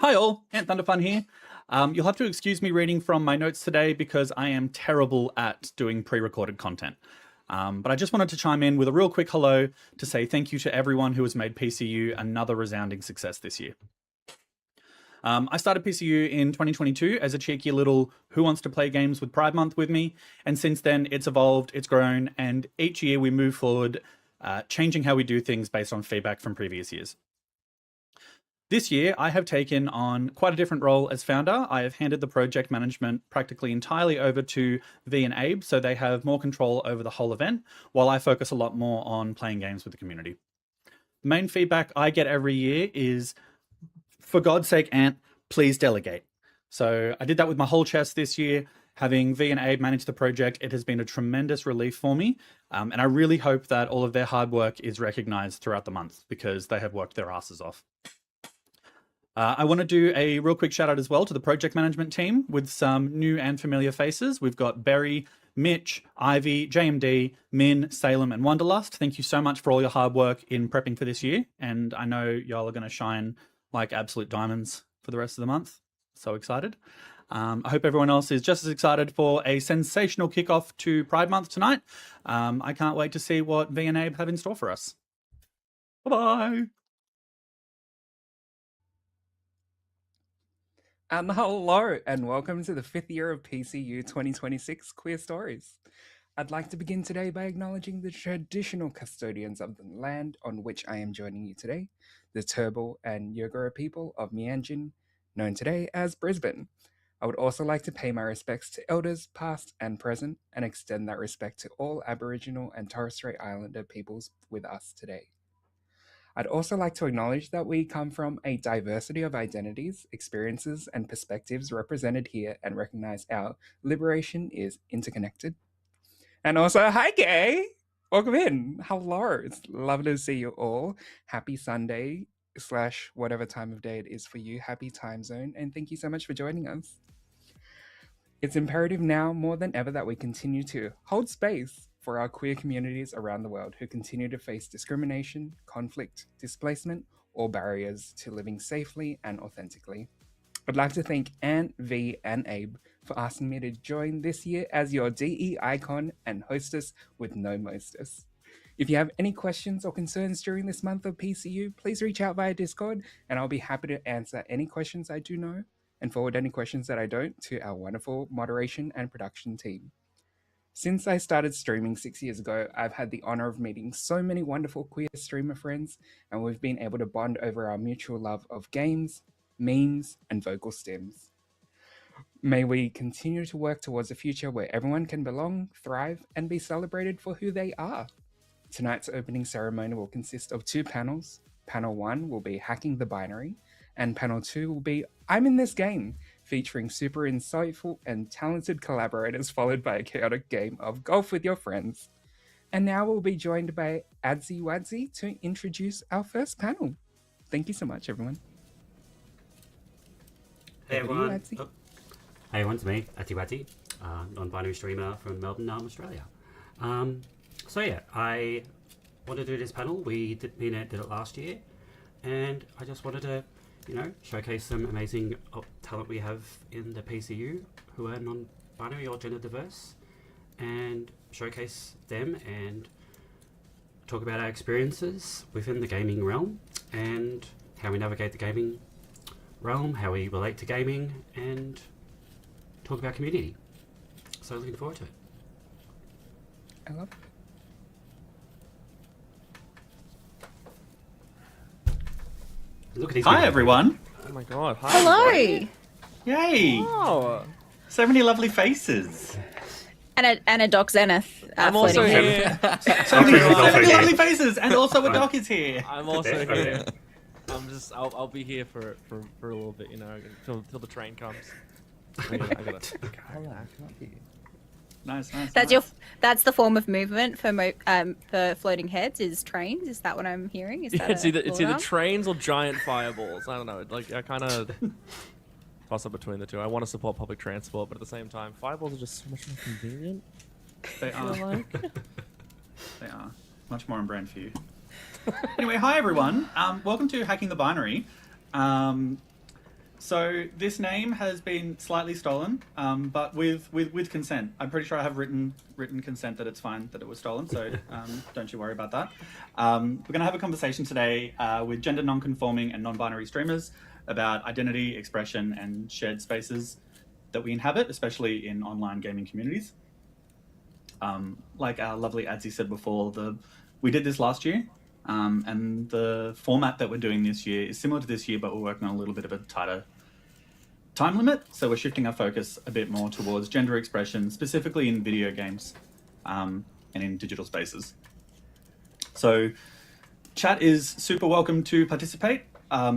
Hi all, Ant Thunderfun here. You'll have to excuse me reading from my notes today because I am terrible at doing pre-recorded content. But I just wanted to chime in with a real quick hello to say thank you to everyone who has made PCU another resounding success this year. I started PCU in 2022 as a cheeky little who wants to play games with Pride Month with me, and since then it's evolved, it's grown, and each year we move forward, changing how we do things based on feedback from previous years. This year, I have taken on quite a different role as founder. I have handed the project management practically entirely over to V and Abe, so they have more control over the whole event, while I focus a lot more on playing games with the community. The main feedback I get every year is, for God's sake, Ant, please delegate. So I did that with my whole chest this year. Having V and Abe manage the project, it has been a tremendous relief for me. And I really hope that all of their hard work is recognized throughout the month because they have worked their asses off. I want to do a real quick shout out as well to the project management team with some new and familiar faces. We've got Berry, Mitch, Ivy, JMD, Min, Salem, and Wanderlust. Thank you so much for all your hard work in prepping for this year. And I know y'all are going to shine like absolute diamonds for the rest of the month. So excited. I hope everyone else is just as excited for a sensational kickoff to Pride Month tonight. I can't wait to see what V and Abe have in store for us. Bye-bye. Hello and welcome to the 5th year of PCU26 Queer Stories. I'd like to begin today by acknowledging the traditional custodians of the land on which I am joining you today, the Turrbal and Yugara people of Mianjin, known today as Brisbane. I would also like to pay my respects to elders past and present and extend that respect to all Aboriginal and Torres Strait Islander peoples with us today. I'd also like to acknowledge that we come from a diversity of identities, experiences, and perspectives represented here and recognize our liberation is interconnected. And also, hi Gay! Welcome in! Hello! It's lovely to see you all. Happy Sunday / whatever time of day it is for you. Happy time zone, and thank you so much for joining us. It's imperative now more than ever that we continue to hold space for our queer communities around the world who continue to face discrimination, conflict, displacement, or barriers to living safely and authentically. I'd like to thank Ant, V, and Abe for asking me to join this year as your DE icon and hostess with no mostess. If you have any questions or concerns during this month of PCU, please reach out via Discord and I'll be happy to answer any questions I do know and forward any questions that I don't to our wonderful moderation and production team. Since I started streaming 6 years ago, I've had the honor of meeting so many wonderful queer streamer friends, and we've been able to bond over our mutual love of games, memes, and vocal stems. May we continue to work towards a future where everyone can belong, thrive, and be celebrated for who they are. Tonight's opening ceremony will consist of 2 panels. Panel 1 will be Hacking the Binary, and Panel 2 will be I'm in This Game, featuring super insightful and talented collaborators followed by a chaotic game of golf with your friends. And now we'll be joined by Adzi Wadzi to introduce our first panel. Thank you so much, everyone. Hey everyone. Hey everyone, it's me, Adzi Wadzi, non-binary streamer from Melbourne, Australia. So yeah, I want to do this panel. Me and Ed did it last year, and I just wanted to showcase some amazing talent we have in the PCU who are non-binary or gender diverse, and showcase them and talk about our experiences within the gaming realm and how we navigate the gaming realm, how we relate to gaming, and talk about community. So looking forward to it. I love it. Look at these. Hi everyone. Oh my god. Hi. Hello. Yay. Oh. So many lovely faces. And a Doc Zenith. I'm also floating here. So many lovely faces, and also a Doc is here. I'm also here. I'll be here for a little bit, until the train comes. I gotta Nice. That's the form of movement for floating heads is trains. Is that what I'm hearing? Is that it's either trains or giant fireballs. I don't know. Like I kind of toss up between the two. I want to support public transport, but at the same time, fireballs are just so much more convenient. They are. Like. They are much more on brand for you. Anyway, hi everyone. Welcome to Hacking the Binary. So this name has been slightly stolen, but with consent. I'm pretty sure I have written consent that it's fine that it was stolen. So don't you worry about that. We're going to have a conversation today with gender non-conforming and non-binary streamers about identity, expression, and shared spaces that we inhabit, especially in online gaming communities. Like our lovely Adzi said before, we did this last year. And the format that we're doing this year is similar to this year, but we're working on a little bit of a tighter time limit. So we're shifting our focus a bit more towards gender expression, specifically in video games and in digital spaces. So chat is super welcome to participate.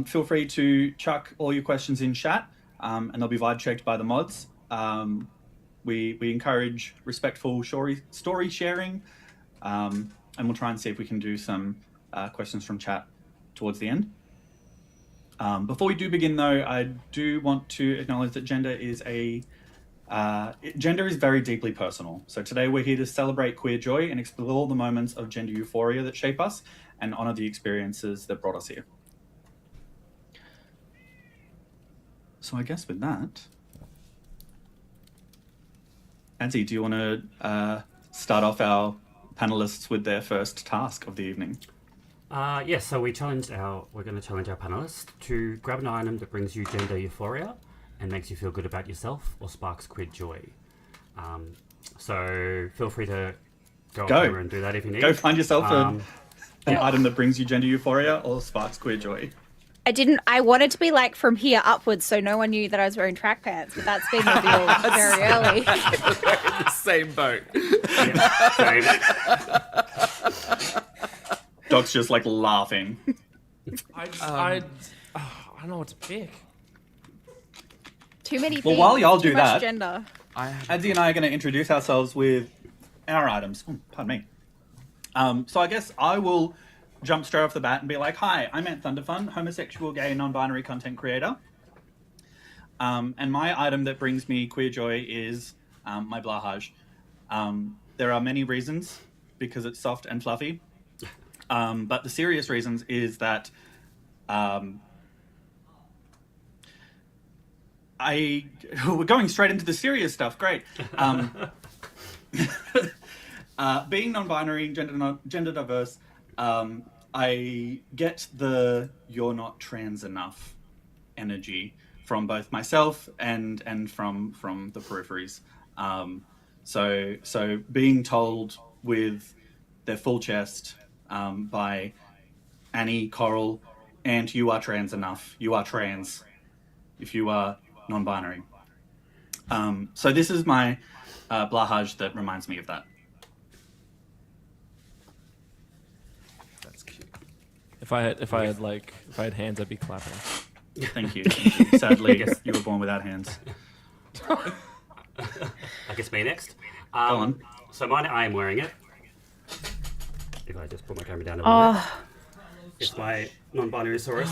Feel free to chuck all your questions in chat and they'll be vibe checked by the mods. We encourage respectful story sharing and we'll try and see if we can do some questions from chat towards the end. Before we do begin, though, I do want to acknowledge that gender is very deeply personal. So today we're here to celebrate queer joy and explore the moments of gender euphoria that shape us and honour the experiences that brought us here. So I guess with that, Adzi, do you want to start off our panelists with their first task of the evening? Yes, so we're going to challenge our panelists to grab an item that brings you gender euphoria and makes you feel good about yourself or sparks queer joy. So feel free to go over and do that if you need. Go find yourself an item that brings you gender euphoria or sparks queer joy. I wanted to be like from here upwards so no one knew that I was wearing track pants, but that's been revealed very early. We're in the same boat. Doc's just like laughing. I don't know what to pick. Too many things. Well, while y'all do too much that, gender. Adzi and I are going to introduce ourselves with our items. Oh, pardon me. So I guess I will jump straight off the bat and be like, hi, I'm Ant Thunderfun, homosexual, gay, non-binary content creator. And my item that brings me queer joy is my blahage. There are many reasons, because it's soft and fluffy. But the serious reasons is that we're going straight into the serious stuff. Great. Being non-binary, gender diverse, I get the "you're not trans enough" energy from both myself and from the peripheries. So being told with their full chest by Annie, Coral, and "you are trans enough. You are trans if you are non-binary." So this is my blahage that reminds me of that. That's cute. If I had hands, I'd be clapping. Thank you. Thank you. Sadly, you were born without hands. I guess me next. Go on. So mine, I am wearing it. If I just put my camera down a minute. It's my non-binary Saurus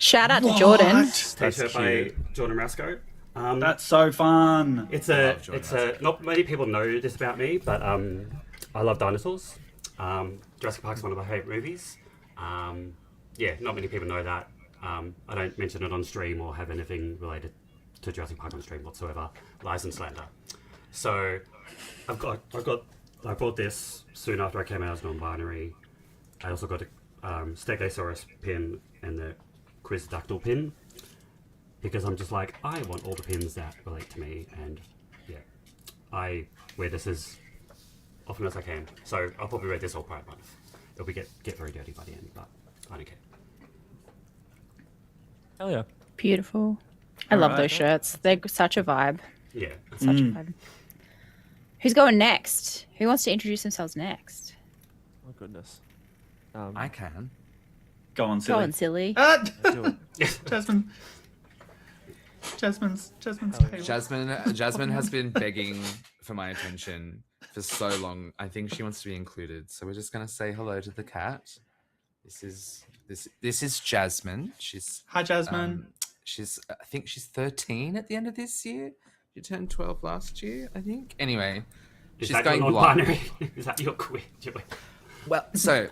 Shout out to Jordan. t-shirt by Jordan Rasco. That's so fun. It's not many people know this about me, but I love dinosaurs. Jurassic Park's one of my favourite movies. Not many people know that. I don't mention it on stream or have anything related to Jurassic Park on stream whatsoever. Lies and slander. So I bought this soon after I came out as non-binary. I also got a Stegosaurus pin and the Quizductal pin because I'm just like, I want all the pins that relate to me, and I wear this as often as I can. So I'll probably wear this all Pride Month. It'll get very dirty by the end, but I don't care. Hell yeah. Beautiful. I love those shirts. They're such a vibe. Yeah. Such a vibe. Who's going next? Who wants to introduce themselves next? Oh goodness. I can. Go on, silly. Go on, silly. Do it. Jasmine's table. Jasmine has been begging for my attention for so long. I think she wants to be included. So we're just gonna say hello to the cat. This is Jasmine. Hi, Jasmine. I think she's 13 at the end of this year. She turned 12 last year, I think. Anyway, Is she's that going your blind. non-binary? Is that your queer joy? Well, so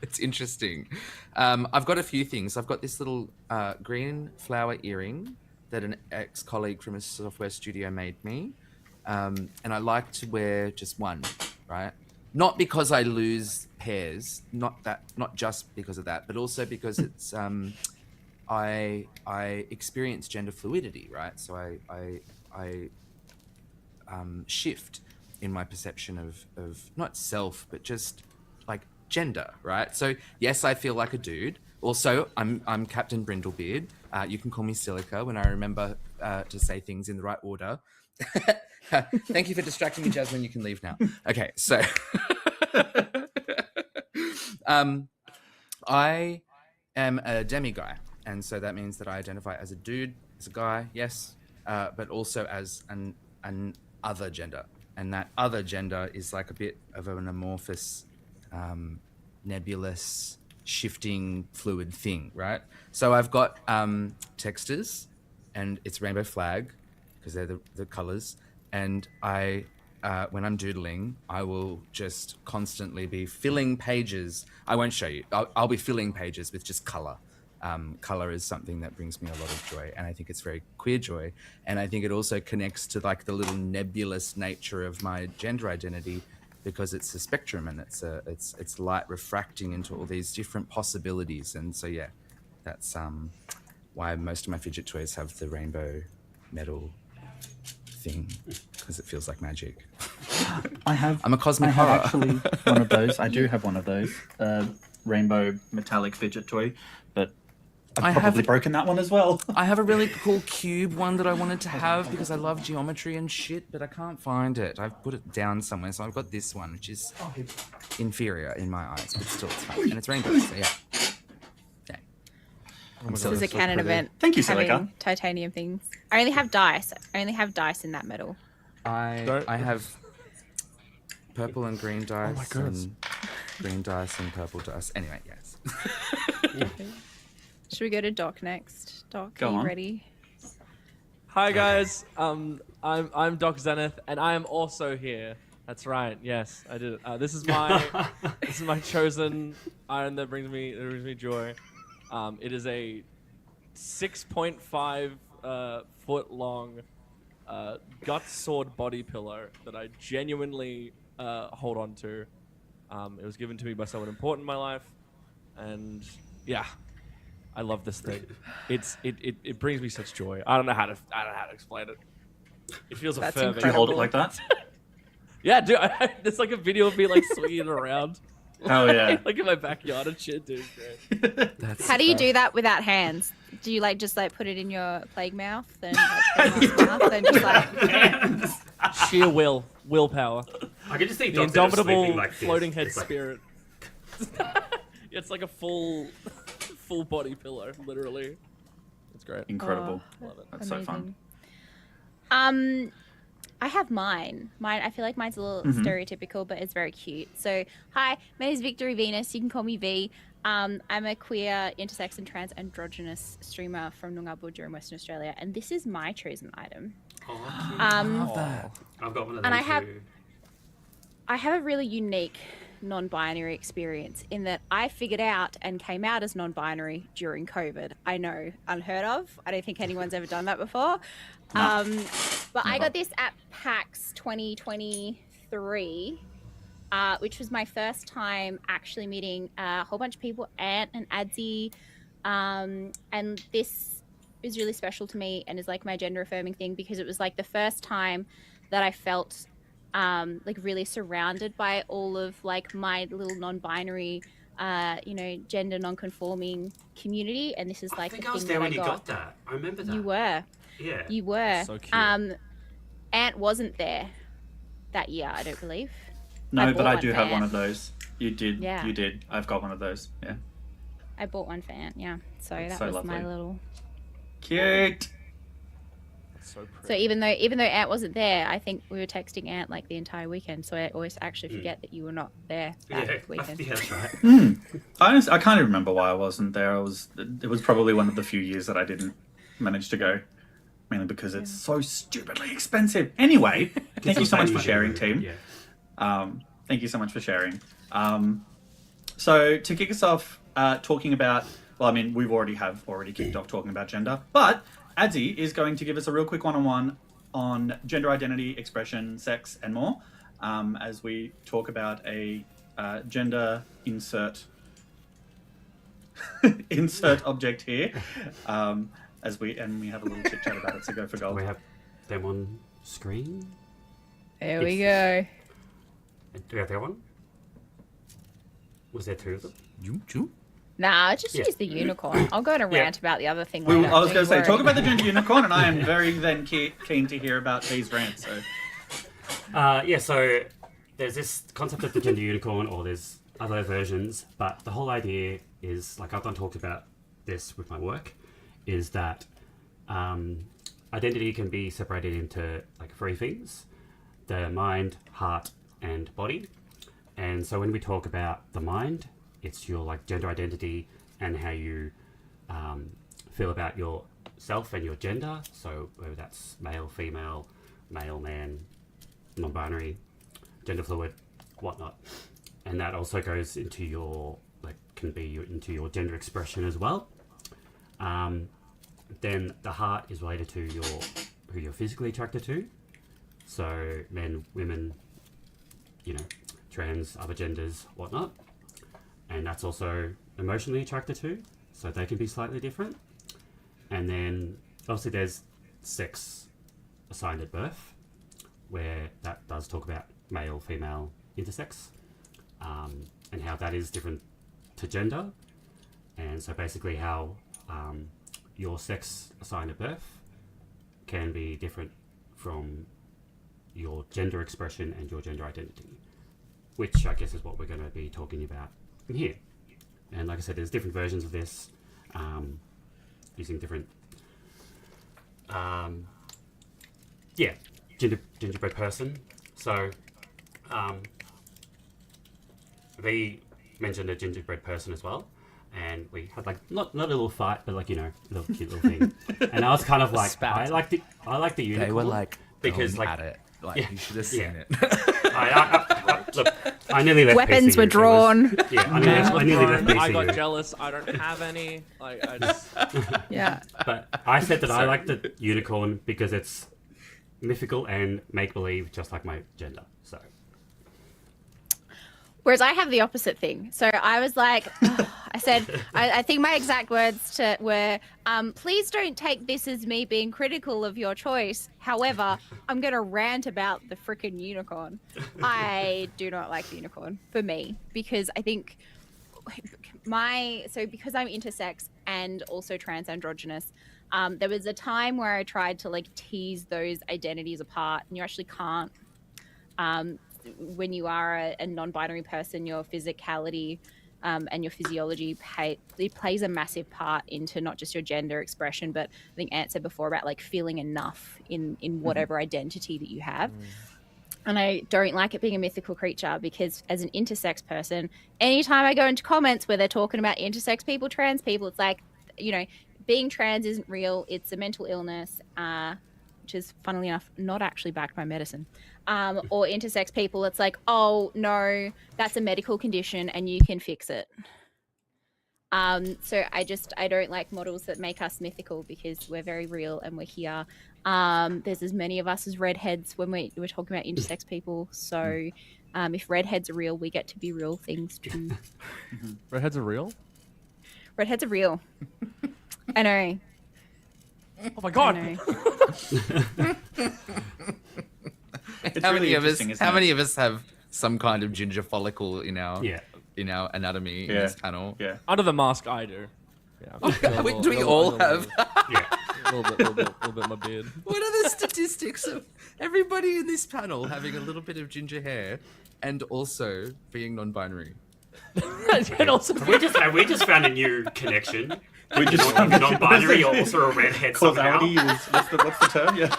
It's interesting. I've got a few things. I've got this little green flower earring that an ex-colleague from a software studio made me. And I like to wear just one, right? Not because I lose pairs, not just because of that, but also because it's I experience gender fluidity, right? So I shift in my perception of not self, but just like gender, right? So yes, I feel like a dude. Also, I'm Captain Brindlebeard. You can call me Silica when I remember to say things in the right order. Thank you for distracting me, Jasmine. You can leave now. Okay, so I am a demi guy, and so that means that I identify as a dude, as a guy, yes, but also as an other gender, and that other gender is like a bit of an amorphous, nebulous, shifting, fluid thing, right? So I've got textures, and it's rainbow flag because they're the colors, and I. When I'm doodling, I will just constantly be filling pages. I won't show you. I'll be filling pages with just color. Color is something that brings me a lot of joy, and I think it's very queer joy. And I think it also connects to like the little nebulous nature of my gender identity, because it's a spectrum and it's light refracting into all these different possibilities. And so yeah, that's why most of my fidget toys have the rainbow metal thing, because it feels like magic. I'm a cosmic horror. actually one of those. I do have one of those rainbow metallic fidget toy, but I've probably broken that one as well. I have a really cool cube one that I wanted to have because I love geometry and shit, but I can't find it. I've put it down somewhere, so I've got this one, which is inferior in my eyes, but still it's fun. And it's rainbow, so yeah. This is a canon event. Thank you, having Selika. titanium things. I only have dice. I only have dice in that metal. I have purple and green dice. Oh my goodness. And green dice and purple dice. Anyway, yes. Should we go to Doc next? Doc, Go are you on. ready? Hi guys, I'm Doc Zenith, and I am also here. That's right. Yes, I did it. This is my chosen iron that brings me joy. It is a 6.5 foot long gut sword body pillow that I genuinely hold on to. It was given to me by someone important in my life, and yeah, I love this thing. It brings me such joy. I don't know how to explain it. It feels That's affirming. Do you hold it like that? Yeah, dude. There's like a video of me like swinging it around. Oh yeah. Like in my backyard and shit, dude. Great. How do you do that without hands? Do you like just like put it in your plague mouth and like, mouth and just like Sheer willpower. I can just think The Doc's sleeping indomitable like this. floating head It's like- spirit. It's like a full body pillow, literally. It's great. Incredible. Love it. That's so fun. I have mine. I feel like mine's a little stereotypical, but it's very cute. So, hi, my name is Victory Venus. You can call me V. I'm a queer, intersex, and trans androgynous streamer from Noongar Budja in Western Australia, and this is my chosen item. Oh, Um, I've got one of and those I have a really unique non-binary experience in that I figured out and came out as non-binary during COVID. I know, unheard of. I don't think anyone's ever done that before. But I got this at PAX 2023, which was my first time actually meeting a whole bunch of people, Ant and Adzi, and this is really special to me and is like my gender affirming thing because it was like the first time that I felt like really surrounded by all of like my little non-binary gender non-conforming community, and this is like I think the I was thing there that when I you got. got that. I remember that. You were. Yeah. You were. So cute. Ant wasn't there that year, I don't believe. No, I but bought I one do for have Ant. one of those. You did. Yeah. You did. I've got one of those. Yeah. I bought one for Ant, yeah. So That's that so was my lovely. little. Cute. That's so pretty. So even though Ant wasn't there, I think we were texting Ant like the entire weekend. So I always actually forget that you were not there that Yeah. weekend. Yeah, that's right. Honestly, I can't even remember why I wasn't there. It was probably one of the few years that I didn't manage to go, mainly because it's so stupidly expensive. Anyway, thank you so much for sharing, team. Yeah. Thank you so much for sharing. So to kick us off, talking about, well, I mean, we've already kicked off talking about gender, but Adzi is going to give us a real quick one-on-one on gender identity, expression, sex, and more, as we talk about a gender insert object here, as we have a little chit chat about it. So go for gold. We have them on screen. There we go. Do we have that one? Was there two of them? Nah, just use the unicorn. I'll go on a Yeah. rant about the other thing I later. was going to Don't say, worry. talk about the gender unicorn, and I am very then keen to hear about these rants. So. So there's this concept of the gender unicorn, or there's other versions, but the whole idea is, like I've done talked about this with my work, is that identity can be separated into like three things: the mind, heart, and body. And so when we talk about the mind, it's your like gender identity and how you feel about yourself and your gender. So whether that's male, female, male, man, non-binary, gender fluid, whatnot. And that also goes into your into your gender expression as well. Then the heart is related to who you're physically attracted to. So men, women, trans, other genders, whatnot. And that's also emotionally attracted to, so they can be slightly different. And then obviously there's sex assigned at birth, where that does talk about male, female, intersex, and how that is different to gender. And so basically how your sex assigned at birth can be different from your gender expression and your gender identity, which I guess is what we're going to be talking about in here. And like I said, there's different versions of this, using different gingerbread person. So they mentioned a gingerbread person as well, and we had like not a little fight, but like a little cute little thing. And I was kind of like, I like the unicorn. They were like because going like at it. Like you should have seen it. Look, I nearly left Weapons PCU. were It was- drawn. Yeah, I nearly left PCU. I got jealous. I don't have any. Like I just. Yeah. But I said that I like the unicorn because it's mythical and make-believe, just like my gender. So Whereas I have the opposite thing. So I was like, I said, I think my exact words were, please don't take this as me being critical of your choice. However, I'm going to rant about the frickin' unicorn. I do not like the unicorn for me because I think because I'm intersex and also trans androgynous, there was a time where I tried to like tease those identities apart, and you actually can't. When you are a non-binary person, your physicality and your physiology it plays a massive part into not just your gender expression, but I think Ant said before about like feeling enough in whatever identity that you have. And I don't like it being a mythical creature because as an intersex person, anytime I go into comments where they're talking about intersex people, trans people, it's like, being trans isn't real. It's a mental illness, which is, funnily enough, not actually backed by medicine. Or intersex people, it's like, oh, no, that's a medical condition and you can fix it. So I don't like models that make us mythical because we're very real and we're here. There's as many of us as redheads when we're talking about intersex people. So if redheads are real, we get to be real things too. Redheads are real? Redheads are real. I know. Oh my god! I know. It's How really many of us? interesting, isn't How it? many of us have some kind of ginger follicle in our yeah, anatomy in Yeah. this panel? Yeah. Under the mask, I do. Yeah. Do we all have? yeah. A little bit my beard. What are the statistics of everybody in this panel having a little bit of ginger hair and also being non-binary? And also, Have we just found a new connection? We just Non-binary or also a redhead somehow. causality is what's the term? Yeah.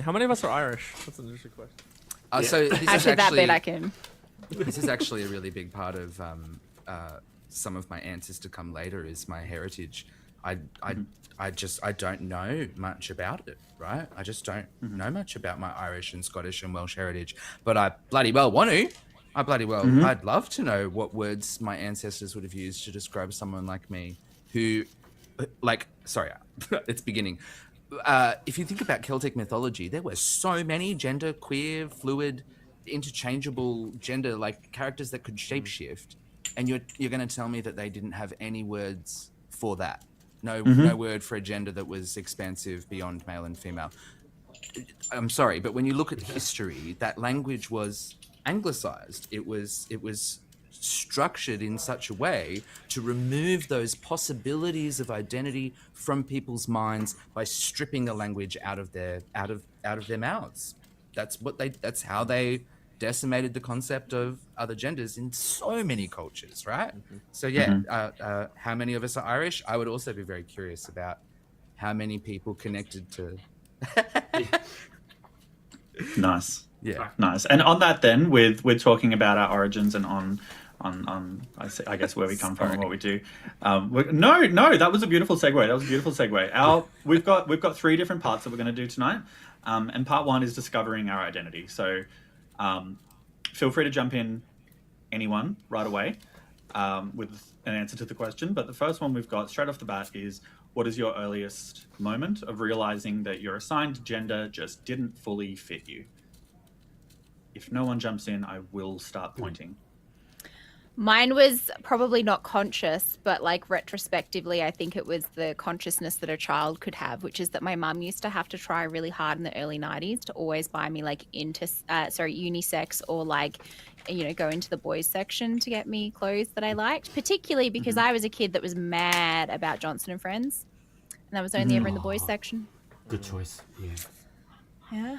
how many of us are Irish? That's an interesting question. So this is Actually, that actually bit I can. this is actually a really big part of some of my answers to come later is my heritage. I don't know much about it, right? I just don't know much about my Irish and Scottish and Welsh heritage, but I bloody well want to. I bloody well. Mhm. I'd love to know what words my ancestors would have used to describe someone like me who, sorry, it's beginning. If you think about Celtic mythology, there were so many gender, queer, fluid, interchangeable gender characters that could shapeshift, and you're going to tell me that they didn't have any words for that. No word for a gender that was expansive beyond male and female. I'm sorry, but when you look at history, that language was anglicized. It was structured in such a way to remove those possibilities of identity from people's minds by stripping a language out of their mouths. That's how they decimated the concept of other genders in so many cultures, right? So yeah, how many of us are Irish? I would also be very curious about how many people connected to. Nice. Yeah. Nice. And on that, then, with talking about our origins and on I guess where we come from and what we do. No, that was a beautiful segue. We've got 3 different parts that we're going to do tonight, and part 1 is discovering our identity. So, feel free to jump in, anyone, right away, with an answer to the question. But the first one we've got straight off the bat is, what is your earliest moment of realizing that your assigned gender just didn't fully fit you? If no one jumps in, I will start pointing. Mine was probably not conscious, but like retrospectively, I think it was the consciousness that a child could have, which is that my mum used to have to try really hard in the early 90s to always buy me like unisex or go into the boys section to get me clothes that I liked, particularly because I was a kid that was mad about Johnson and Friends, and that was only ever in the boys section. Good choice. Yeah. Yeah.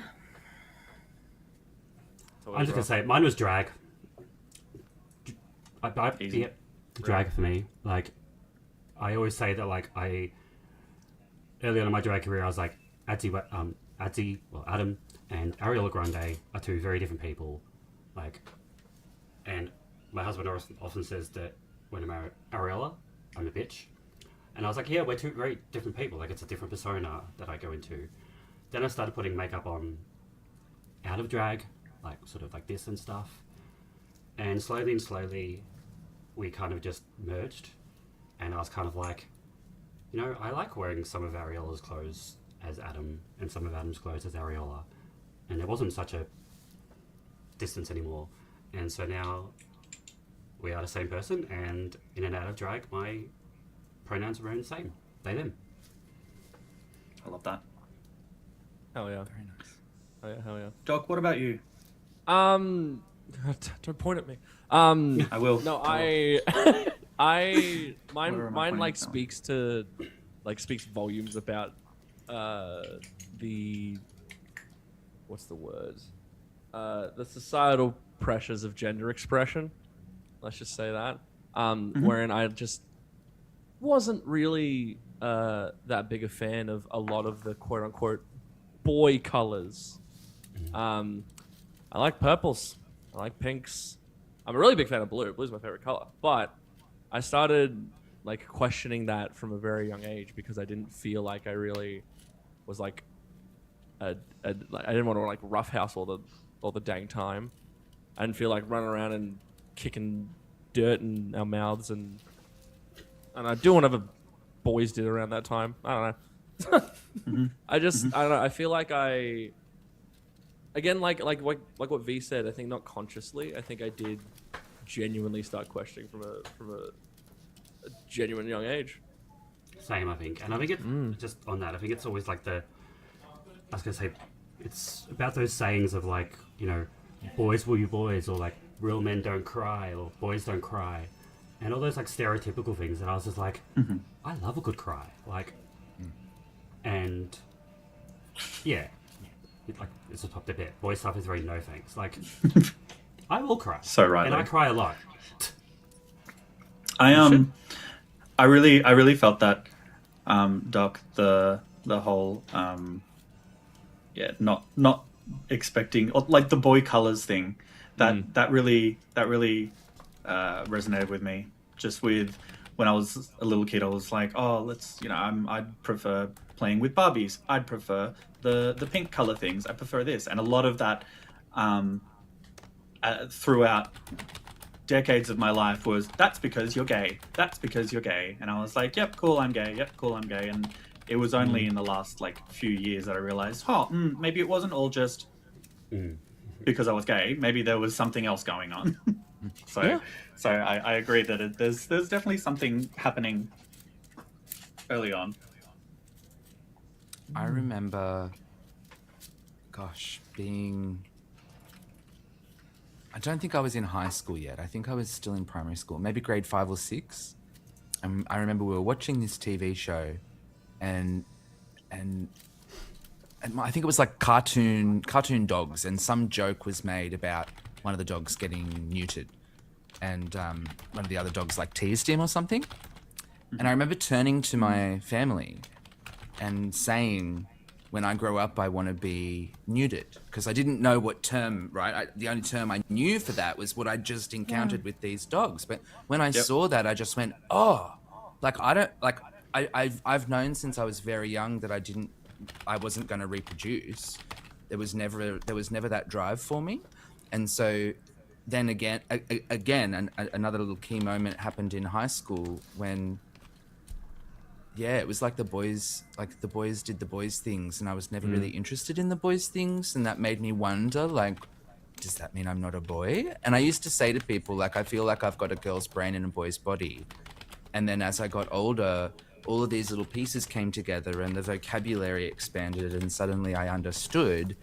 I'm just gonna say mine was drag. Easy. Drag for me. Like, I always say that early on in my drag career, I was like, Adam and Ariana Grande are 2 very different people. And my husband often says that when I'm Ariella, I'm a bitch. And I was like, yeah, we're 2 very different people. Like, it's a different persona that I go into. Then I started putting makeup on out of drag, sort of like this and stuff. And slowly, we kind of just merged. And I was kind of like, I like wearing some of Ariella's clothes as Adam and some of Adam's clothes as Ariola. And there wasn't such a distance anymore. And so now we are the same person, and in and out of drag, my pronouns remain the same. They, them. I love that. Hell yeah. Very nice. Oh yeah, hell yeah. Doc, what about you? Don't point at me. I will. No, mine speaks volumes about the what's the word? The societal pressures of gender expression. Let's just say that. Wherein I just wasn't really that big a fan of a lot of the quote unquote boy colors. I like purples. I like pinks. I'm a really big fan of blue. Blue's my favorite color. But I started questioning that from a very young age because I didn't feel like I really was I didn't want to roughhouse all the dang time. I didn't feel like running around and kicking dirt in our mouths and I do whatever boys did around that time. I don't know. I don't know. I feel like again, like what V said, I think not consciously. I think I did genuinely start questioning from a genuine young age. Same, I think. And I think it's just on that. I think it's always it's about those sayings of boys will be boys, or real men don't cry, or boys don't cry. And all those stereotypical things that I was just I love a good cry. And yeah. It's a top to bit. Boy stuff is very no thanks. I will cry. So right. And I cry a lot. I really felt that, Doc, the whole not expecting, the boy colors thing, that really resonated with me. Just with when I was a little kid, I was like, oh, I'd prefer playing with Barbies. I'd prefer the pink color things. I prefer this. And a lot of that, throughout decades of my life was, that's because you're gay. That's because you're gay. And I was like, yep, cool, I'm gay. Yep, cool, I'm gay. And it was only in the last like few years that I realized, maybe it wasn't all just because I was gay. Maybe there was something else going on. So I agree that there's definitely something happening early on. I remember, gosh, I don't think I was in high school yet. I think I was still in primary school, maybe grade 5 or 6. And I remember we were watching this TV show, and I think it was like cartoon dogs, and some joke was made about one of the dogs getting neutered, and one of the other dogs like teased him or something. And I remember turning to my family and saying, when I grow up, I want to be neutered, because I didn't know what term, right? The only term I knew for that was what I just encountered with these dogs. But when I saw that, I just went, oh, like I've known since I was very young that I wasn't going to reproduce. There was never that drive for me. And so then again, another little key moment happened in high school when, it was like the boys did the boys things, and I was never really interested in the boys things. And that made me wonder, like, does that mean I'm not a boy? And I used to say to people, like, I feel like I've got a girl's brain and a boy's body. And then as I got older, all of these little pieces came together and the vocabulary expanded, and suddenly I understood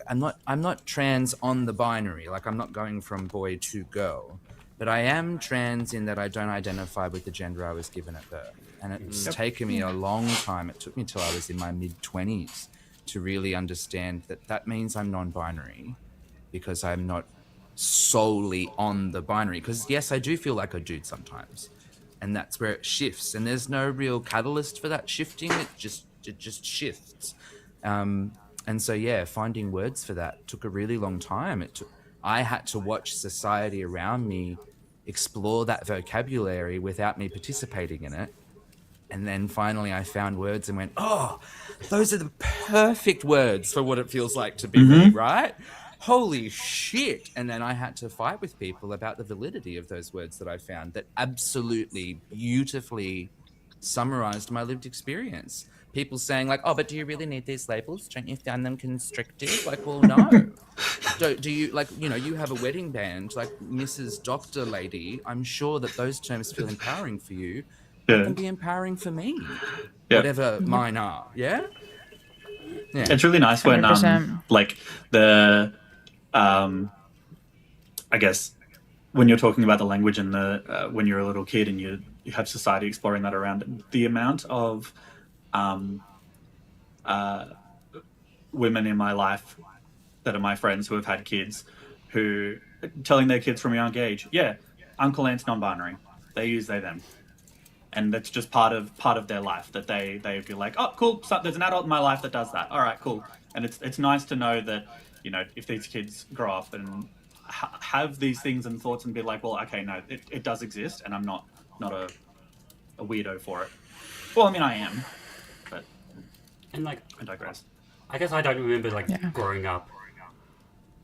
I'm not trans on the binary. Like, I'm not going from boy to girl, but I am trans in that I don't identify with the gender I was given at birth. And it's taken me a long time. It took me till I was in my mid-20s to really understand that means I'm non-binary, because I'm not solely on the binary. Because yes, I do feel like a dude sometimes, and that's where it shifts. And there's no real catalyst for that shifting. It just shifts. And so finding words for that took a really long time. I had to watch society around me explore that vocabulary without me participating in it. And then finally I found words and went, oh, those are the perfect words for what it feels like to be me, right? Holy shit. And then I had to fight with people about the validity of those words that I found that absolutely beautifully summarized my lived experience. People saying like, oh, but do you really need these labels? Don't you find them constrictive? Like, well, no. Do you, like, you have a wedding band, like Mrs. Doctor Lady. I'm sure that those terms feel empowering for you. Let them be empowering for me. Whatever mine are. Yeah? It's really nice when 100%. like the I guess when you're talking about the language and the when you're a little kid and you have society exploring that around, the amount of women in my life that are my friends who have had kids, who telling their kids from a young age, Uncle Ant's non-binary. They use they them. And that's just part of their life, that they be like, oh, cool, so there's an adult in my life that does that. All right, cool. And it's nice to know that, if these kids grow up and have these things and thoughts and be like, well, okay, no, it does exist, and I'm not a weirdo for it. Well, I mean, I am, but I digress. I guess I don't remember growing up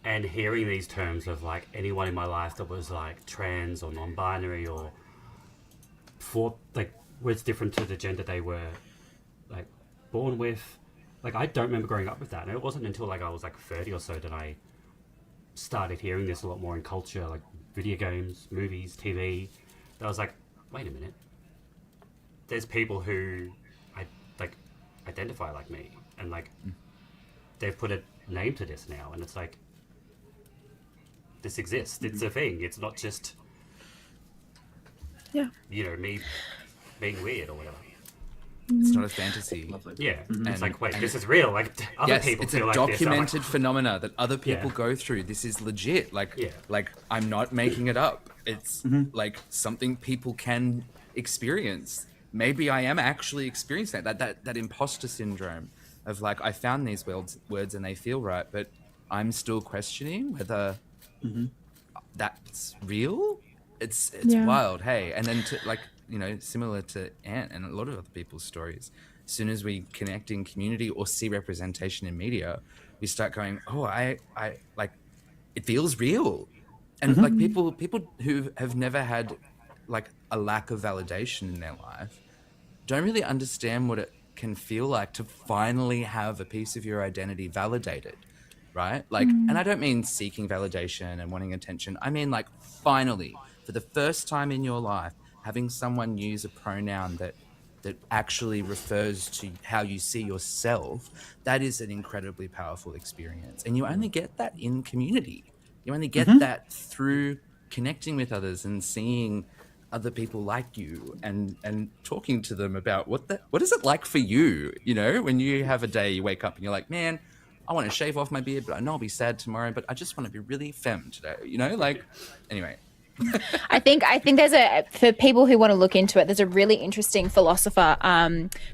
and hearing these terms of like anyone in my life that was like trans or non-binary or for like words different to the gender they were like born with. Like, I don't remember growing up with that, and it wasn't until like I was like 30 or so that I started hearing this a lot more in culture, like video games, movies, TV. That I was like, wait a minute, there's people who identify like me, and like they've put a name to this now, and it's like, this exists. It's a thing. It's not just me being weird or whatever. It's not a fantasy. Lovely. Yeah, it's like, wait, this is real. Like, other people it's feel a like documented this. phenomena that other people go through. This is legit. Like I'm not making it up. It's like something people can experience. Maybe I am actually experiencing that imposter syndrome of like, I found these words and they feel right, but I'm still questioning whether that's real. It's wild, hey. And then similar to Ant and a lot of other people's stories, as soon as we connect in community or see representation in media, we start going, oh, I like it feels real. And like people who have never had like a lack of validation in their life don't really understand what it can feel like to finally have a piece of your identity validated, right? Like, and I don't mean seeking validation and wanting attention. I mean like finally, for the first time in your life, having someone use a pronoun that actually refers to how you see yourself, that is an incredibly powerful experience. And you only get that in community. You only get that through connecting with others and seeing other people like you and talking to them about what is it like for you, you know, when you have a day you wake up and you're like, man, I want to shave off my beard, but I know I'll be sad tomorrow, but I just want to be really femme today, you know, like, anyway. I think there's for people who want to look into it, there's a really interesting philosopher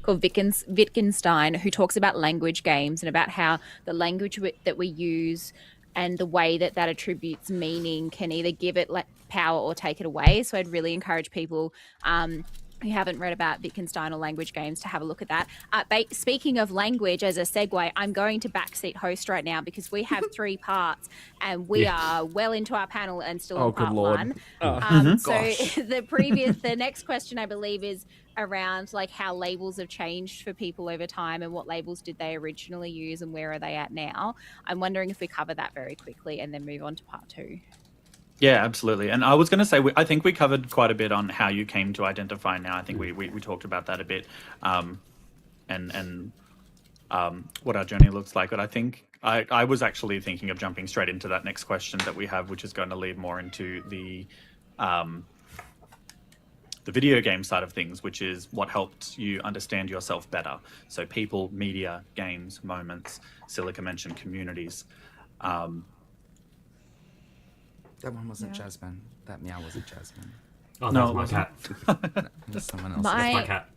called Wittgenstein who talks about language games and about how the language that we use and the way that attributes meaning can either give it like power or take it away. So I'd really encourage people who haven't read about Wittgenstein or language games to have a look at that. Speaking of language, as a segue, I'm going to backseat host right now because we have 3 parts and we are well into our panel and still on part 1. So the next question I believe is around like how labels have changed for people over time and what labels did they originally use and where are they at now. I'm wondering if we cover that very quickly and then move on to part 2. Yeah, absolutely. And I was going to say, I think we covered quite a bit on how you came to identify now. I think we talked about that a bit, and what our journey looks like. But I think I was actually thinking of jumping straight into that next question that we have, which is going to lead more into the video game side of things, which is what helped you understand yourself better. So people, media, games, moments, Silica mentioned communities. That one wasn't Jasmine. That meow wasn't Jasmine. Oh, No, that's my cat. That was someone else. That's my cat.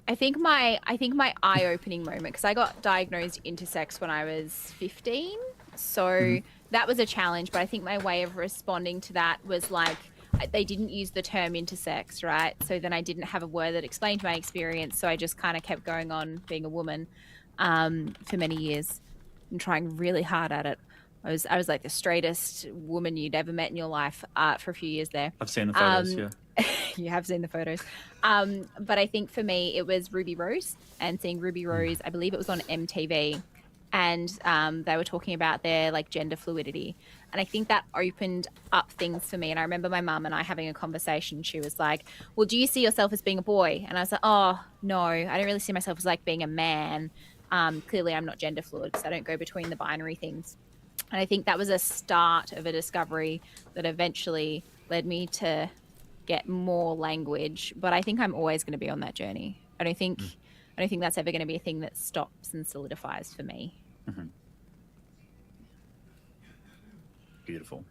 I think my eye-opening moment, because I got diagnosed intersex when I was 15, so that was a challenge. But I think my way of responding to that was like they didn't use the term intersex, right? So then I didn't have a word that explained my experience, so I just kind of kept going on being a woman for many years and trying really hard at it. I was like the straightest woman you'd ever met in your life for a few years there. I've seen the photos, yeah. You have seen the photos. But I think for me, it was Ruby Rose and seeing Ruby Rose, I believe it was on MTV. And they were talking about their like gender fluidity. And I think that opened up things for me. And I remember my mum and I having a conversation. She was like, well, do you see yourself as being a boy? And I was like, oh, no, I don't really see myself as like being a man. Clearly, I'm not gender fluid because I don't go between the binary things. And I think that was a start of a discovery that eventually led me to get more language. But I think I'm always going to be on that journey. I don't think that's ever going to be a thing that stops and solidifies for me. Mm-hmm. Beautiful.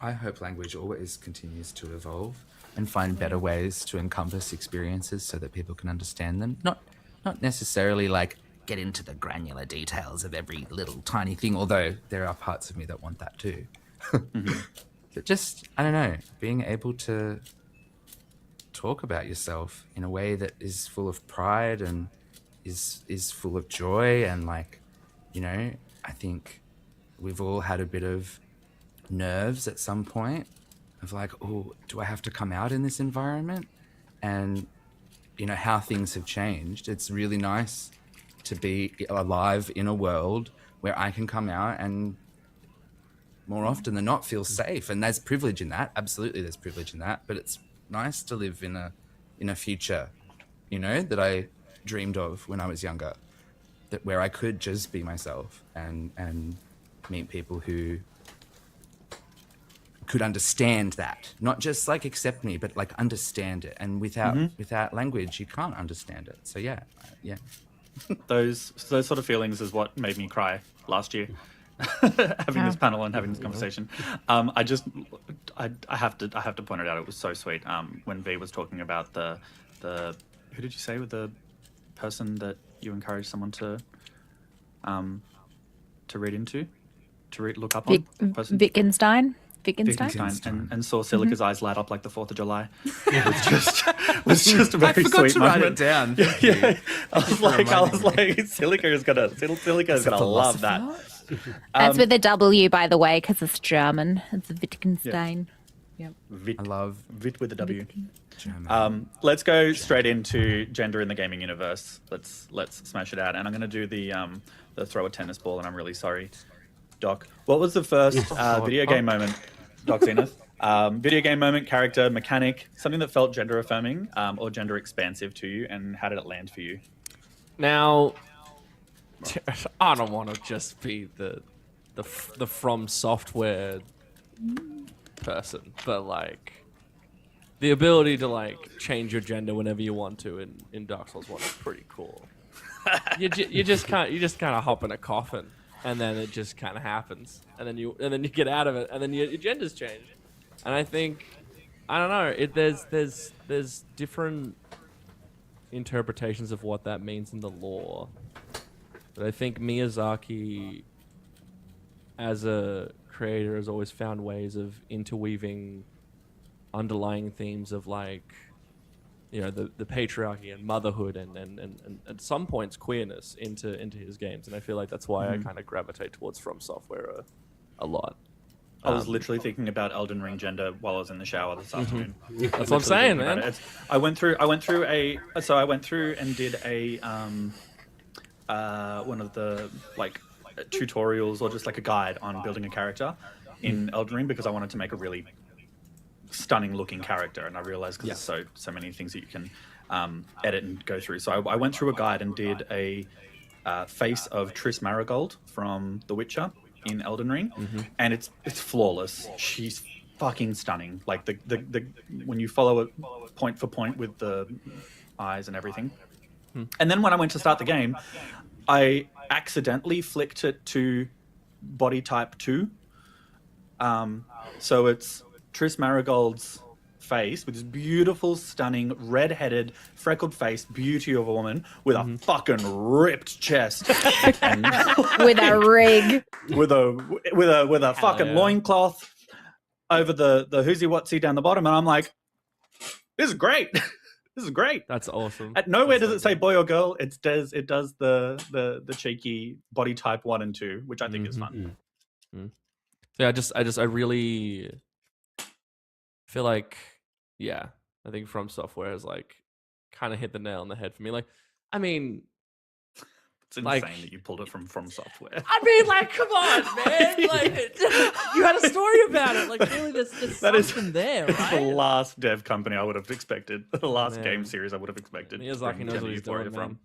I hope language always continues to evolve and find better ways to encompass experiences so that people can understand them. Not necessarily like get into the granular details of every little tiny thing, although there are parts of me that want that too. But just, I don't know, being able to talk about yourself in a way that is full of pride and is full of joy and like, you know, I think we've all had a bit of nerves at some point of like, oh, do I have to come out in this environment? And, you know, how things have changed. It's really nice to be alive in a world where I can come out and more often than not feel safe. And there's privilege in that. Absolutely, there's privilege in that. But it's nice to live in a future, you know, that I dreamed of when I was younger, that where I could just be myself and meet people who could understand that, not just like accept me, but like understand it. And without language, you can't understand it. So yeah. Those sort of feelings is what made me cry last year. Having this panel and having this conversation. I have to point it out. It was so sweet. When V was talking about the who did you say with the person that you encourage someone to read into, look up on? Wittgenstein. Wittgenstein. Wittgenstein. And saw Silica's eyes light up like the 4th of July. It was just a very I forgot sweet to moment. write it down. Yeah. I was like, reminding Silica's gonna love that. That's with a W, by the way, because it's German. It's Wittgenstein. Vit, I love Vit with a W. German. Let's go straight into gender in the gaming universe. Let's smash it out. And I'm going to do the throw a tennis ball. And I'm really sorry, Doc. What was the first video game moment, Doc Zenith? Video game moment, character, mechanic, something that felt gender affirming or gender expansive to you, and how did it land for you? Now, I don't want to just be the From Software person, but like the ability to like change your gender whenever you want to in Dark Souls 1 is pretty cool. you just kind of hop in a coffin, and then it just kind of happens, and then you get out of it, and then your gender's changed. And I think, I don't know, there's different interpretations of what that means in the lore. But I think Miyazaki, as a creator, has always found ways of interweaving underlying themes of like, you know, the patriarchy and motherhood and at some points queerness into his games. And I feel like that's why I kind of gravitate towards From Software a lot. I was literally thinking about Elden Ring gender while I was in the shower this afternoon. That's what I'm saying, man. I went through and did a one of the like tutorials or just like a guide on building a character in Elden Ring because I wanted to make a really stunning looking character, and I realized because there's so many things that you can edit and go through. So I went through a guide and did a face of Triss Marigold from The Witcher in Elden Ring, and it's flawless. She's fucking stunning. Like the when you follow it point for point with the eyes and everything. And then when I went to start the game, I accidentally flicked it to body type 2. So it's Triss Marigold's face with this beautiful, stunning, red-headed, freckled face, beauty of a woman with a fucking ripped chest, and With a rig. with a fucking loincloth over the whoozy whatsy down the bottom, and I'm like, this is great. This is great. That's awesome. At nowhere does it say boy or girl. It does the cheeky body type 1 and 2, which I think is fun. So I really feel like, I think From Software has like kind of hit the nail on the head for me. Like, I mean, It's insane like, that you pulled it from Software. I mean, like, come on, man. Like, you had a story about it. Like, really, there's That is- something there, The right? last dev company I would have expected. The last game series I would have expected. to Miyazaki bring knows Gender what he's Euphoria doing, man.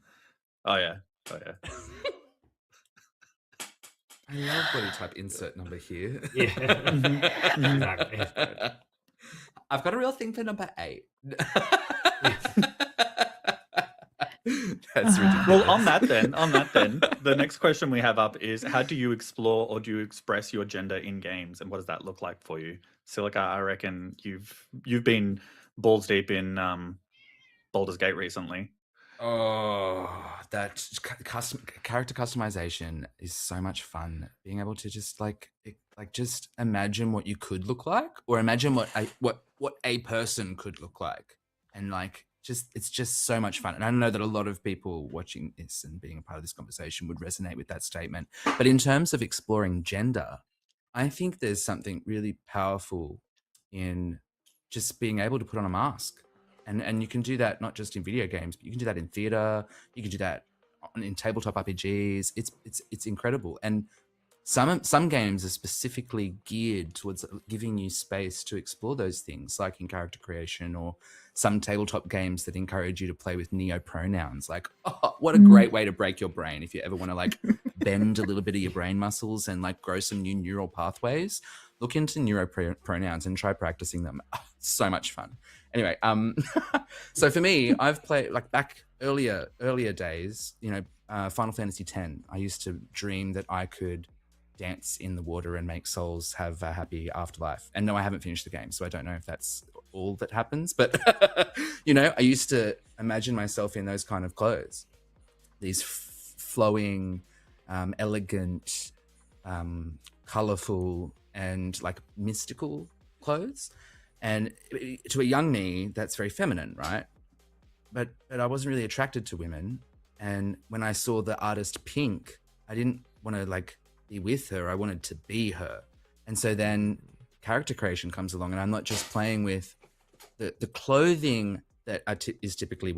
Oh yeah. Oh yeah. I love body type insert number here. Yeah. Exactly. I've got a real thing for number 8. That's ridiculous. Well, on that then, the next question we have up is: how do you explore or do you express your gender in games, and what does that look like for you? Silica, I reckon you've been balls deep in Baldur's Gate recently. Oh, that character customization is so much fun. Being able to just just imagine what you could look like, or imagine what a person could look like, and it's just so much fun. And I know that a lot of people watching this and being a part of this conversation would resonate with that statement. But in terms of exploring gender, I think there's something really powerful in just being able to put on a mask. And you can do that not just in video games, but you can do that in theater. You can do that in tabletop RPGs. It's incredible. And some games are specifically geared towards giving you space to explore those things, like in character creation, or some tabletop games that encourage you to play with neo-pronouns. Like, oh, what a great way to break your brain if you ever want to bend a little bit of your brain muscles and grow some new neural pathways. Look into neo-pronouns and try practicing them. Oh, so much fun. Anyway, so for me, I've played back earlier days, Final Fantasy X. I used to dream that I could dance in the water and make souls have a happy afterlife. And no, I haven't finished the game, so I don't know if that's all that happens. But, I used to imagine myself in those kind of clothes. These flowing, elegant, colourful and like mystical clothes. And to a young me, that's very feminine, right? But I wasn't really attracted to women. And when I saw the artist Pink, I didn't want to like be with her. I wanted to be her. And so then character creation comes along, and I'm not just playing with the clothing that is typically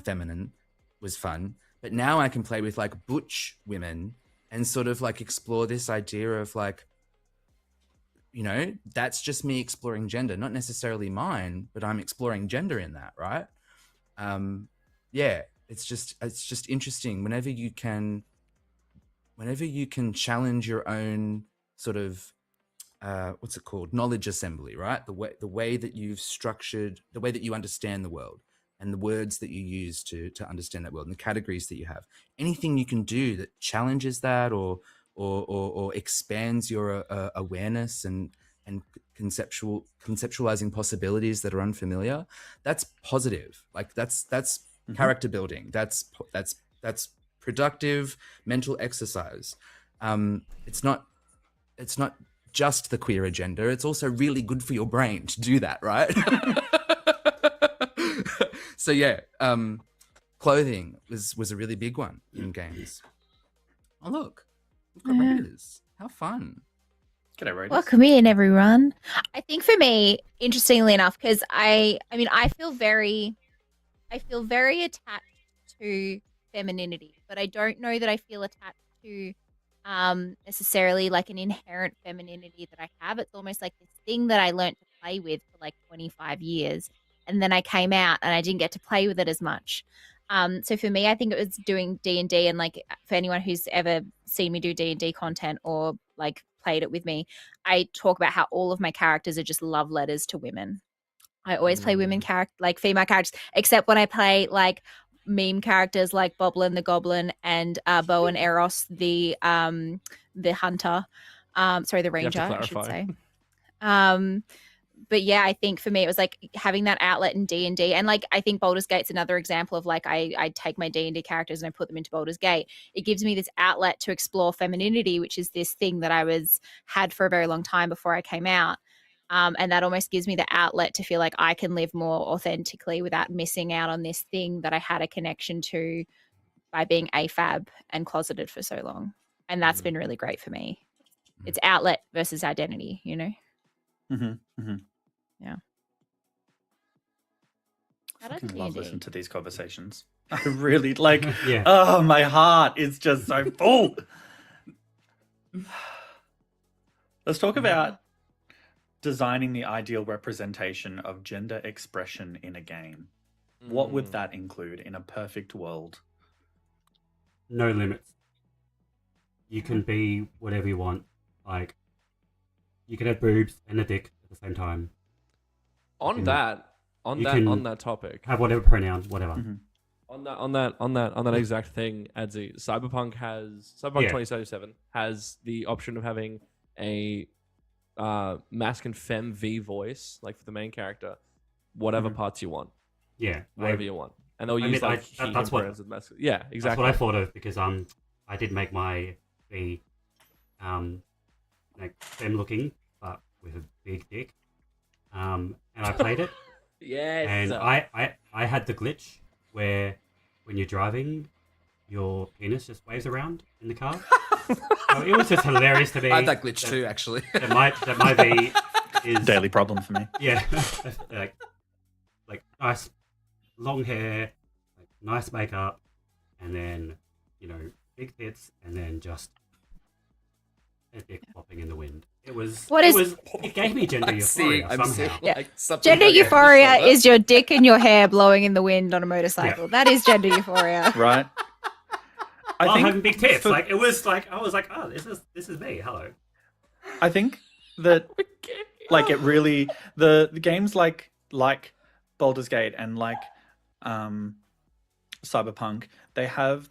feminine was fun. But now I can play with like butch women and sort of like explore this idea of like, you know, that's just me exploring gender, not necessarily mine, but I'm exploring gender in that, right? Yeah, it's just interesting whenever you can challenge your own sort of what's it called, knowledge assembly, right? The way that you've structured, the way that you understand the world, and the words that you use to understand that world, and the categories that you have. Anything you can do that challenges that or expands your awareness and conceptualizing possibilities that are unfamiliar, that's positive. Like that's character building. That's productive mental exercise. It's not just the queer agenda. It's also really good for your brain to do that, right? So yeah, clothing was a really big one in games. Oh look, we've got Raiders. How fun! G'day, Raiders. Welcome in, everyone. I think for me, interestingly enough, because I feel very attached to femininity, but I don't know that I feel attached to necessarily like an inherent femininity that I have. It's almost like this thing that I learned to play with for like 25 years, and then I came out and I didn't get to play with it as much. So for me, I think it was doing D&D, and like for anyone who's ever seen me do D&D content or like played it with me, I talk about how all of my characters are just love letters to women. I always play women like female characters, except when I play like meme characters like Boblin the Goblin and Bo and Eros the hunter. Sorry, the ranger, I should say. But yeah, I think for me it was like having that outlet in D&D, and like I think Baldur's Gate's another example of like I take my D&D characters and I put them into Baldur's Gate. It gives me this outlet to explore femininity, which is this thing that I had for a very long time before I came out. And that almost gives me the outlet to feel like I can live more authentically without missing out on this thing that I had a connection to by being AFAB and closeted for so long. And that's been really great for me. It's outlet versus identity, you know? Mm-hmm, mm-hmm. Yeah. I fucking love listening to these conversations. I really like, Yeah. Oh, my heart is just so full. Let's talk about designing the ideal representation of gender expression in a game. What would that include in a perfect world? No limits. You can be whatever you want. Like, you can have boobs and a dick at the same time. On that topic, have whatever pronoun, whatever. Mm-hmm. On that exact thing, Adzi, Cyberpunk 2077 has the option of having a masc and femme V voice, like for the main character, whatever parts you want. Yeah, whatever you want, and they'll use like that's what with masc. Yeah, exactly. That's what I thought of, because I did make my V like femme looking, but with a big dick. And I played it. Yes. And I had the glitch where when you're driving, your penis just waves around in the car. So it was just hilarious to me. I had that glitch too, actually. that my V is daily problem for me. Yeah, like nice long hair, like nice makeup, and then big tits, and then just a dick popping in the wind. It gave me gender euphoria somehow. Gender euphoria is your dick and your hair blowing in the wind on a motorcycle. Yeah. That is gender euphoria, right? I think having big tits, I was like, oh, this is me. Hello. I think that like it really the games like Baldur's Gate and like Cyberpunk, they have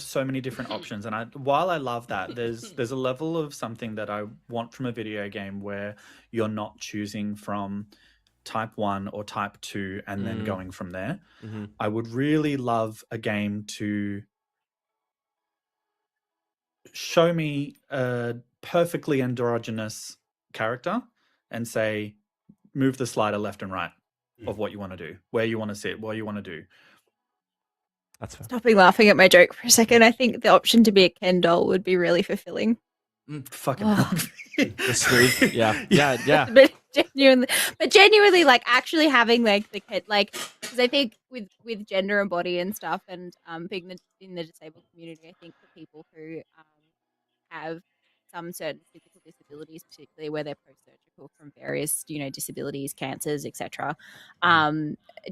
so many different options, and while I love that, there's a level of something that I want from a video game where you're not choosing from type 1 or type 2 and then going from there. Mm-hmm. I would really love a game to show me a perfectly androgynous character and say, move the slider left and right of what you want to do, where you want to sit, what you want to do. That's fair. Stopping laughing at my joke for a second. I think the option to be a Ken doll would be really fulfilling. Fucking Oh. hell. The smooth. Yeah. But genuinely, like actually having like the kid, like, because I think with gender and body and stuff, and being in the disabled community, I think for people who have some certain physical disabilities, particularly where they're post-surgical from various, disabilities, cancers, etc.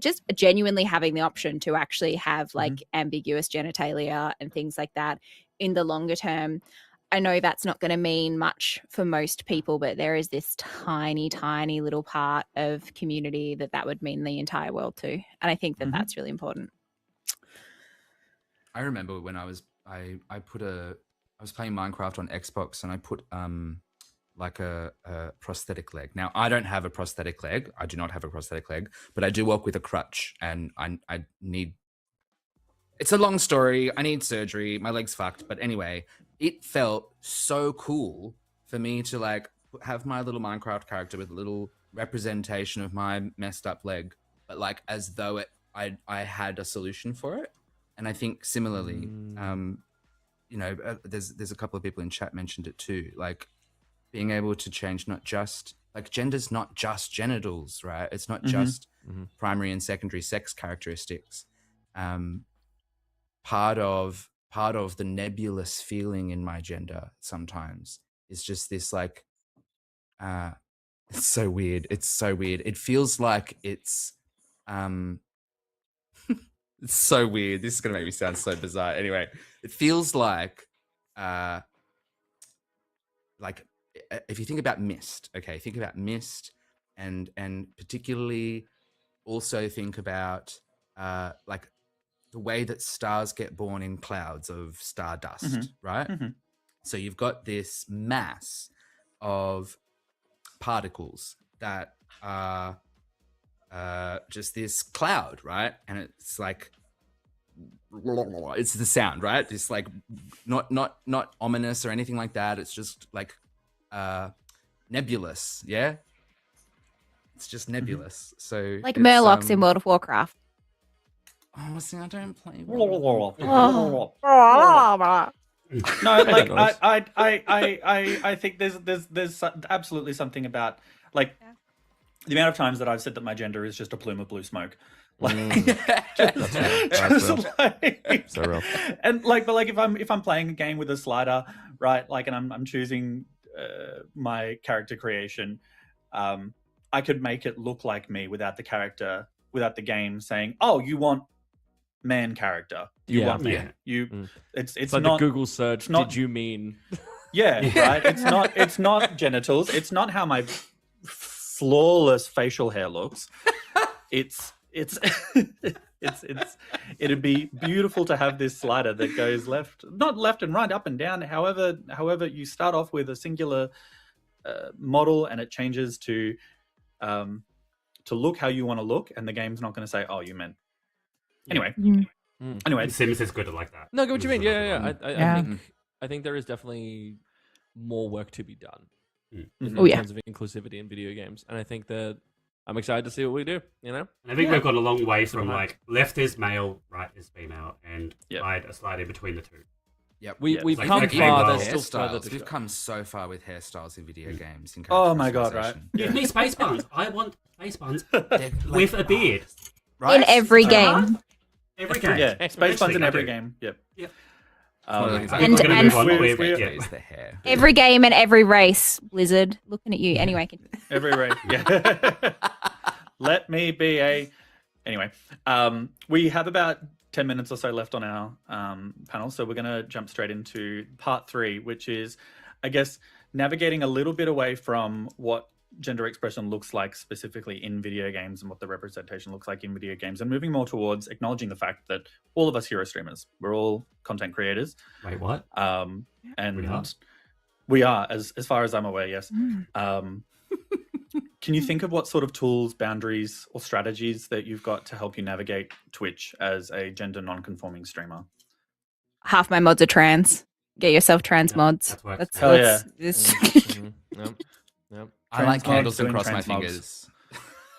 Just genuinely having the option to actually have like ambiguous genitalia and things like that in the longer term. I know that's not going to mean much for most people, but there is this tiny, tiny little part of community that would mean the entire world to. And I think that that's really important. I remember when I was playing Minecraft on Xbox, and I put like a prosthetic leg. Now, I don't have a prosthetic leg. I do not have a prosthetic leg, but I do walk with a crutch, and I need. It's a long story. I need surgery. My leg's fucked. But anyway, it felt so cool for me to like have my little Minecraft character with a little representation of my messed up leg, but like as though I had a solution for it. And I think similarly, there's a couple of people in chat mentioned it too, like being able to change not just like gender's not just genitals, right? It's not just primary and secondary sex characteristics. Part of the nebulous feeling in my gender sometimes is just this like it's so weird. It feels like it's it's so weird. This is gonna make me sound so bizarre. Anyway, it feels like if you think about mist, okay, think about mist and particularly also think about like the way that stars get born in clouds of stardust, right? So you've got this mass of particles that are just this cloud, right? And it's like it's the sound, right? It's like not ominous or anything like that. It's just like nebulous, yeah. It's just nebulous. So like Murlocs in World of Warcraft. Oh, see, I don't play. No, like I think there's absolutely something about like the amount of times that I've said that my gender is just a plume of blue smoke. Like, like, So real. And like, but like if I'm playing a game with a slider, right? Like, and I'm choosing my character creation, I could make it look like me without the game saying, "Oh, you want man character. You want man. It's like not the Google search. not, Did you mean? Yeah, right. It's not genitals. It's not how my flawless facial hair looks. It'd be beautiful to have this slider that goes not left and right, up and down. However, you start off with a singular model and it changes to look how you want to look, and the game's not going to say, "Oh, you meant." Anyway, anyway, Sims is good at like that. No, I get what you mean. Yeah. Yeah. I think there is definitely more work to be done in Oh, yeah. terms of inclusivity in video games, and I think that I'm excited to see what we do. You know, And I think we've got a long way from like left is male, right is female, and a slide in between the two. Yep. We've Like, come okay, far. well, There's still further to We've go. come so far with hairstyles in video games. In Oh my god, right? Give me space buns. I want space buns They're with a beard. right? In every game. Every game. Yeah, space buns in every I do. game. Yep. Yep. I think And- we're going to move on. and- it's the hair. Every game and every race. Blizzard, looking at you. Anyway. Every race. Yeah. Let me be a. Anyway, we have about 10 minutes or so left on our panel, so we're going to jump straight into part 3, which is, I guess, navigating a little bit away from what gender expression looks like specifically in video games and what the representation looks like in video games, and moving more towards acknowledging the fact that all of us here are streamers. We're all content creators. Wait, what? And We are? we are, as far as I'm aware, yes. Can you think of what sort of tools, boundaries, or strategies that you've got to help you navigate Twitch as a gender non-conforming streamer? Half my mods are trans. Get yourself trans mods. that's works. That's Hell yeah. this. Mhm. Yep. Yep. I like Transmogs candles doing and cross my transmogs. fingers.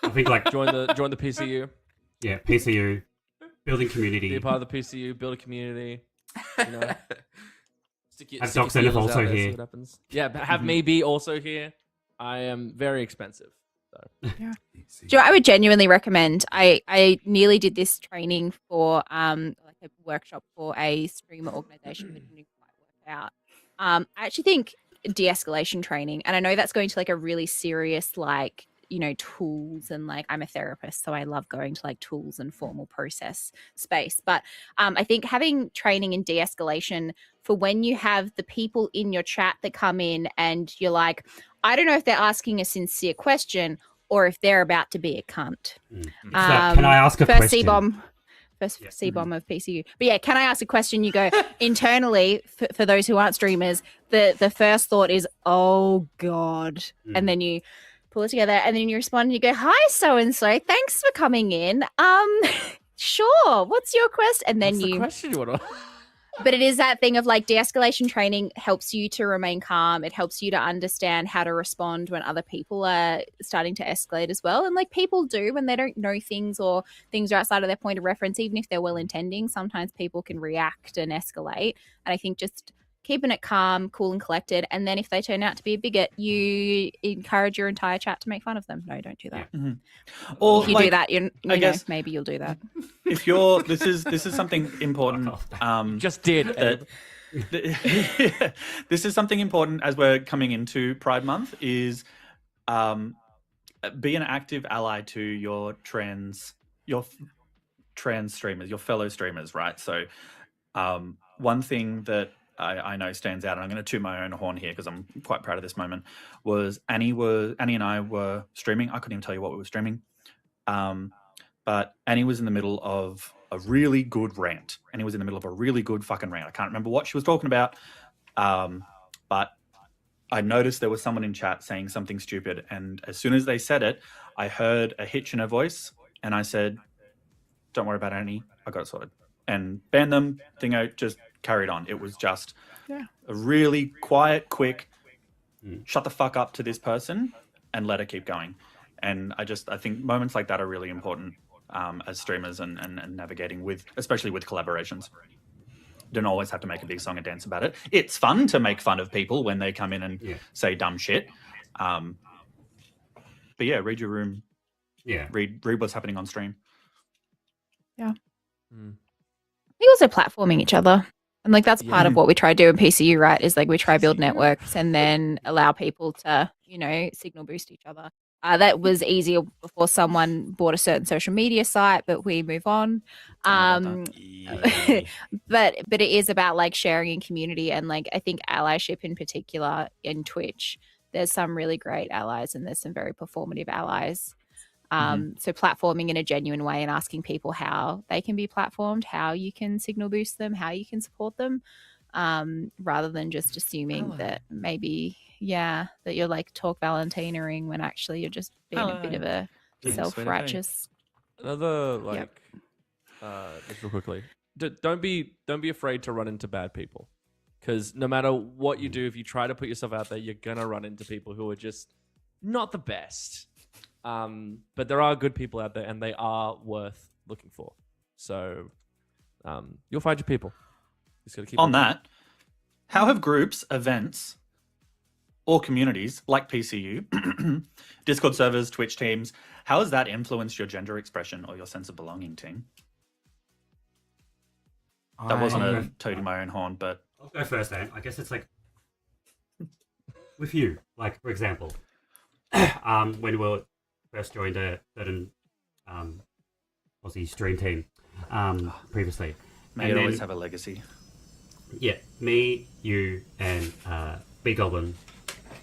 I think like Join the PCU. yeah, PCU, building Be community. a part of the PCU. Build a community. You know. Have Doc Zenith feelers out also there, see here. what happens. Yeah, but have me be also here. I am very expensive. So. Do I would genuinely recommend. I nearly did this training for like a workshop for a streamer organization that didn't quite work out. I actually think de-escalation training, and I know that's going to like a really serious like tools, and like I'm a therapist, so I love going to like tools and formal process space. But I think having training in de-escalation for when you have the people in your chat that come in and you're like, I don't know if they're asking a sincere question or if they're about to be a cunt. It's that, can I ask a first question? First C-bomb of PCU. But yeah, can I ask a question? You go internally, for those who aren't streamers, the first thought is, oh God. And then you pull it together and then you respond and you go, hi, so-and-so, thanks for coming in. Sure, what's your question? And then What's the question you want to... But it is that thing of like de-escalation training helps you to remain calm. It helps you to understand how to respond when other people are starting to escalate as well. And like people do when they don't know things or things are outside of their point of reference, even if they're well intending, sometimes people can react and escalate. And I think just keeping it calm, cool and collected. And then if they turn out to be a bigot, you encourage your entire chat to make fun of them. No, don't do that. Or If you like, do that, you I guess maybe you'll do that. if you're this is something important. Just did. That this is something important as we're coming into Pride Month is be an active ally to your trans streamers, your fellow streamers, right? So one thing that I know stands out, and I'm going to toot my own horn here because I'm quite proud of this moment, was Annie and I were streaming. I couldn't even tell you what we were streaming. But Annie was in the middle of a really good rant. Annie was in the middle of a really good fucking rant. I can't remember what she was talking about. But I noticed there was someone in chat saying something stupid. And as soon as they said it, I heard a hitch in her voice. And I said, don't worry about Annie. I got it sorted. And banned them. Thingo just carried on. It was just a really quiet, quick, shut the fuck up to this person and let her keep going. And I think moments like that are really important as streamers and navigating with, especially with collaborations. Don't always have to make a big song and dance about it. It's fun to make fun of people when they come in and say dumb shit. But yeah, read your room. Yeah. Read what's happening on stream. Yeah. I think also platforming each other. And like that's part of what we try to do in PCU, right? Is like we try to build networks and then allow people to, signal boost each other. That was easier before someone bought a certain social media site, but we move on. But it is about like sharing in community and like I think allyship in particular in Twitch. There's some really great allies and there's some very performative allies. So platforming in a genuine way and asking people how they can be platformed, how you can signal boost them, how you can support them, rather than just assuming that maybe, that you're like talk Valentinaing when actually you're just being a bit of a self-righteous. Another just real quickly, don't be afraid to run into bad people, because no matter what you do, if you try to put yourself out there, you're gonna run into people who are just not the best. But there are good people out there and they are worth looking for. So you'll find your people. Just gotta keep on that. How have groups, events, or communities like PCU, Discord servers, Twitch teams, how has that influenced your gender expression or your sense of belonging, team? That wasn't a toting my own horn, but I'll go first then. I guess it's like with you, like for example, when we were first joined a certain Aussie stream team previously. may it always have a legacy. Yeah, me, you, and B Goblin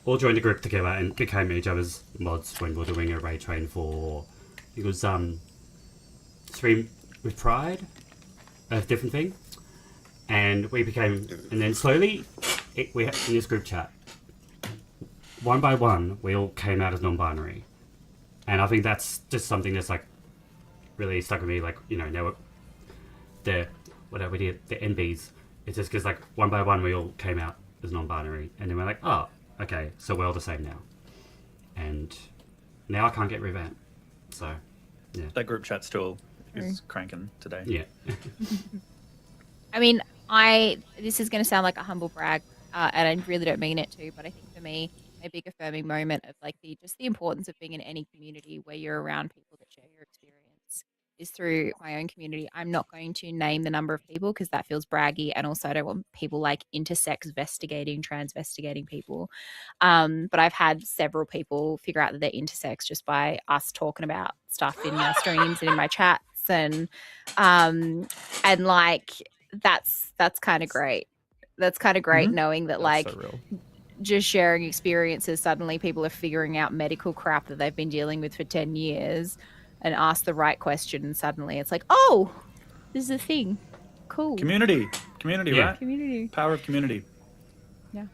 all joined a group together and became each other's mods when we were doing a raid train for, I think it was Stream with Pride, a different thing. And we became, and then slowly, we in this group chat, one by one, we all came out as non-binary. And I think that's just something that's like really stuck with me. Like, now the NBs It's just because like one by one we all came out as non-binary, and then we're like, oh, okay, so we're all the same now. And now I can't get revamped. So, yeah. That group chat still is cranking today. Yeah. I mean, this is going to sound like a humble brag, and I really don't mean it to, but I think for me, a big affirming moment of like the importance of being in any community where you're around people that share your experience is through my own community. I'm not going to name the number of people because that feels braggy, and also I don't want people like intersex vestigating, transvestigating people. But I've had several people figure out that they're intersex just by us talking about stuff in my streams and in my chats, and like that's kind of great. That's kind of great knowing that That's like so real. just sharing experiences, suddenly people are figuring out medical crap that they've been dealing with for 10 years and ask the right question, and suddenly it's like, oh, this is a thing. Cool. Community, Yeah. right? Community. Power of community. Yeah.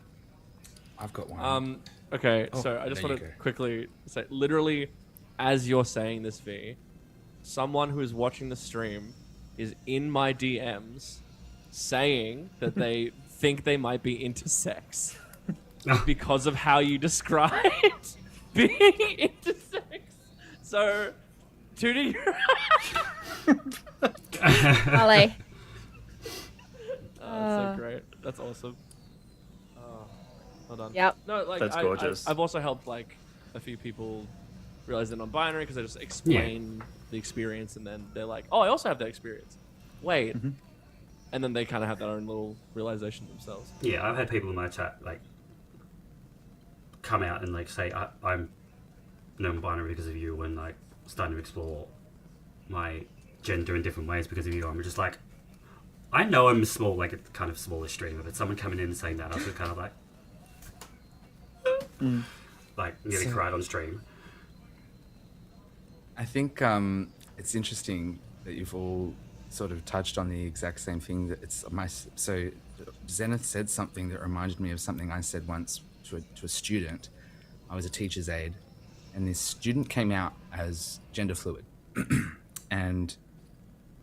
I've got one. Okay, Oh, so I just there want you to go. quickly say, literally, as you're saying this, V, someone who is watching the stream is in my DMs saying that they think they might be intersex because of how you described being intersex. So, Tootie, Ollie. that's so great. That's awesome. Oh, well done. Yep. No, like That's gorgeous. I've also helped like a few people realize they're non-binary because I just explain the experience, and then they're like, "Oh, I also have that experience." Wait, and then they kind of have their own little realization themselves. Yeah, I've had people in my chat like come out and like say I'm non-binary because of you, and like starting to explore my gender in different ways because of you. I'm just like, I know I'm small, like a kind of smallish streamer, but someone coming in and saying that, I feel kind of like nearly cried on stream. I think it's interesting that you've all sort of touched on the exact same thing. That so Zenith said something that reminded me of something I said once to a student. I was a teacher's aide, and this student came out as gender fluid, and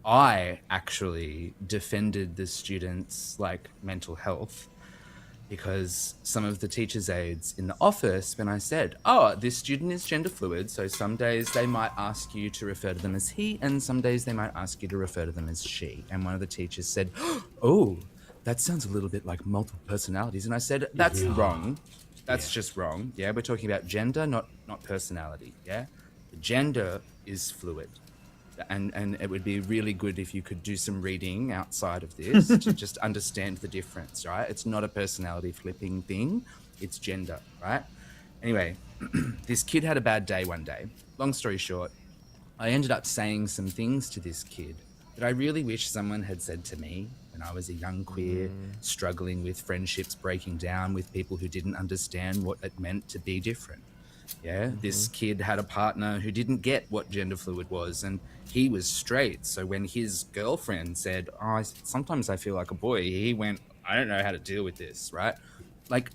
I actually defended the student's like mental health, because some of the teachers' aides in the office, when I said, oh, this student is gender fluid, so some days they might ask you to refer to them as he, and some days they might ask you to refer to them as she. And one of the teachers said, oh, that sounds a little bit like multiple personalities. And I said, that's wrong. That's just wrong. Yeah, we're talking about gender, not personality. Yeah, the gender is fluid. And it would be really good if you could do some reading outside of this to just understand the difference, right? It's not a personality flipping thing, it's gender, right? Anyway, this kid had a bad day one day. Long story short, I ended up saying some things to this kid that I really wish someone had said to me when I was a young queer, struggling with friendships breaking down with people who didn't understand what it meant to be different. Yeah, this kid had a partner who didn't get what gender fluid was, and he was straight. So when his girlfriend said, oh, sometimes I feel like a boy, he went, I don't know how to deal with this, right? Like,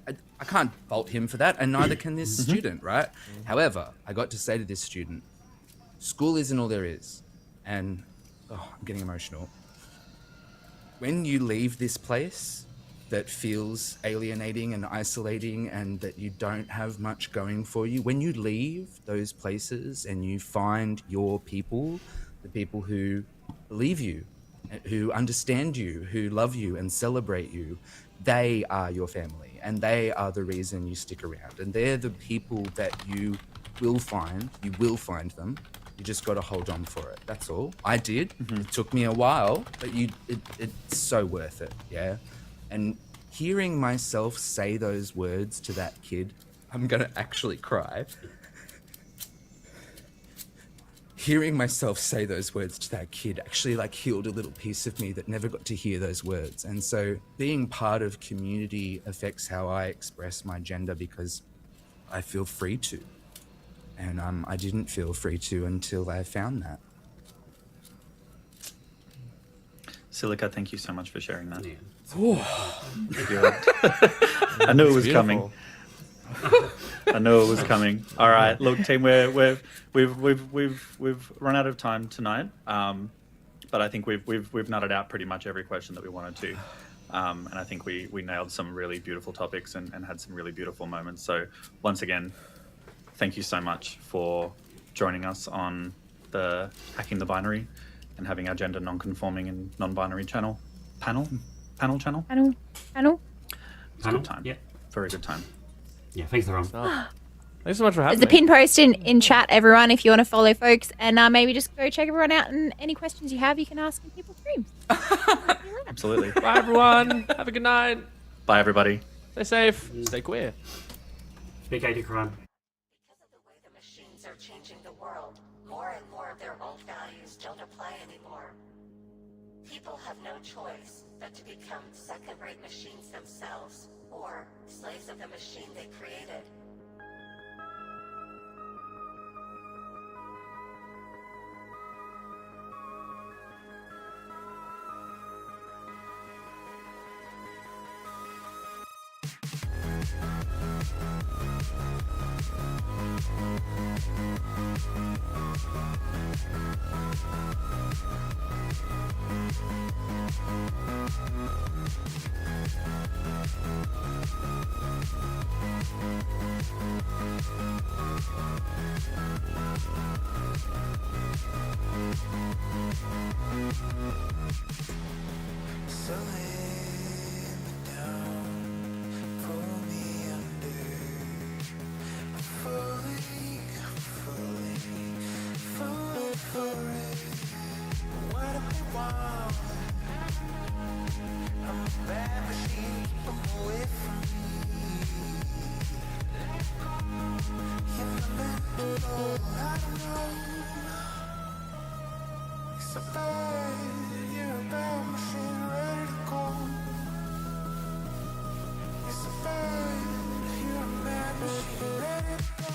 I can't fault him for that, and neither can this student, right? However, I got to say to this student, school isn't all there is. And, oh, I'm getting emotional. When you leave this place that feels alienating and isolating and that you don't have much going for you, when you leave those places and you find your people, the people who believe you, who understand you, who love you and celebrate you, they are your family, and they are the reason you stick around, and they're the people that you will find them. You just got to hold on for it. That's all. I did. It took me a while, but it's so worth it. Yeah. And hearing myself say those words to that kid, I'm going to actually cry. Hearing myself say those words to that kid actually like healed a little piece of me that never got to hear those words. And so being part of community affects how I express my gender, because I feel free to. And I didn't feel free to until I found that. Silica, thank you so much for sharing that. Yeah. I knew it was coming. I knew it was coming. All right, look, team, we've run out of time tonight. but I think we've nutted out pretty much every question that we wanted to. And I think we nailed some really beautiful topics and had some really beautiful moments. So once again, thank you so much for joining us on the Hacking the Binary and having our gender non-conforming and non-binary panel. It's a good time. Yeah. Very good time. Yeah, thanks, Ron. Thanks so much for having There's a me. pin post in chat, everyone, if you want to follow folks. And maybe just go check everyone out. And any questions you have, you can ask in people's streams. Absolutely. Bye, everyone. Have a good night. Bye, everybody. Stay safe. Stay queer. Big 80 Quran. Because of the way the machines are changing the world, more and more of their old values don't apply anymore. People have no choice but to become second-rate machines themselves, or slaves of the machine they created. So lay me down, pull me under. I'm falling for it. What do they want? I'm a bad machine, keep 'em away from me. You're my mentor, I don't know. It's a bad, you're a bad machine, ready to go. It's a bad, you're a bad machine, ready to go.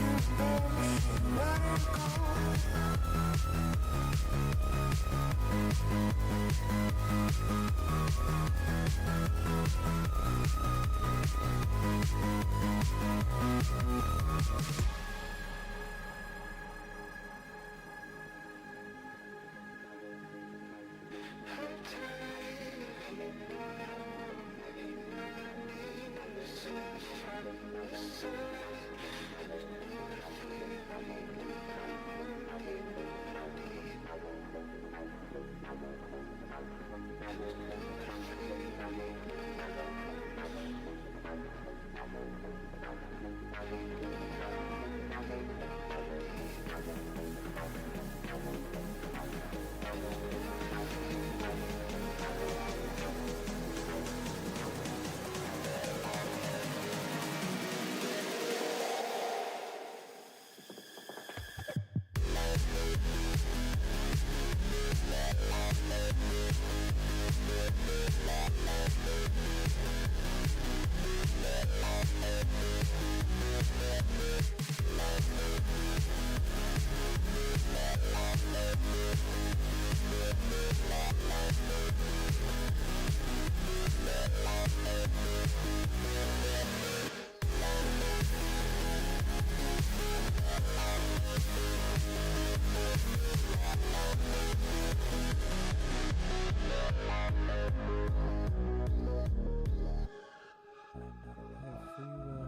You're a bad machine, ready to go. I'm not aware.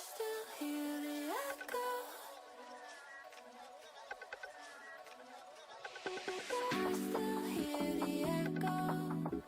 still hear the echo. I still hear the echoes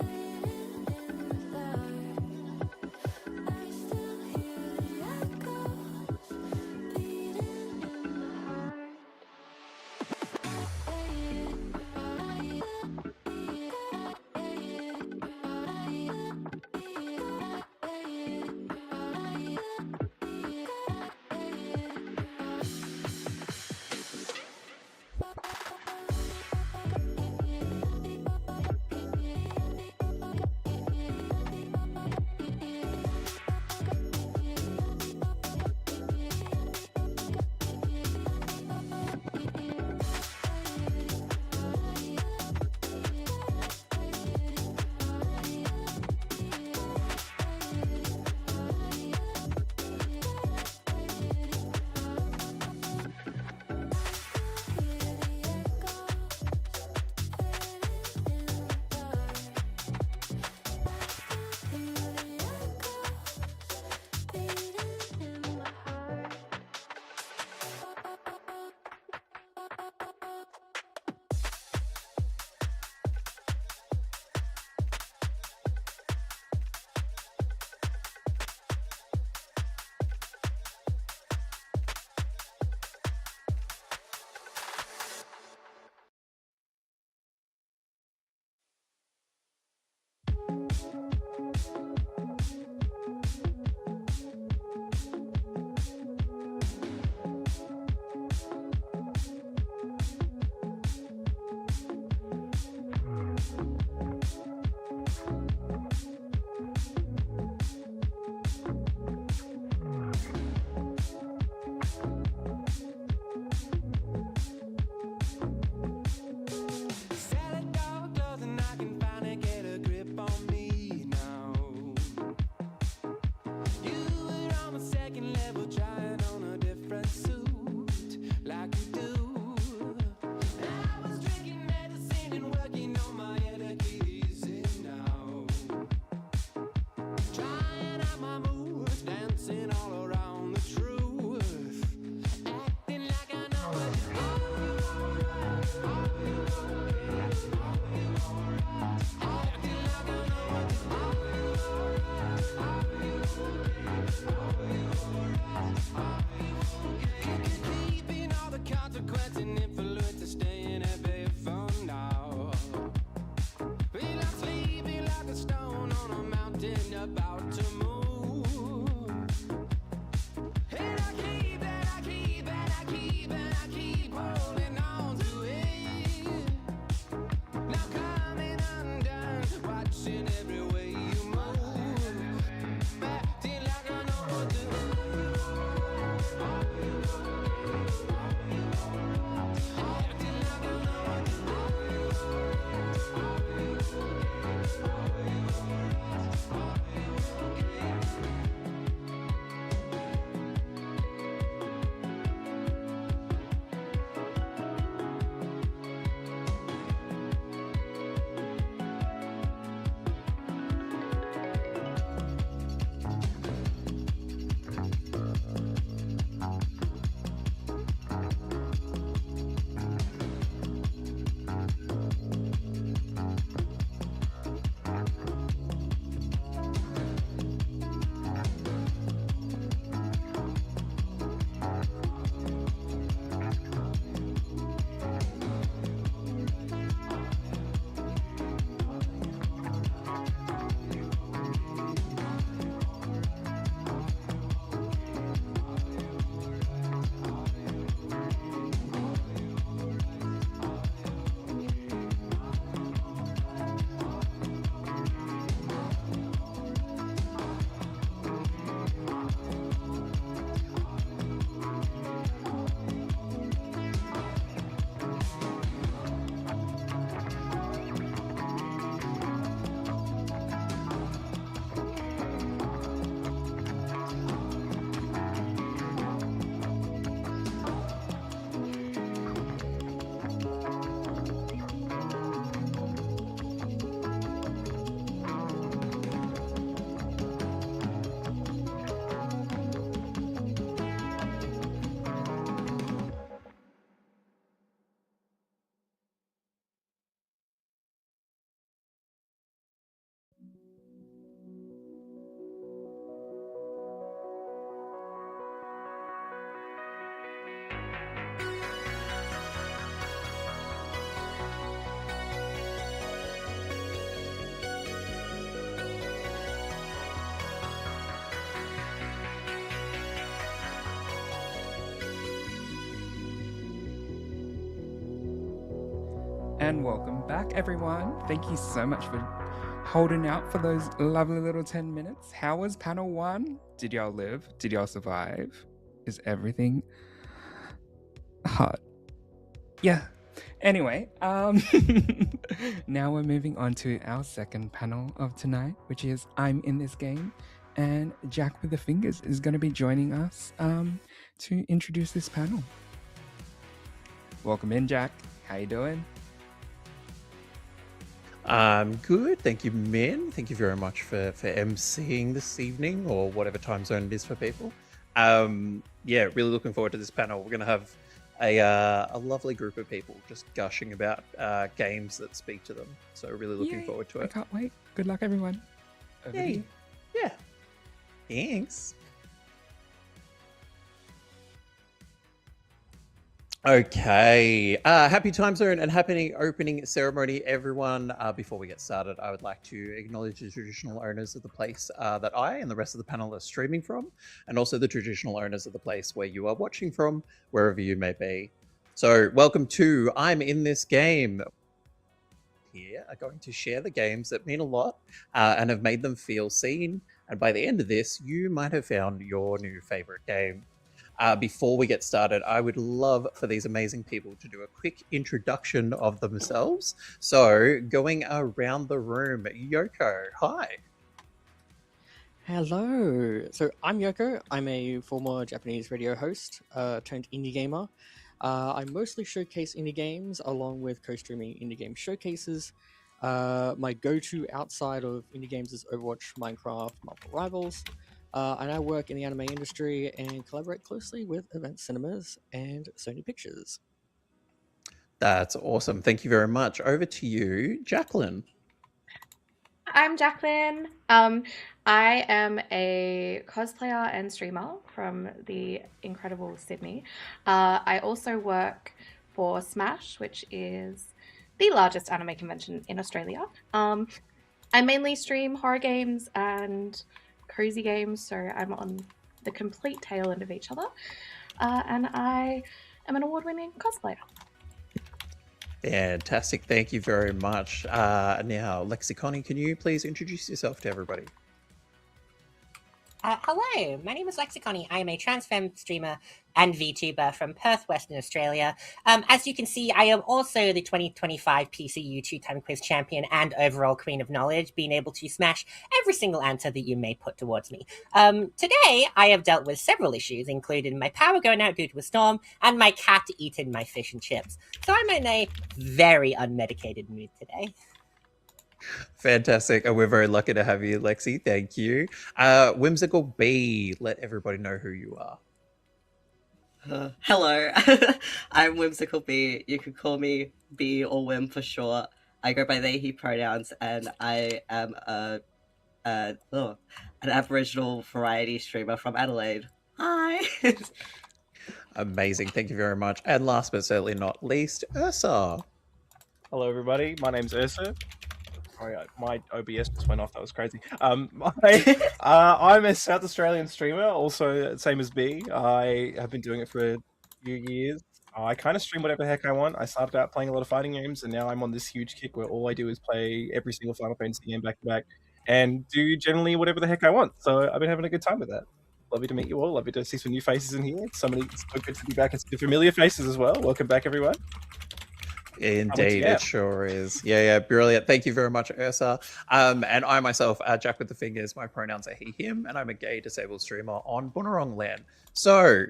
fading in the dark. I still hear the echoes beating in my heart. And welcome back, everyone. Thank you so much for holding out for those lovely little 10 minutes. How was panel 1? Did y'all live? Did y'all survive? Is everything hot? Yeah. Anyway, now we're moving on to our second panel of tonight, which is I'm in this game. And Jack with the Fingers is going to be joining us to introduce this panel. Welcome in, Jack. How you doing? I'm good. Thank you, Min. Thank you very much for emceeing this evening or whatever time zone it is for people. Yeah, really looking forward to this panel. We're going to have a lovely group of people just gushing about games that speak to them. So really looking Yay. forward to I it. can't wait. Good luck, everyone. Over to Yay. you. Yeah. Thanks. Okay. Happy time zone and happy opening ceremony, everyone. Before we get started, I would like to acknowledge the traditional owners of the place that I and the rest of the panel are streaming from, and also the traditional owners of the place where you are watching from, wherever you may be. So, welcome to I'm in this game. Here are going to share the games that mean a lot and have made them feel seen. And by the end of this, you might have found your new favorite game. Before we get started, I would love for these amazing people to do a quick introduction of themselves. So, going around the room, Yoko, hi. Hello. So I'm Yoko. I'm a former Japanese radio host turned indie gamer. I mostly showcase indie games along with co-streaming indie game showcases. My go-to outside of indie games is Overwatch, Minecraft, Marvel Rivals. And I work in the anime industry and collaborate closely with Event Cinemas and Sony Pictures. That's awesome. Thank you very much. Over to you, Jacqueline. I'm Jacqueline. I am a cosplayer and streamer from the incredible Sydney. I also work for Smash, which is the largest anime convention in Australia. I mainly stream horror games and cozy games, so I'm on the complete tail end of each other. And I am an award-winning cosplayer. Fantastic. Thank you very much. Now, Lexiconi, can you please introduce yourself to everybody? Hello, my name is Lexiconi. I am a trans femme streamer and VTuber from Perth, Western Australia. As you can see, I am also the 2025 PCU two-time quiz champion and overall queen of knowledge, being able to smash every single answer that you may put towards me. Today, I have dealt with several issues, including my power going out due to a storm and my cat eating my fish and chips. So I'm in a very unmedicated mood today. Fantastic. And we're very lucky to have you, Lexi. Thank you. Whimsical B, let everybody know who you are. Hello, I'm Whimsical B. You could call me B or Whim for short. I go by they, he pronouns, and I am an Aboriginal variety streamer from Adelaide. Hi! Amazing. Thank you very much. And last but certainly not least, Ursa. Hello, everybody. My name's Ursa. Sorry, my OBS just went off. That was crazy. I'm a South Australian streamer, also same as B. I have been doing it for a few years. I kind of stream whatever the heck I want. I started out playing a lot of fighting games, and now I'm on this huge kick where all I do is play every single Final Fantasy game back to back, and do generally whatever the heck I want. So I've been having a good time with that. Lovely to meet you all. Lovely to see some new faces in here. It's so good to be back and see the familiar faces as well. Welcome back, everyone. Indeed, it sure is. Yeah, brilliant. Thank you very much, Ursa. And I myself, Jack with the Fingers, my pronouns are he, him, and I'm a gay disabled streamer on Bunurong land. So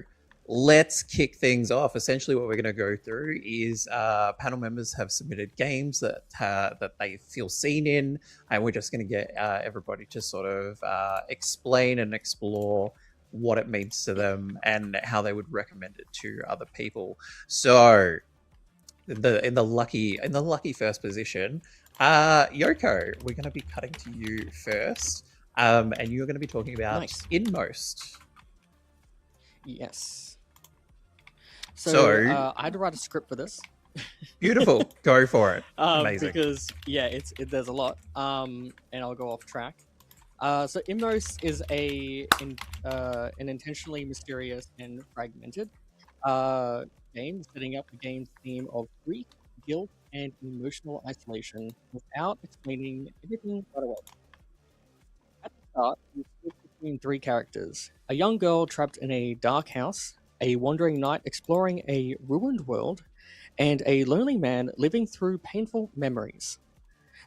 let's kick things off. Essentially, what we're going to go through is panel members have submitted games that they feel seen in, and we're just going to get everybody to sort of explain and explore what it means to them and how they would recommend it to other people. So in the lucky first position, Yoko, we're going to be cutting to you first, and you're going to be talking about Inmost. Yes. So I had to write a script for this. Beautiful. Go for it. Amazing. Because there's a lot, and I'll go off track. So Inmost is an intentionally mysterious and fragmented game, setting up the game's theme of grief, guilt, and emotional isolation without explaining everything right away. At the start, we split between three characters: a young girl trapped in a dark house, a wandering knight exploring a ruined world, and a lonely man living through painful memories.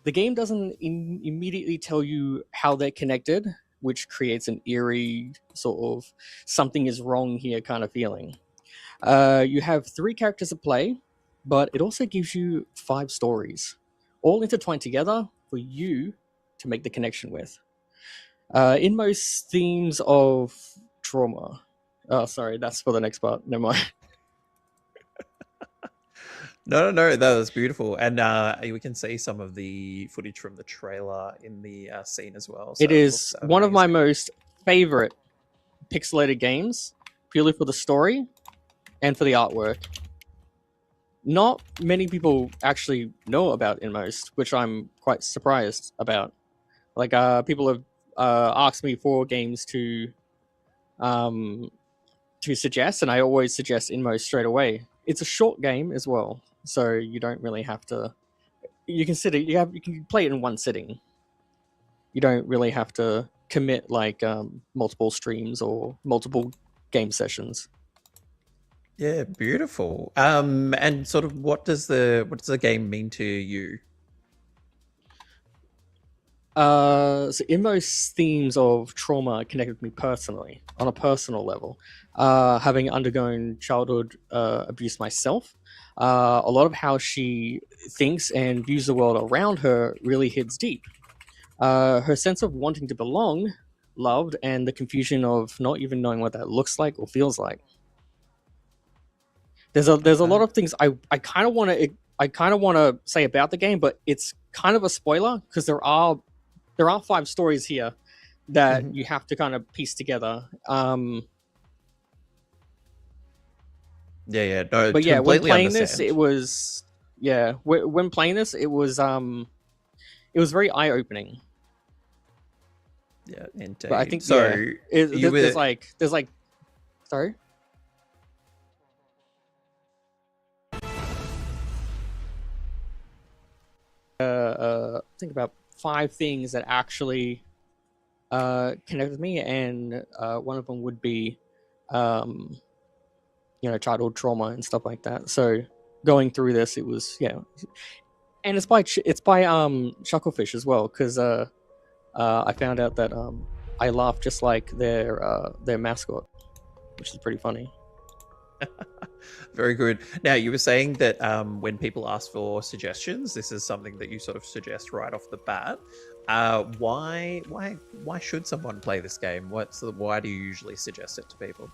The game doesn't immediately tell you how they're connected, which creates an eerie sort of something is wrong here kind of feeling. You have three characters to play, but it also gives you 5 stories, all intertwined together for you to make the connection with. In most themes of trauma. Oh, sorry, that's for the next part. Never mind. No, that was beautiful, and we can see some of the footage from the trailer in the scene as well. So It is looks one of my amazing. most favorite pixelated games, purely for the story and for the artwork. Not many people actually know about Inmost, which I'm quite surprised about. Like, people have asked me for games to suggest, and I always suggest Inmost straight away. It's a short game as well, so you don't really have to. You can you can play it in one sitting. You don't really have to commit like multiple streams or multiple game sessions. Yeah, beautiful. And sort of what does the game mean to you? So in most themes of trauma connected with me personally, on a personal level, having undergone childhood abuse myself, a lot of how she thinks and views the world around her really hits deep. Her sense of wanting to belong, loved, and the confusion of not even knowing what that looks like or feels like. There's a lot of things I kind of want to say about the game, but it's kind of a spoiler because there are 5 stories here that you have to kind of piece together. Yeah, no, but yeah, when completely playing understand. this, it was when playing this, it was very eye opening. Yeah, indeed. But I think so. There's like, sorry. Think about 5 things that actually connect with me, and one of them would be childhood trauma and stuff like that. So going through this, it was and it's by Chucklefish as well, because I found out that I laugh just like their mascot, which is pretty funny. Very good. Now, you were saying that when people ask for suggestions, this is something that you sort of suggest right off the bat. Why should someone play this game? Why do you usually suggest it to people?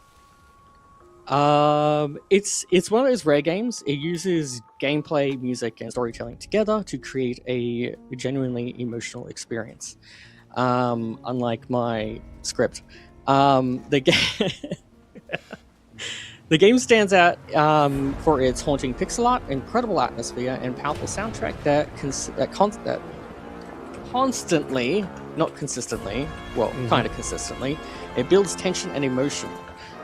It's one of those rare games. It uses gameplay, music, and storytelling together to create a genuinely emotional experience. Unlike my script, the game. The game stands out for its haunting pixel art, incredible atmosphere, and powerful soundtrack that constantly, not consistently, well, kind of consistently, it builds tension and emotion.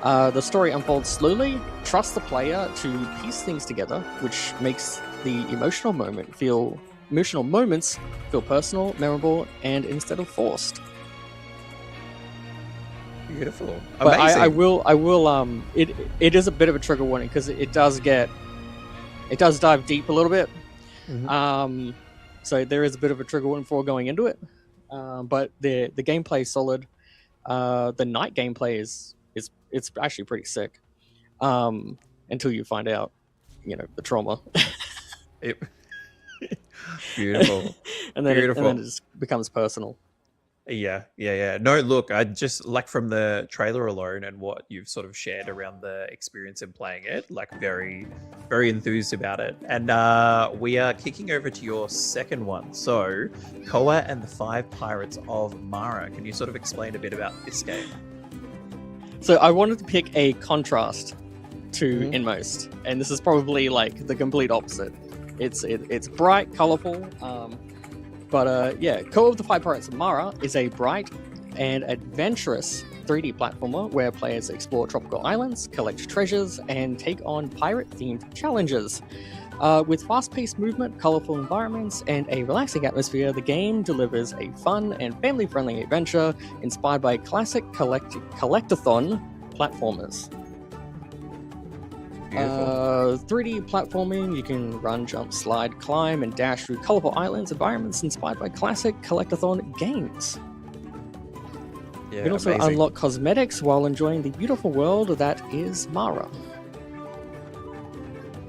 The story unfolds slowly, trust the player to piece things together, which makes the emotional moments feel personal, memorable, and instead of forced. Beautiful. But I will. It is a bit of a trigger warning because it does dive deep a little bit. So there is a bit of a trigger warning before going into it. But the gameplay is solid. The night gameplay is actually pretty sick. Until you find out, the trauma. Beautiful. and then Beautiful. It just becomes personal. Yeah. No, look, I just like from the trailer alone and what you've sort of shared around the experience in playing it, like very, very enthused about it. And we are kicking over to your second one. So, Koa and the 5 Pirates of Mara. Can you sort of explain a bit about this game? So I wanted to pick a contrast to Inmost, and this is probably like the complete opposite. It's bright, colorful. But Koa of the 5 Pirates of Mara is a bright and adventurous 3D platformer where players explore tropical islands, collect treasures, and take on pirate-themed challenges. With fast-paced movement, colorful environments, and a relaxing atmosphere, the game delivers a fun and family-friendly adventure inspired by classic collectathon platformers. 3D platforming, you can run, jump, slide, climb, and dash through colorful islands, environments inspired by classic collectathon games. Yeah, You can also amazing. unlock cosmetics while enjoying the beautiful world that is Mara.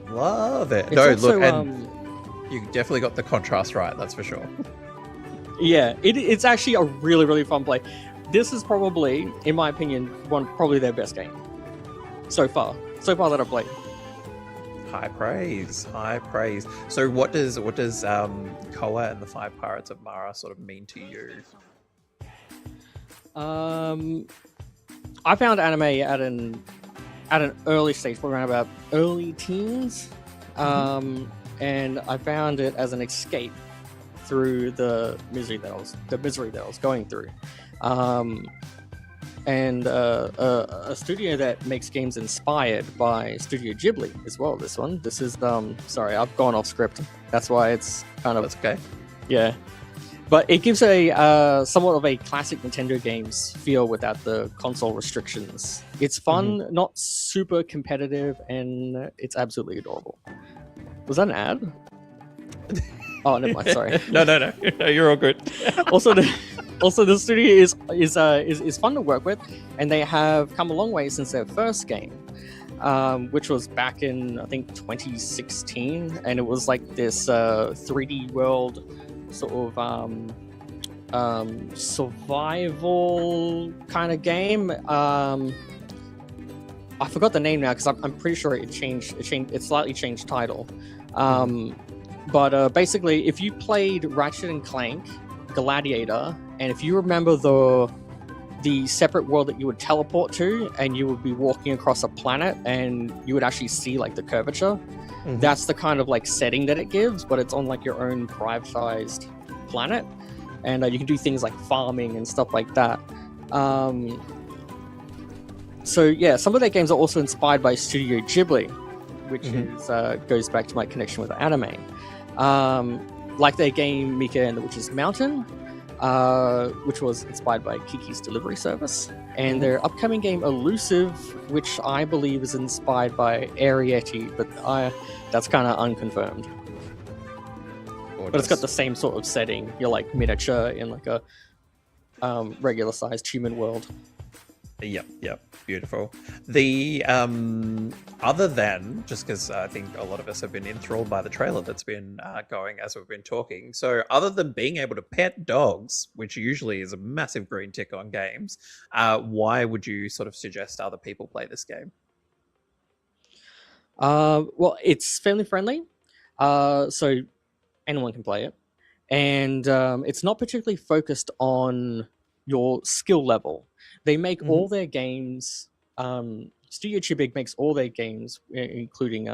Love it. It's No, also, look, and you definitely got the contrast right, that's for sure. Yeah, it's actually a really, really fun play. This is probably, in my opinion, probably their best game so far that I've played. High praise, high praise. So what does Koa and the Five Pirates of Mara sort of mean to you? I found anime at an early stage, probably around about early teens, and I found it as an escape through the misery that I was going through. And a studio that makes games inspired by Studio Ghibli as well. This is sorry, I've gone off script. That's why it's kind of That's okay. Yeah, but it gives a somewhat of a classic Nintendo games feel without the console restrictions. It's fun, not super competitive, and it's absolutely adorable. Was that an ad? Oh, never mind. Sorry. No, you're all good. Also, the studio is fun to work with, and they have come a long way since their first game, which was back in I think 2016, and it was like this 3D world sort of survival kind of game. I forgot the name now because I'm pretty sure it slightly changed title. But basically, if you played Ratchet and Clank, Gladiator, and if you remember the separate world that you would teleport to, and you would be walking across a planet, and you would actually see like the curvature, that's the kind of like setting that it gives, but it's on like your own privatized planet, and you can do things like farming and stuff like that. So yeah, some of their games are also inspired by Studio Ghibli, which is goes back to my connection with anime. Like their game Mika and the Witch's Mountain, which was inspired by Kiki's Delivery Service, and their upcoming game Elusive, which I believe is inspired by Arrietty, but that's kind of unconfirmed. But it's got the same sort of setting. You're like miniature in like a regular sized human world. Yep, beautiful. The other than just because I think a lot of us have been enthralled by the trailer that's been going as we've been talking. So other than being able to pet dogs, which usually is a massive green tick on games, why would you sort of suggest other people play this game? Well, it's family friendly, so anyone can play it, and it's not particularly focused on your skill level. They make all their games. Studio Ghibli makes all their games, including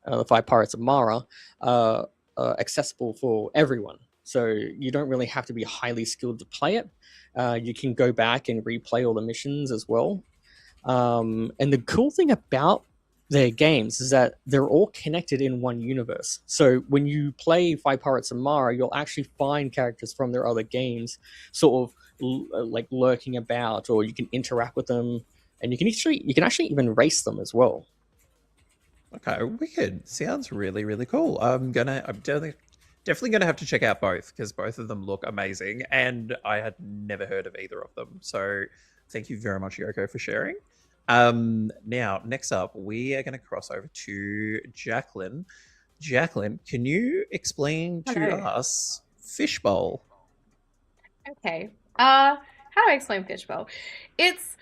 the Five Pirates of Mara, accessible for everyone. So you don't really have to be highly skilled to play it. You can go back and replay all the missions as well. And the cool thing about their games is that they're all connected in one universe. So when you play Five Pirates of Mara, you'll actually find characters from their other games sort of like lurking about, or you can interact with them, and you can actually even race them as well. Okay, wicked. Sounds really, really cool. I'm definitely gonna have to check out both because both of them look amazing, and I had never heard of either of them. So thank you very much, Yoko, for sharing. Now, next up, we are going to cross over to Jacqueline. Jacqueline, can you explain to us Fishbowl? Okay. How do I explain Fishbowl? It's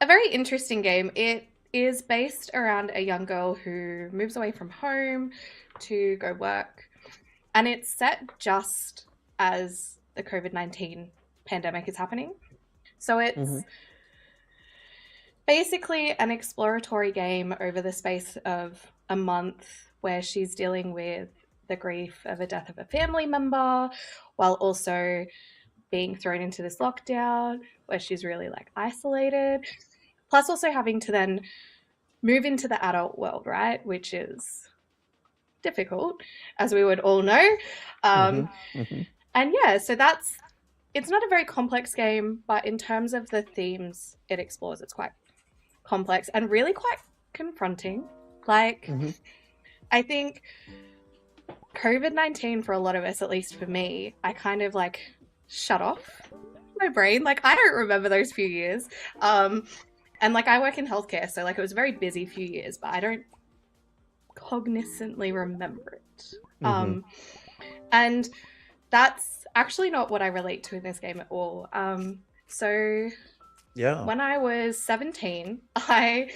a very interesting game. It is based around a young girl who moves away from home to go work, and it's set just as the COVID-19 pandemic is happening. So it's basically an exploratory game over the space of a month where she's dealing with the grief of a death of a family member while also being thrown into this lockdown where she's really like isolated, plus also having to then move into the adult world, right, which is difficult, as we would all know. And yeah, so it's not a very complex game, but in terms of the themes it explores, it's quite complex and really quite confronting. Like, I think COVID-19, for a lot of us, at least for me, I kind of like shut off my brain. Like, I don't remember those few years. And like, I work in healthcare, so like it was a very busy few years, but I don't cognizantly remember it. And that's actually not what I relate to in this game at all. So when I was 17, I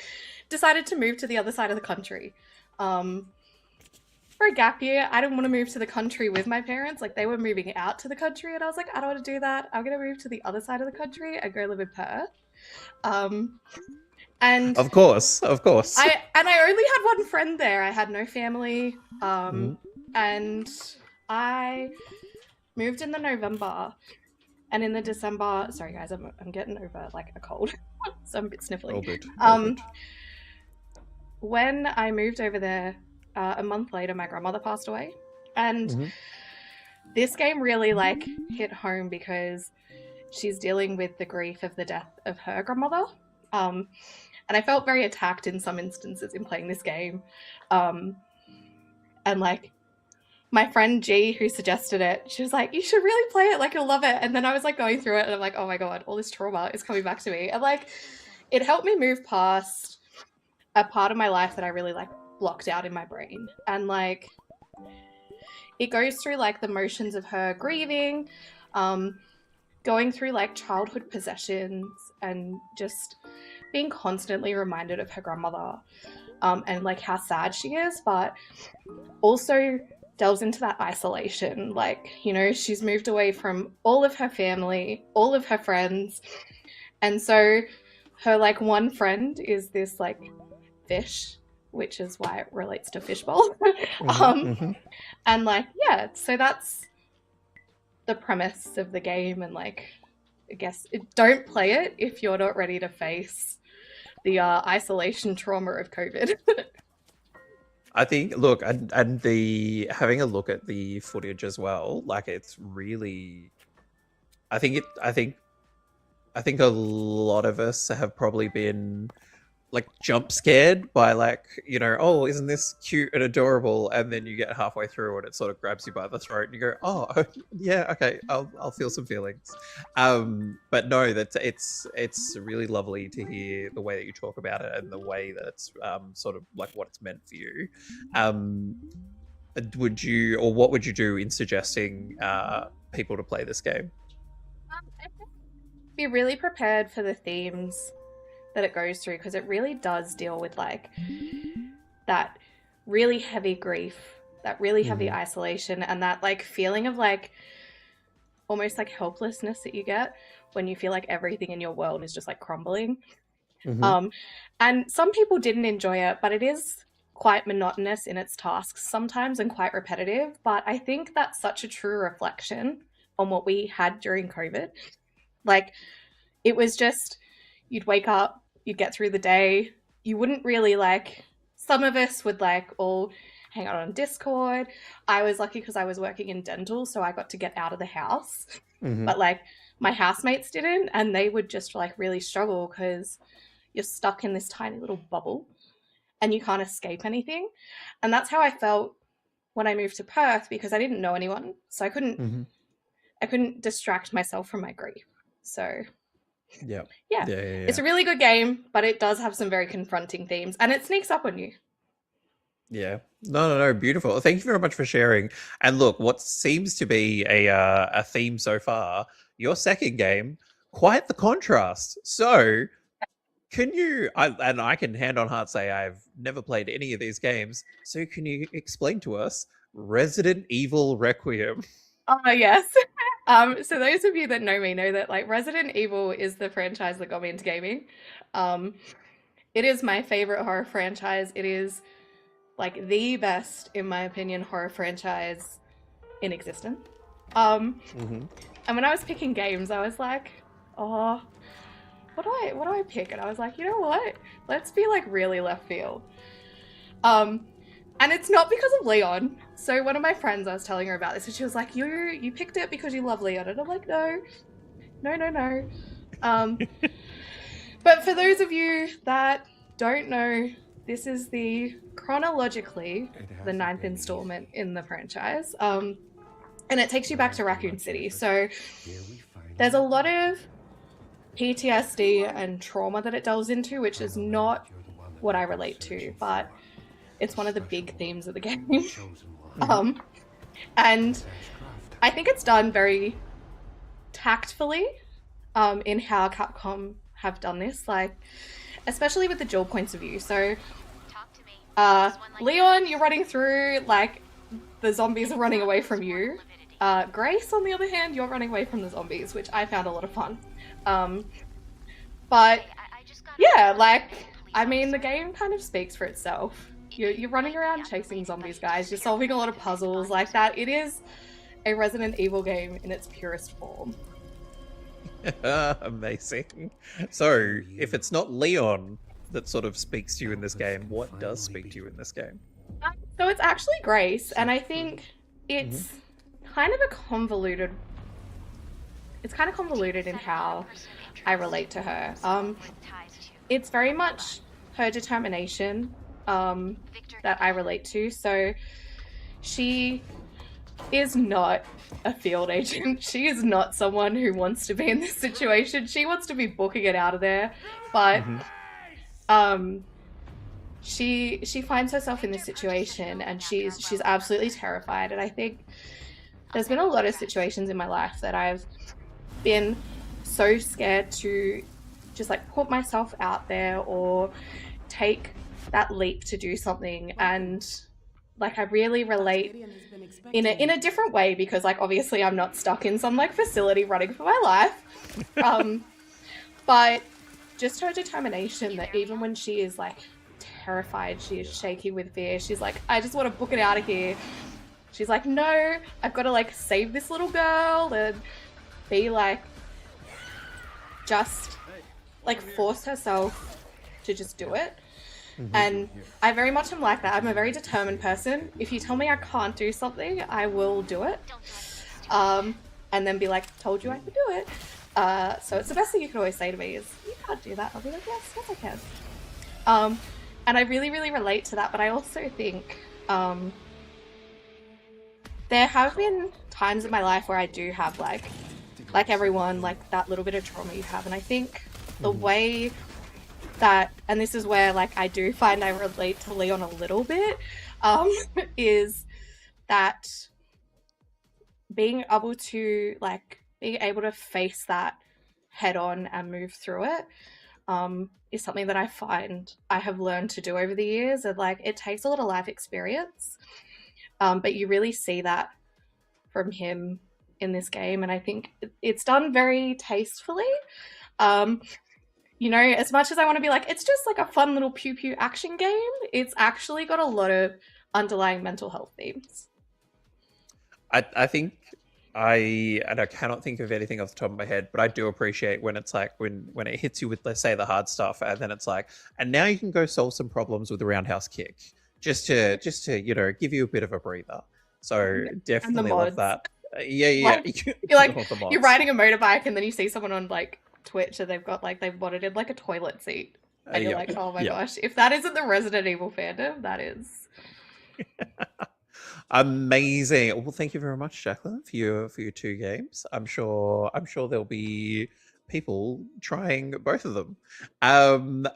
decided to move to the other side of the country. For a gap year, I didn't want to move to the country with my parents. Like, they were moving out to the country, and I was like, I don't want to do that. I'm going to move to the other side of the country and go live in Perth. And of course. I only had one friend there. I had no family. And I moved in the November, and in the December, sorry guys, I'm getting over like a cold, so I'm a bit sniffly. All good. When I moved over there, a month later, my grandmother passed away, and this game really like hit home because she's dealing with the grief of the death of her grandmother. And I felt very attacked in some instances in playing this game. And like, my friend G, who suggested it, she was like, you should really play it, like you'll love it. And then I was like going through it and I'm like, oh my God, all this trauma is coming back to me. And like, it helped me move past a part of my life that I really like blocked out in my brain. And like, it goes through like the motions of her grieving, going through like childhood possessions and just being constantly reminded of her grandmother, and like how sad she is, but also delves into that isolation. Like, you know, she's moved away from all of her family, all of her friends, and so her like one friend is this like fish, which is why it relates to fishbowl. And like, yeah, so that's the premise of the game. And like, I guess don't play it if you're not ready to face the isolation trauma of COVID. I think, look, and the having a look at the footage as well, like it's really, I think a lot of us have probably been like jump scared by like, you know, oh, isn't this cute and adorable? And then you get halfway through and it sort of grabs you by the throat and you go, oh yeah, okay, I'll feel some feelings. But no, it's really lovely to hear the way that you talk about it and the way that it's sort of like what it's meant for you. What would you do in suggesting people to play this game? Be really prepared for the themes that it goes through, because it really does deal with like that really heavy grief, that really heavy isolation, and that like feeling of like almost like helplessness that you get when you feel like everything in your world is just like crumbling. And some people didn't enjoy it, but it is quite monotonous in its tasks sometimes and quite repetitive. But I think that's such a true reflection on what we had during COVID. Like, it was just, you'd wake up, you'd get through the day, you wouldn't really like, some of us would like all hang out on Discord. I was lucky because I was working in dental, so I got to get out of the house. But like, my housemates didn't, and they would just like really struggle because you're stuck in this tiny little bubble and you can't escape anything. And that's how I felt when I moved to Perth, because I didn't know anyone, so I couldn't distract myself from my grief. So yeah, it's a really good game, but it does have some very confronting themes and it sneaks up on you. Yeah. No, beautiful. Thank you very much for sharing. And look, what seems to be a theme so far, your second game, quite the contrast. So can you, I can hand on heart say I've never played any of these games, so can you explain to us Resident Evil Requiem? Oh, yes. So those of you that know me know that like Resident Evil is the franchise that got me into gaming. It is my favorite horror franchise. It is like the best, in my opinion, horror franchise in existence. And when I was picking games, I was like, oh, what do I pick? And I was like, you know what? Let's be like really left field. And it's not because of Leon. So one of my friends, I was telling her about this, and she was like, you picked it because you love Leon. And I'm like, no. But for those of you that don't know, this is chronologically the 9th installment in the franchise. And it takes you back to Raccoon City. So there's a lot of PTSD and trauma that it delves into, which is not what I relate to, but it's one of the big themes of the game. And I think it's done very tactfully in how Capcom have done this, like especially with the dual points of view. So Leon, you're running through, like the zombies are running away from you. Grace, on the other hand, you're running away from the zombies, which I found a lot of fun. But yeah, like, I mean, the game kind of speaks for itself. You're running around chasing zombies, guys. You're solving a lot of puzzles like that. It is a Resident Evil game in its purest form. Amazing. So, if it's not Leon that sort of speaks to you in this game, what does speak to you in this game? So it's actually Grace, and I think it's kind of convoluted in how I relate to her. It's very much her determination that I relate to. So she is not a field agent. She is not someone who wants to be in this situation. She wants to be booking it out of there. But she finds herself in this situation, and she's absolutely terrified. And I think there's been a lot of situations in my life that I've been so scared to just like put myself out there or take that leap to do something. And like I really relate in a different way, because like obviously I'm not stuck in some like facility running for my life. But just her determination that even when she is like terrified, she is shaking with fear, she's like, I just want to book it out of here. She's like, no, I've got to like save this little girl, and be like, just like force herself to just do it. And I very much am like that. I'm a very determined person. If you tell me I can't do something, I will do it. And then be like, told you I could do it. So it's the best thing you can always say to me is, you can't do that. I'll be like, yes, I can. And I really, really relate to that. But I also think there have been times in my life where I do have like everyone, like that little bit of trauma you have. And I think the way that, and this is where like I do find I relate to Leon a little bit, is that being able to face that head on and move through it is something that I find I have learned to do over the years. And like it takes a lot of life experience, but you really see that from him in this game, and I think it's done very tastefully. You know, as much as I want to be like, it's just like a fun little pew-pew action game, it's actually got a lot of underlying mental health themes. I think I cannot think of anything off the top of my head, but I do appreciate when it's like when it hits you with, let's say, the hard stuff, and then it's like, and now you can go solve some problems with a roundhouse kick, just to you know, give you a bit of a breather. So definitely love that. Yeah. Like, you're like you're riding a motorbike, and then you see someone on like Twitch, and they've modded in like a toilet seat, and you're like, oh my gosh, if that isn't the Resident Evil fandom, that is. Amazing. Well, thank you very much, Jacqueline, for your 2 games. I'm sure there'll be people trying both of them.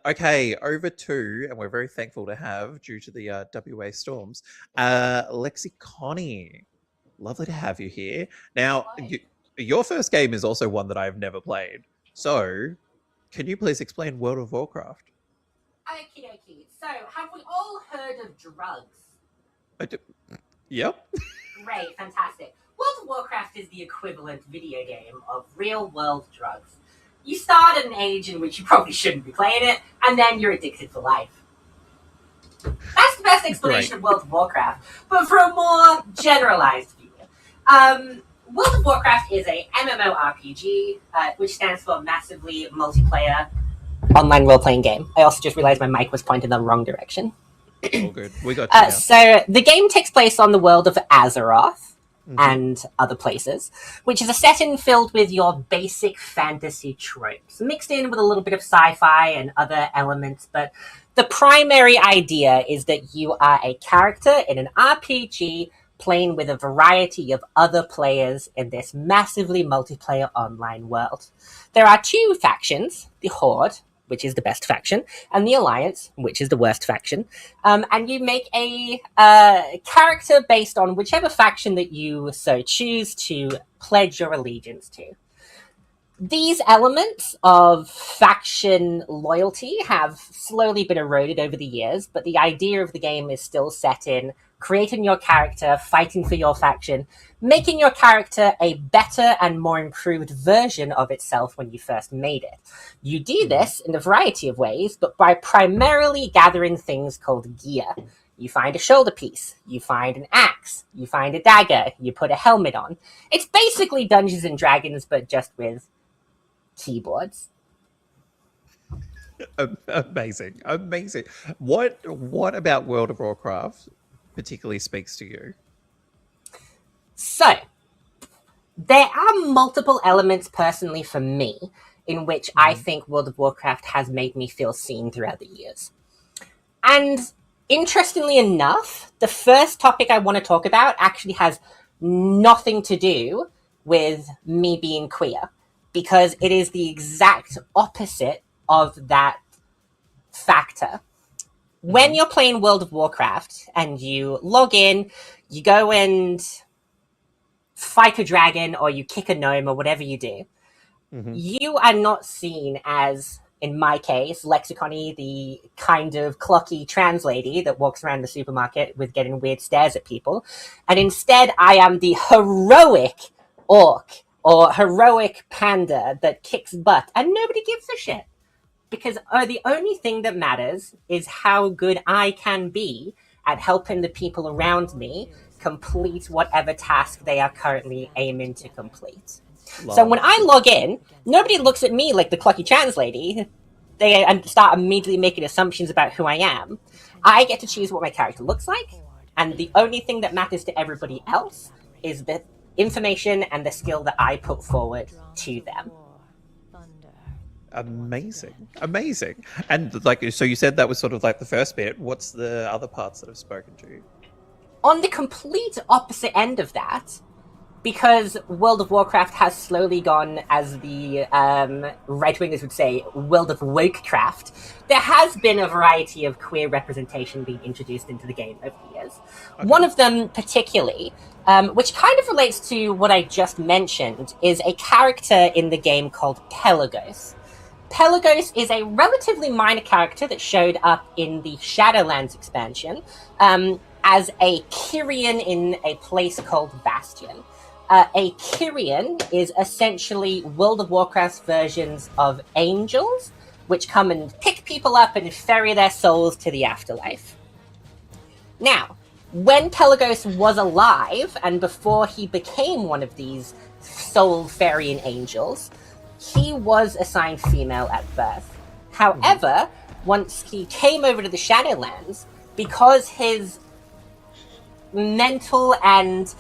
Okay, over to, and we're very thankful to have, due to the WA storms, Lexi Connie. Lovely to have you here. Now, your first game is also one that I've never played. So, can you please explain World of Warcraft? Okie dokie. So, have we all heard of drugs? Yep. Great, fantastic. World of Warcraft is the equivalent video game of real-world drugs. You start at an age in which you probably shouldn't be playing it, and then you're addicted for life. That's the best explanation of World of Warcraft, but for a more generalized view. World of Warcraft is a MMORPG, which stands for Massively Multiplayer Online Role-Playing Game. I also just realized my mic was pointed in the wrong direction. All good. We got you now. So the game takes place on the world of Azeroth Mhm. and other places, which is a setting filled with your basic fantasy tropes, mixed in with a little bit of sci-fi and other elements. But the primary idea is that you are a character in an RPG playing with a variety of other players in this massively multiplayer online world. There are two factions, the Horde, which is the best faction, and the Alliance, which is the worst faction. And you make a character based on whichever faction that you so choose to pledge your allegiance to. These elements of faction loyalty have slowly been eroded over the years, but the idea of the game is still set in creating your character, fighting for your faction, making your character a better and more improved version of itself when you first made it. You do this in a variety of ways, but by primarily gathering things called gear. You find a shoulder piece, you find an axe, you find a dagger, you put a helmet on. It's basically Dungeons and Dragons, but just with keyboards. Amazing. What about World of Warcraft particularly speaks to you? So, there are multiple elements personally for me in which I think World of Warcraft has made me feel seen throughout the years. And interestingly enough, the first topic I want to talk about actually has nothing to do with me being queer, because it is the exact opposite of that factor. When you're playing World of Warcraft and you log in, you go and fight a dragon or you kick a gnome or whatever you do, you are not seen as, in my case, Lexicony, the kind of clocky trans lady that walks around the supermarket with getting weird stares at people. And instead, I am the heroic orc or heroic panda that kicks butt and nobody gives a shit. Because the only thing that matters is how good I can be at helping the people around me complete whatever task they are currently aiming to complete. So when I log in, nobody looks at me like the clucky trans lady. They start immediately making assumptions about who I am. I get to choose what my character looks like, and the only thing that matters to everybody else is the information and the skill that I put forward to them. Amazing. And like, so you said that was sort of like the first bit. What's the other parts that have spoken to you? On the complete opposite end of that, because World of Warcraft has slowly gone, as the right-wingers would say, World of Wokecraft, there has been a variety of queer representation being introduced into the game over the years. Okay. One of them particularly, which kind of relates to what I just mentioned, is a character in the game called Pelagos. Pelagos is a relatively minor character that showed up in the Shadowlands expansion as a Kyrian in a place called Bastion. A Kyrian is essentially World of Warcraft's versions of angels, which come and pick people up and ferry their souls to the afterlife. Now, when Pelagos was alive, and before he became one of these soul-ferrying angels, he was assigned female at birth. However, once he came over to the Shadowlands, because his mental and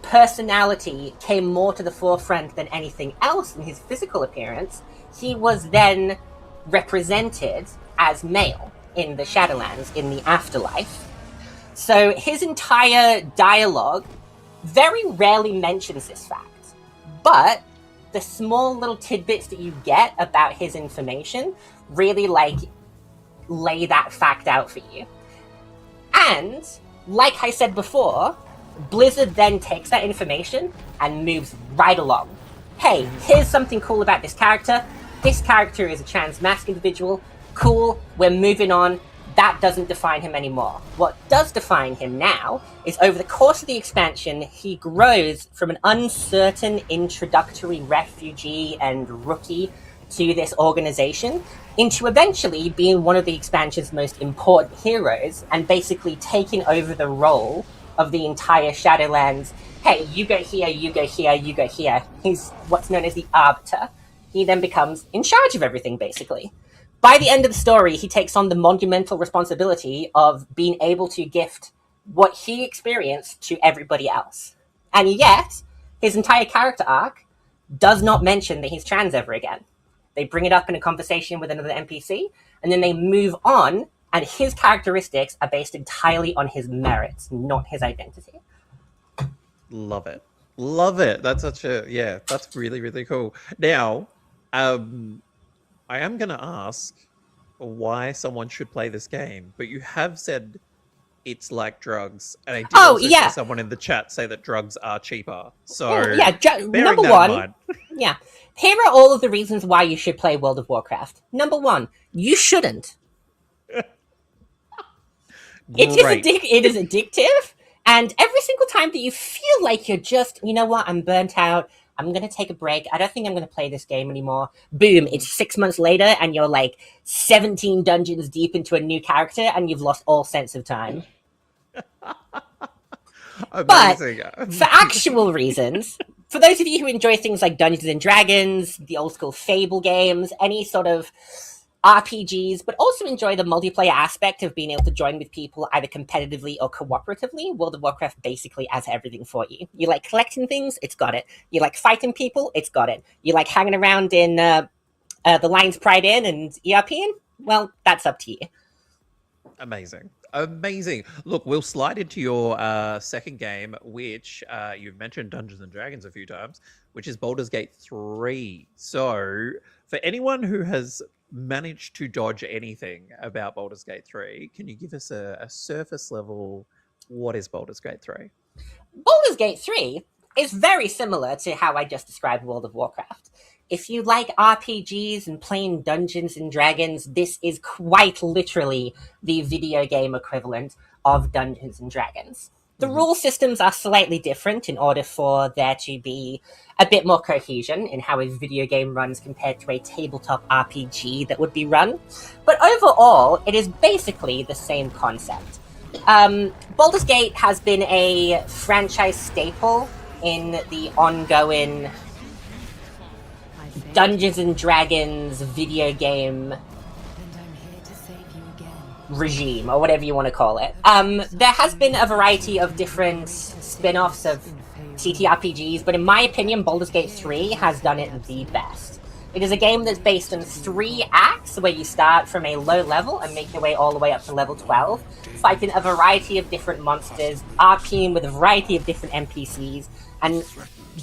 personality came more to the forefront than anything else in his physical appearance, he was then represented as male in the Shadowlands, in the afterlife. So his entire dialogue very rarely mentions this fact, but the small little tidbits that you get about his information really lay that fact out for you. And like I said before, Blizzard then takes that information and moves right along. Hey, here's something cool about this character. This character is a trans mask individual. Cool, we're moving on. That doesn't define him anymore. What does define him now is over the course of the expansion, he grows from an uncertain introductory refugee and rookie to this organization into eventually being one of the expansion's most important heroes and basically taking over the role of the entire Shadowlands. Hey, you go here, you go here, you go here. He's what's known as the Arbiter. He then becomes in charge of everything, basically. by the end of the story, he takes on the monumental responsibility of being able to gift what he experienced to everybody else. And yet, his entire character arc does not mention that he's trans ever again. They bring it up in a conversation with another NPC, and then they move on, and his characteristics are based entirely on his merits, not his identity. Love it. Love it. That's such a, yeah, that's really, really cool. Now, I am going to ask why someone should play this game, but you have said it's like drugs, and I did also see someone in the chat say that drugs are cheaper. So number one, yeah, here are all of the reasons why you should play World of Warcraft. Number one, you shouldn't. It is addictive, and every single time that you feel like you're just, you know what, I'm burnt out, I'm going to take a break, I don't think I'm going to play this game anymore. Boom, it's 6 months later, and you're like 17 dungeons deep into a new character, and you've lost all sense of time. But for actual reasons, for those of you who enjoy things like Dungeons and Dragons, the old school Fable games, any sort of RPGs, but also enjoy the multiplayer aspect of being able to join with people either competitively or cooperatively, World of Warcraft basically has everything for you. You like collecting things, it's got it. You like fighting people, it's got it. You like hanging around in the Lion's Pride Inn and ERPing? Well, that's up to you. Amazing. Amazing. Look, we'll slide into your second game, which you've mentioned Dungeons and Dragons a few times, which is Baldur's Gate 3. So, for anyone who has managed to dodge anything about Baldur's Gate 3, can you give us a surface level, what is Baldur's Gate 3? Baldur's Gate 3 is very similar to how I just described World of Warcraft. If you like RPGs and playing Dungeons and Dragons, this is quite literally the video game equivalent of Dungeons and Dragons. The rule systems are slightly different in order for there to be a bit more cohesion in how a video game runs compared to a tabletop RPG that would be run. But overall, it is basically the same concept. Baldur's Gate has been a franchise staple in the ongoing Dungeons and Dragons video game regime, or whatever you want to call it. There has been a variety of different spin-offs of TTRPGs, but in my opinion, Baldur's Gate 3 has done it the best. It is a game that's based on 3 acts, where you start from a low level and make your way all the way up to level 12, fighting a variety of different monsters, RPing with a variety of different NPCs, and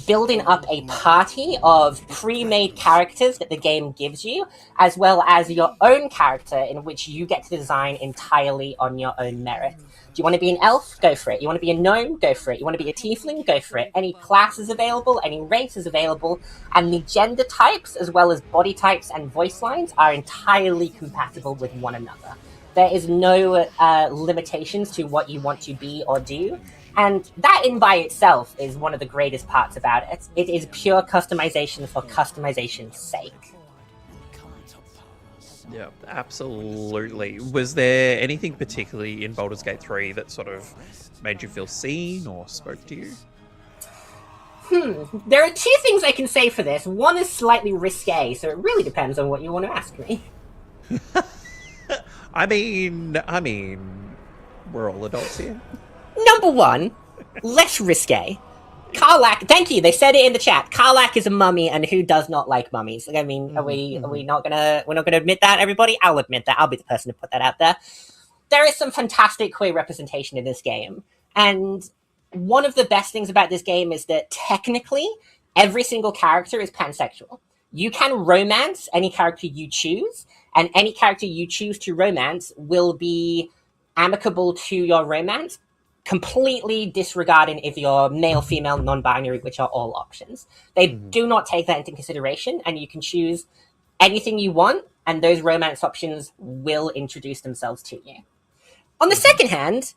building up a party of pre-made characters that the game gives you, as well as your own character in which you get to design entirely on your own merit. Do you want to be an elf? Go for it. You want to be a gnome? Go for it. You want to be a tiefling? Go for it. Any classes available, any races available, and the gender types, as well as body types and voice lines, are entirely compatible with one another. There is no limitations to what you want to be or do. And that in by itself is one of the greatest parts about it. It is pure customization for customization's sake. Yeah, absolutely. Was there anything particularly in Baldur's Gate 3 that sort of made you feel seen or spoke to you? There are 2 things I can say for this. One is slightly risque, so it really depends on what you want to ask me. I mean, we're all adults here. Number 1, less risque. Karlach, thank you. They said it in the chat. Karlach is a mummy, and who does not like mummies? Like, I mean, are we not gonna? We're not gonna admit that, everybody. I'll admit that. I'll be the person to put that out there. There is some fantastic queer representation in this game, and one of the best things about this game is that technically every single character is pansexual. You can romance any character you choose, and any character you choose to romance will be amicable to your romance, completely disregarding if you're male, female, non-binary, which are all options. They do not take that into consideration, and you can choose anything you want, and those romance options will introduce themselves to you. On the second hand,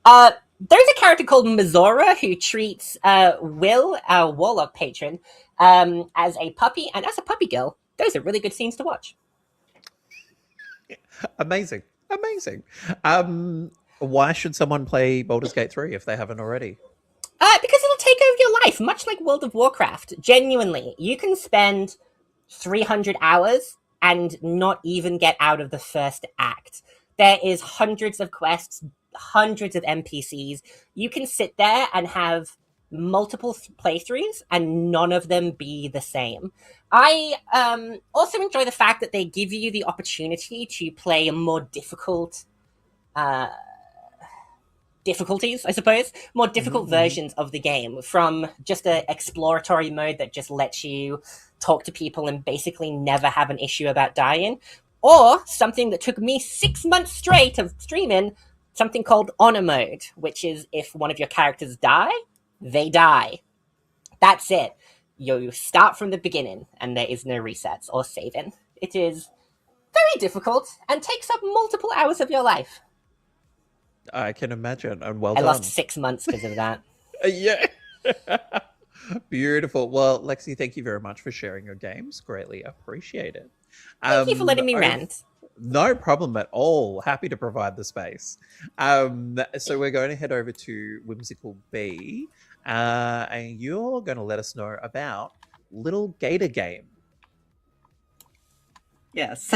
there's a character called Mizora who treats Will, our warlock patron, as a puppy, and as a puppy girl, those are really good scenes to watch. Amazing. Why should someone play Baldur's Gate 3 if they haven't already? Because it'll take over your life, much like World of Warcraft. Genuinely, you can spend 300 hours and not even get out of the first act. There is hundreds of quests, hundreds of NPCs. You can sit there and have multiple playthroughs and none of them be the same. I also enjoy the fact that they give you the opportunity to play a more difficult difficulties, I suppose, more difficult versions of the game, from just an exploratory mode that just lets you talk to people and basically never have an issue about dying, or something that took me 6 months straight of streaming, something called honor mode, which is if one of your characters die, they die. That's it. You start from the beginning and there is no resets or saving. It is very difficult and takes up multiple hours of your life. I can imagine, and well I done. lost 6 months because of that. Yeah. Beautiful. Well, Lexi, thank you very much for sharing your games. Greatly appreciate it. Thank you for letting me rant. No problem at all. Happy to provide the space. So we're going to head over to Whimsical B, and you're going to let us know about Little Gator Game. Yes.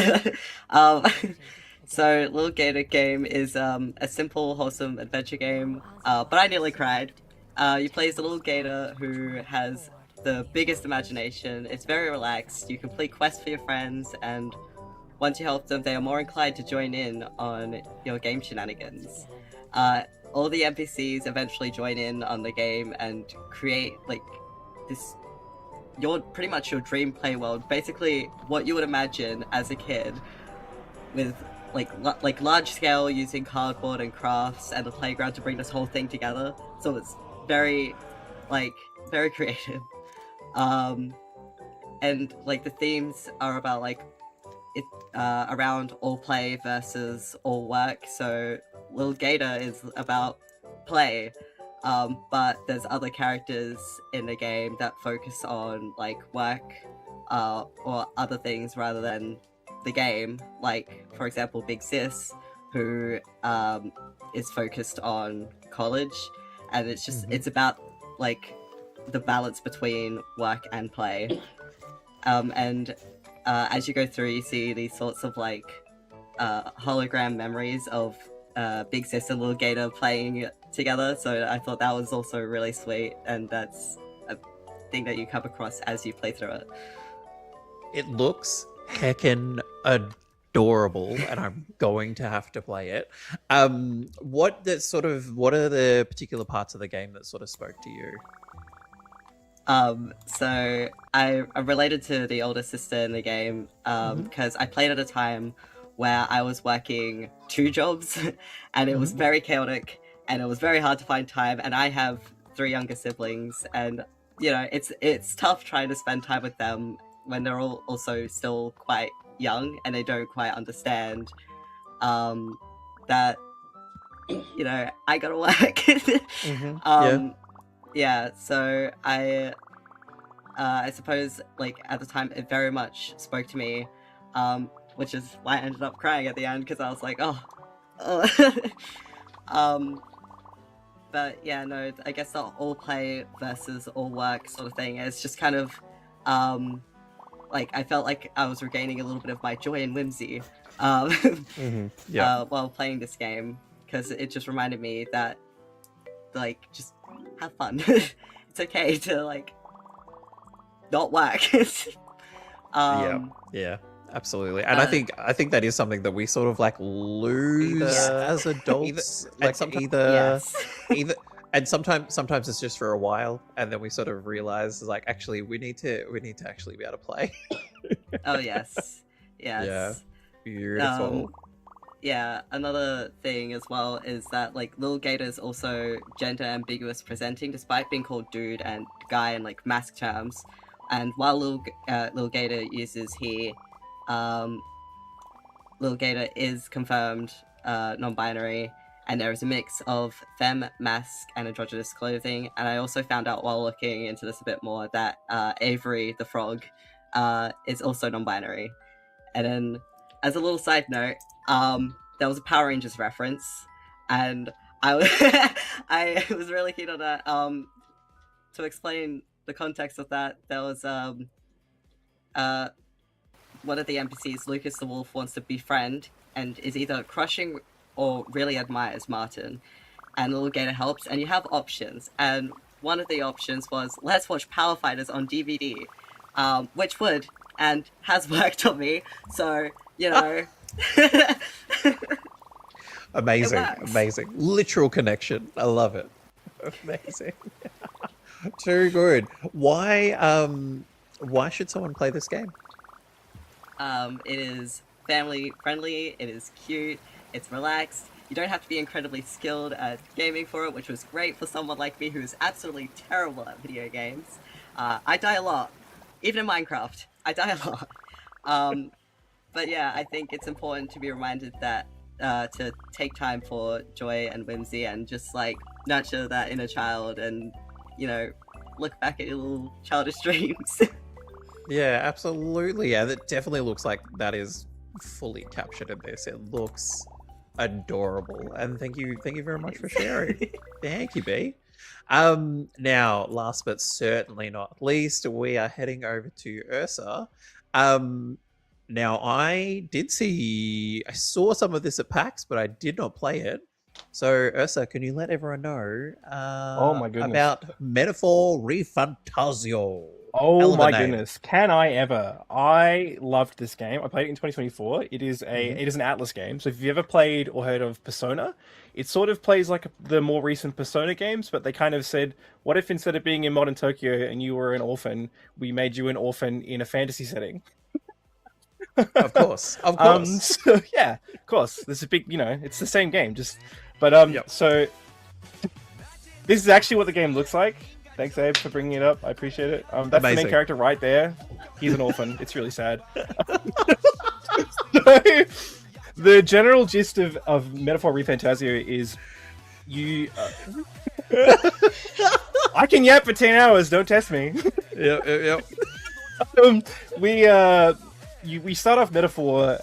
So Little Gator Game is a simple, wholesome adventure game, but I nearly cried. You play as a little gator who has the biggest imagination. It's very relaxed. You complete quests for your friends, and once you help them, they are more inclined to join in on your game shenanigans. All the NPCs eventually join in on the game and create like this. Pretty much your dream play world, basically what you would imagine as a kid, with like large scale using cardboard and crafts and the playground to bring this whole thing together. So it's very creative. And like the themes are about like it around all play versus all work. So Little Gator is about play, but there's other characters in the game that focus on like work or other things rather than the game. Like, for example, Big Sis, who is focused on college, and it's just it's about like the balance between work and play. And as you go through, you see these sorts of like hologram memories of Big Sis and Little Gator playing together. So I thought that was also really sweet, and that's a thing that you come across as you play through it. It looks heckin' adorable, and I'm going to have to play it. What are the particular parts of the game that sort of spoke to you? So I'm related to the older sister in the game, because I played at a time where I was working 2 jobs, and it was very chaotic, and it was very hard to find time, and I have 3 younger siblings, and you know, it's tough trying to spend time with them when they're all also still quite young and they don't quite understand that, you know, I gotta work. Yeah, so I suppose like at the time it very much spoke to me, which is why I ended up crying at the end, because I was like, oh. But yeah, no, I guess the all play versus all work sort of thing is just kind of like I felt like I was regaining a little bit of my joy and whimsy while playing this game, because it just reminded me that like just have fun. It's okay to like not work. Yeah, absolutely. And I think that is something that we sort of like lose as adults. Either and sometimes it's just for a while, and then we sort of realize like actually we need to actually be able to play. Oh yes. Yeah, beautiful. Yeah, another thing as well is that like Little Gator is also gender ambiguous presenting, despite being called dude and guy in like mask terms. And while Little Gator uses he, Little Gator is confirmed non-binary, and there is a mix of femme, mask, and androgynous clothing. And I also found out while looking into this a bit more that Avery the frog is also non-binary. And then, as a little side note, there was a Power Rangers reference, and I was really keen on that. To explain the context of that, there was one of the NPCs, Lucas the Wolf, wants to befriend and is either crushing or really admires Martin. And the little gator helps, and you have options. And one of the options was, let's watch Power Fighters on DVD, which would and has worked on me. So, you know. Amazing, amazing. Literal connection. I love it. Amazing. Too good. Why should someone play this game? It is family friendly, it is cute, it's relaxed. You don't have to be incredibly skilled at gaming for it, which was great for someone like me who's absolutely terrible at video games. I die a lot. Even in Minecraft, I die a lot. But yeah, I think it's important to be reminded that to take time for joy and whimsy and just like nurture that inner child and, you know, look back at your little childish dreams. Yeah, absolutely. Yeah, that definitely looks like that is fully captured in this. It looks adorable. And thank you very much for sharing. Thank you, B. Now, last but certainly not least, we are heading over to Ursa. Now, I saw some of this at PAX, but I did not play it. So, Ursa, can you let everyone know Oh my goodness. about Metaphor Refantasio? Oh my goodness. Can I ever? I loved this game. I played it in 2024. It is an Atlas game. So if you've ever played or heard of Persona, it sort of plays like the more recent Persona games, but they kind of said, what if instead of being in modern Tokyo and you were an orphan, we made you an orphan in a fantasy setting? Of course. Of course. So, yeah, of course. There's a big, it's the same game, so this is actually what the game looks like. Thanks, Abe, for bringing it up. I appreciate it. That's Amazing. The main character right there. He's an orphan. It's really sad. The general gist of Metaphor Refantasio is you... I can yap for 10 hours, don't test me. Yep. We start off Metaphor,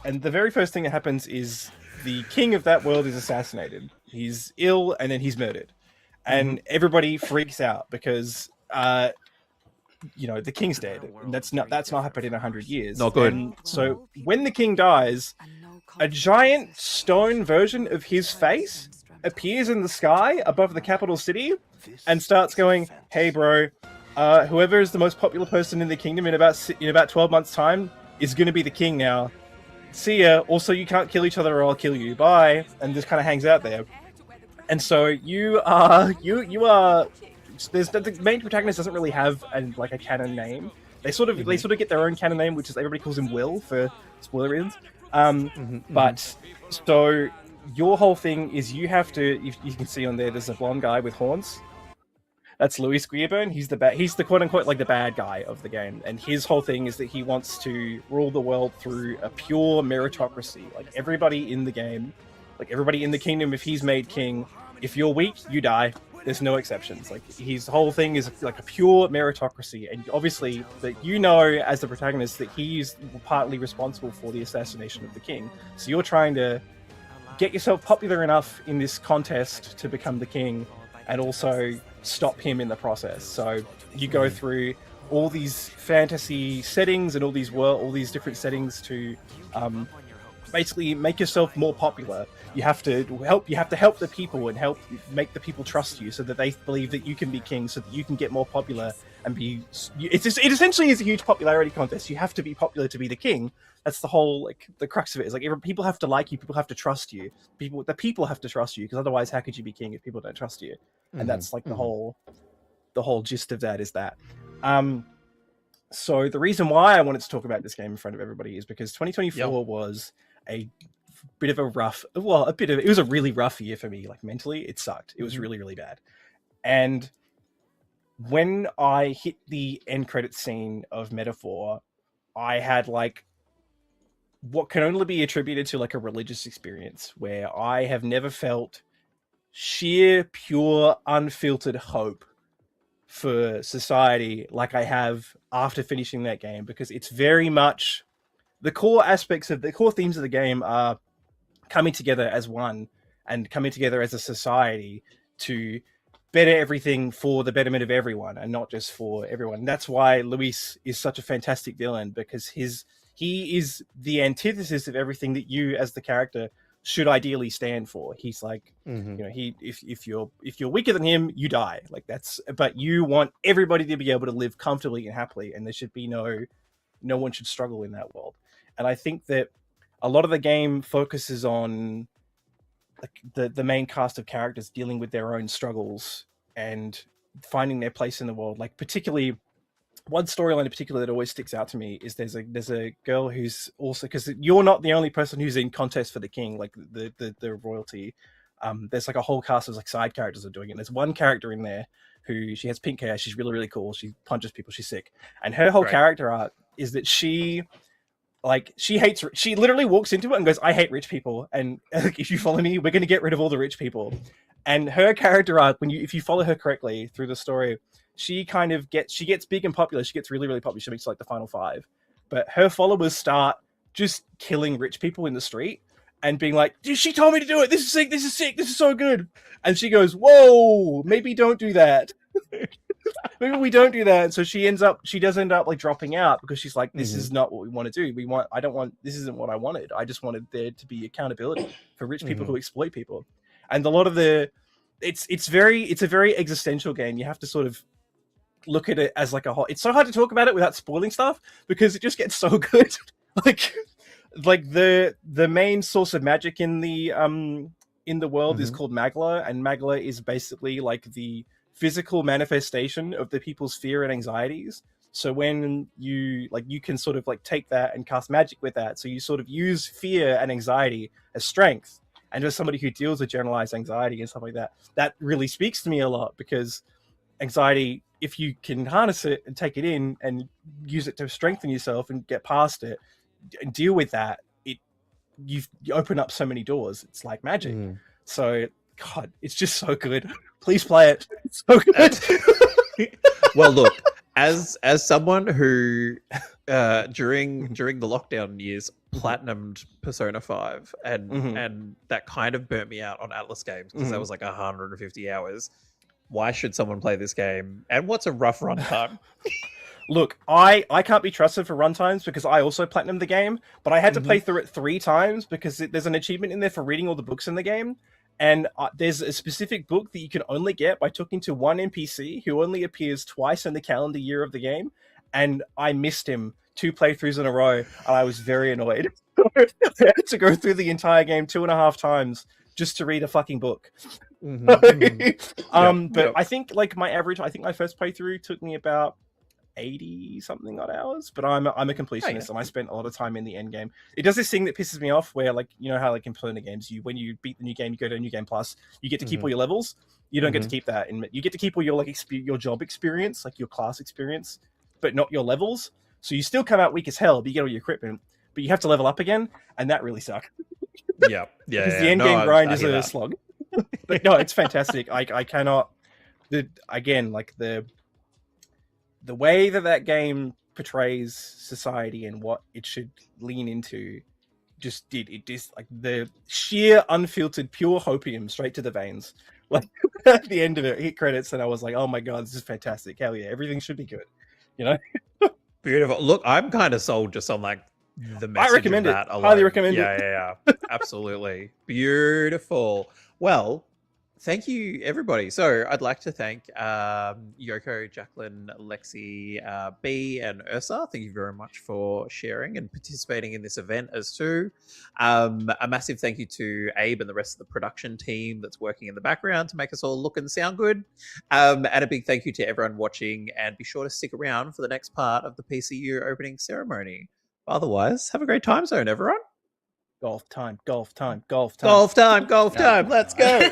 and the very first thing that happens is the king of that world is assassinated. He's ill, and then he's murdered. And everybody freaks out because, the king's dead. And that's not happened in 100 years. Not good. And so when the king dies, a giant stone version of his face appears in the sky above the capital city and starts going, "Hey, bro, whoever is the most popular person in the kingdom in about 12 months' time is going to be the king now. See ya. Also, you can't kill each other or I'll kill you. Bye." And just kind of hangs out there. And so you are. The main protagonist doesn't really have a canon name. They sort of get their own canon name, which is everybody calls him Will for spoiler reasons. But so your whole thing is you have to. You can see on there's a blonde guy with horns. That's Louis Squeerburn. He's the quote unquote the bad guy of the game, and his whole thing is that he wants to rule the world through a pure meritocracy. Like everybody in the game, like everybody in the kingdom, if he's made king, if you're weak, you die. There's no exceptions. Like his whole thing is like a pure meritocracy, and obviously that as the protagonist that he's partly responsible for the assassination of the king. So you're trying to get yourself popular enough in this contest to become the king, and also stop him in the process. So you go through all these fantasy settings and all these different settings to basically make yourself more popular. You have to help the people and help make the people trust you so that they believe that you can be king, so that you can get more popular and be. It essentially is a huge popularity contest. You have to be popular to be the king. That's the whole the crux of it. Is people have to like you, people have to trust you. The people have to trust you, because otherwise, how could you be king if people don't trust you? And that's the whole gist of that is that. So the reason why I wanted to talk about this game in front of everybody is because 2024 was a bit of a rough, it was a really rough year for me. Like mentally, it sucked. It was really, really bad. And when I hit the end credit scene of Metaphor, I had what can only be attributed to a religious experience where I have never felt sheer, pure, unfiltered hope for society like I have after finishing that game, because it's very much the core themes of the game are coming together as one and coming together as a society to better everything for the betterment of everyone and not just for everyone. And that's why Luis is such a fantastic villain, because he is the antithesis of everything that you as the character should ideally stand for. He's like, Mhm. you know, if you're weaker than him, you die. Like that's, but you want everybody to be able to live comfortably and happily, and there should be no one should struggle in that world. And I think that a lot of the game focuses on like the main cast of characters dealing with their own struggles and finding their place in the world. Like particularly one storyline in particular that always sticks out to me is there's a girl who's also, because you're not the only person who's in contest for the king, like the royalty. There's like a whole cast of like side characters are doing it. And there's one character in there who, she has pink hair, she's really cool, she punches people, she's sick, and her whole character arc is that she literally walks into it and goes, I hate rich people, and if you follow me, we're going to get rid of all the rich people. And her character arc, if you follow her correctly through the story, she gets big and popular. She gets really popular. She makes like the final 5, but her followers start just killing rich people in the street and being like, she told me to do it, this is sick, this is so good. And she goes, whoa, maybe don't do that. Maybe we don't do that. And so she does end up like dropping out, because she's like, this is not what we want to do. This isn't what I wanted. I just wanted there to be accountability for rich people who exploit people. And a lot of it's a very existential game. You have to sort of look at it as like a whole. It's so hard to talk about it without spoiling stuff, because it just gets so good. like the main source of magic in the world is called Magla, and Magla is basically like the physical manifestation of the people's fear and anxieties. So when you can sort of like take that and cast magic with that, so you sort of use fear and anxiety as strength. And as somebody who deals with generalized anxiety and stuff like that, that really speaks to me a lot, because anxiety, if you can harness it and take it in and use it to strengthen yourself and get past it and deal with that, you open up so many doors. It's like magic. So God, it's just so good. Please play it. It's so good. Well, look, as someone who during the lockdown years platinumed Persona 5 and that kind of burnt me out on Atlas Games, because that was like 150 hours. Why should someone play this game? And what's a rough runtime? Look, I can't be trusted for runtimes, because I also platinumed the game, but I had to play through it 3 times, because there's an achievement in there for reading all the books in the game. And there's a specific book that you can only get by talking to one NPC who only appears twice in the calendar year of the game. And I missed him 2 playthroughs in a row, and I was very annoyed. I had to go through the entire game 2.5 times just to read a fucking book. But I think like my first playthrough took me about 80 something odd hours, but I'm a completionist, and I spent a lot of time in the end game. It does this thing that pisses me off, where like, you know how like in Persona games, when you beat the new game, you go to a new game plus, you get to keep all your levels. You don't get to keep that, and you get to keep all your like your job experience, like your class experience, but not your levels. So you still come out weak as hell, but you get all your equipment, but you have to level up again, and that really sucks. Yeah, because the end game grind is a slog. But no, it's fantastic. I cannot. The way that game portrays society and what it should lean into, just like the sheer unfiltered pure hopium straight to the veins. Like at the end of it, hit credits, and I was like, oh my God, this is fantastic. Hell yeah, everything should be good. You know? Beautiful. Look, I'm kind of sold just on like the message. I recommend of it. that alone. Highly recommend it. Yeah. Absolutely. Beautiful. Well, thank you, everybody. So I'd like to thank Yoko, Jacqueline, Lexi, B, and Ursa. Thank you very much for sharing and participating in this event as too. A massive thank you to Abe and the rest of the production team that's working in the background to make us all look and sound good. And a big thank you to everyone watching, and be sure to stick around for the next part of the PCU opening ceremony. Otherwise, have a great time zone, everyone. Golf time. Golf time. Let's go.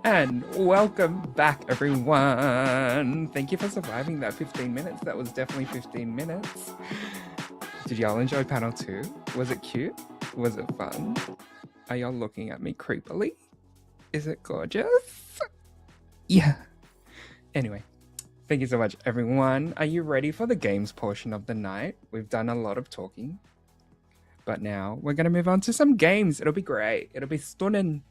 And welcome back, everyone. Thank you for surviving that 15 minutes. That was definitely 15 minutes. Did y'all enjoy panel 2? Was it cute? Was it fun? Are y'all looking at me creepily? Is it gorgeous? Yeah. Anyway, thank you so much, everyone. Are you ready for the games portion of the night? We've done a lot of talking. But now we're going to move on to some games. It'll be great. It'll be stunning.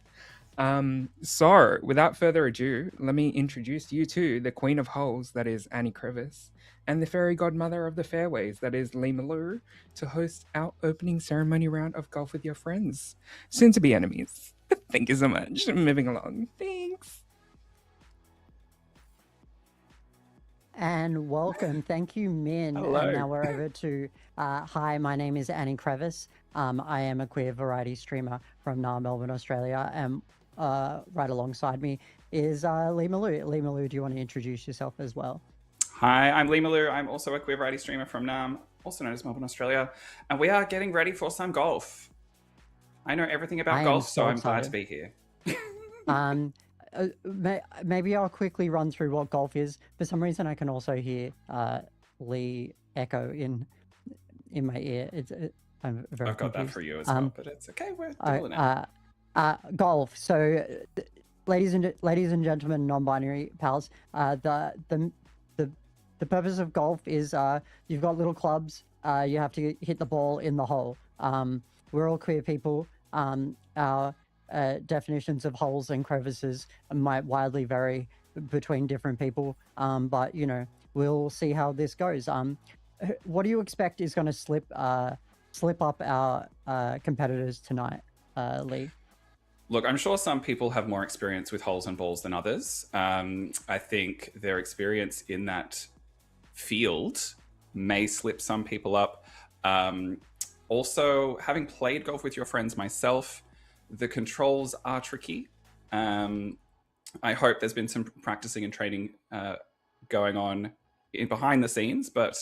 So, without further ado, let me introduce you to the Queen of Holes, that is Annie Crevice, and the Fairy Godmother of the Fairways, that is Lee Malou, to host our opening ceremony round of Golf with Your Friends, soon to be enemies. Thank you so much. Moving along. Thanks. And welcome. Thank you, Min. Hello. And now we're over to, hi, my name is Annie Crevice. I am a queer variety streamer from Melbourne, Australia. And right alongside me is Lee Malou. Lee Malou, do you want to introduce yourself as well? Hi, I'm Lee Malou. I'm also a queer variety streamer from Nam, also known as Melbourne, Australia. And we are getting ready for some golf. I know everything about golf, so I'm glad to be here. Maybe I'll quickly run through what golf is. For some reason, I can also hear Lee echo in my ear. I'm very I've got that confused. for you as well, but it's okay. We're doing it. Golf. So, ladies and gentlemen, non-binary pals, the purpose of golf is you've got little clubs. You have to hit the ball in the hole. We're all queer people. Our definitions of holes and crevices might widely vary between different people, but you know, we'll see how this goes. What do you expect is going to slip up our competitors tonight, Lee? Look, I'm sure some people have more experience with holes and balls than others. I think their experience in that field may slip some people up. Also, having played golf with your friends myself, the controls are tricky. I hope there's been some practicing and training going on behind the scenes, but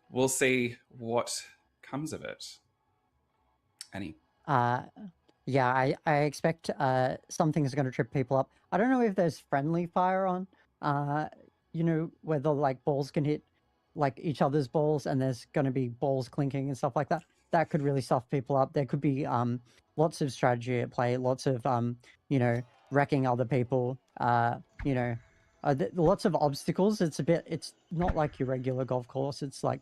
we'll see what comes of it. Annie? Yeah, I expect something's going to trip people up. I don't know if there's friendly fire on, you know, whether like balls can hit like each other's balls and there's going to be balls clinking and stuff like that. That could really stuff people up. There could be lots of strategy at play, lots of, you know, wrecking other people, you know, lots of obstacles. It's not like your regular golf course. It's like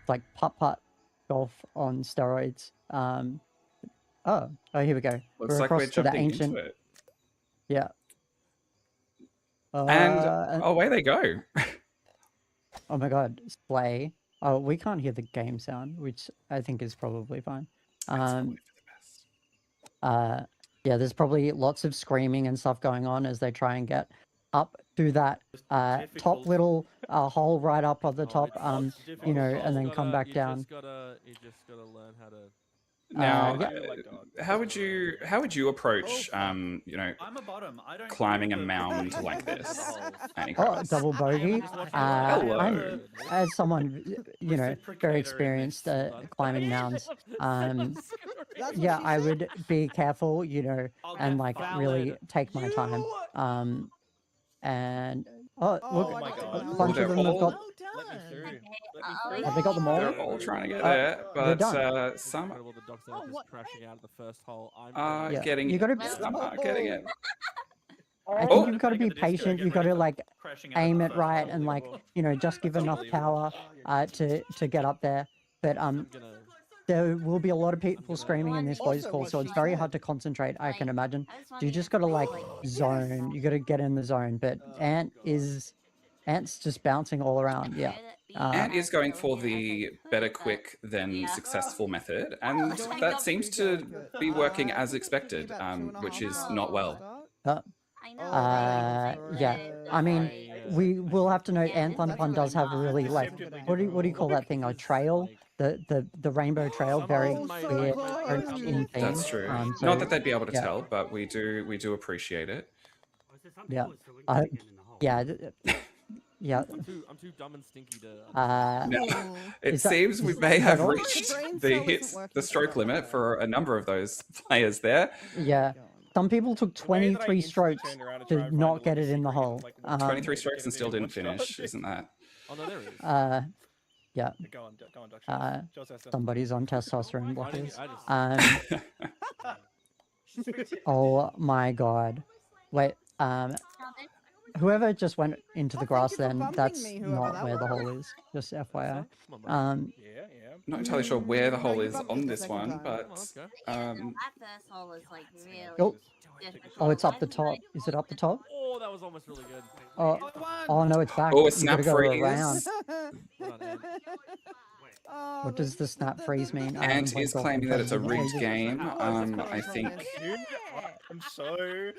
putt-putt golf on steroids. Oh, here we go. Looks like we're jumping into it. Yeah. And away they go. Oh my god, play. Oh, we can't hear the game sound, which I think is probably fine. Yeah, there's probably lots of screaming and stuff going on as they try and get up to that top little hole right up at the top, you know, and then come back down. You just gotta learn how to. Now, how would you approach, you know, climbing a mound like this? Oh, double bogey. I'm, as someone, you know, very experienced climbing mounds, yeah, I would be careful, you know, and like really take my time. And look, a bunch of them have got. Have they got them all? They're all trying to get there, but some crashing out of the first hole. getting you gotta, some are getting it. I think you've got to be patient. You've got to like aim it right and like, you know, just give enough power to get up there. But there will be a lot of people screaming in this boys' call, so it's very hard to concentrate, I can imagine. So you just got to like zone. You got to get in the zone. But Ant's just bouncing all around. Yeah. Ant is going for the better quick than successful method, and that seems to be working as expected, which is not well. Yeah. I mean, we will have to note Ant Fun Fun does have a really like what do you call that thing? A trail, the rainbow trail, very clear in theme. That's true. So, Not that they'd be able to tell, but we do appreciate it. Yeah. Yeah. Yeah. I'm too dumb and stinky to. No. It seems we may have reached the stroke limit for a number of those players there. Yeah. Some people took The way that I 23 instantly strokes turned around to to try and find not the get it little in the secret hole. like, what 23 to strokes get and it still in didn't one shot. finish. Isn't that? Oh no, there is. Yeah. Go on, Doc. Show us. Show us, Esther. Somebody's on testosterone I blockers. just- Oh my god. Wait, whoever just went into the grass you for then, bumping that's me, whoever not that where the was. hole is. Just FYI. Yeah. Not entirely sure where the hole you is bumped me on the this second one, time. but That first hole is like really Oh. difficult. Oh, it's up the top. Is it up the top? Oh, that was almost really good. Oh no, it's back. Oh, a You snap gotta go freeze. around. What does the snap freeze mean? I haven't Ant played is golf claiming that it's a in rigged ages. game. I think I'm so.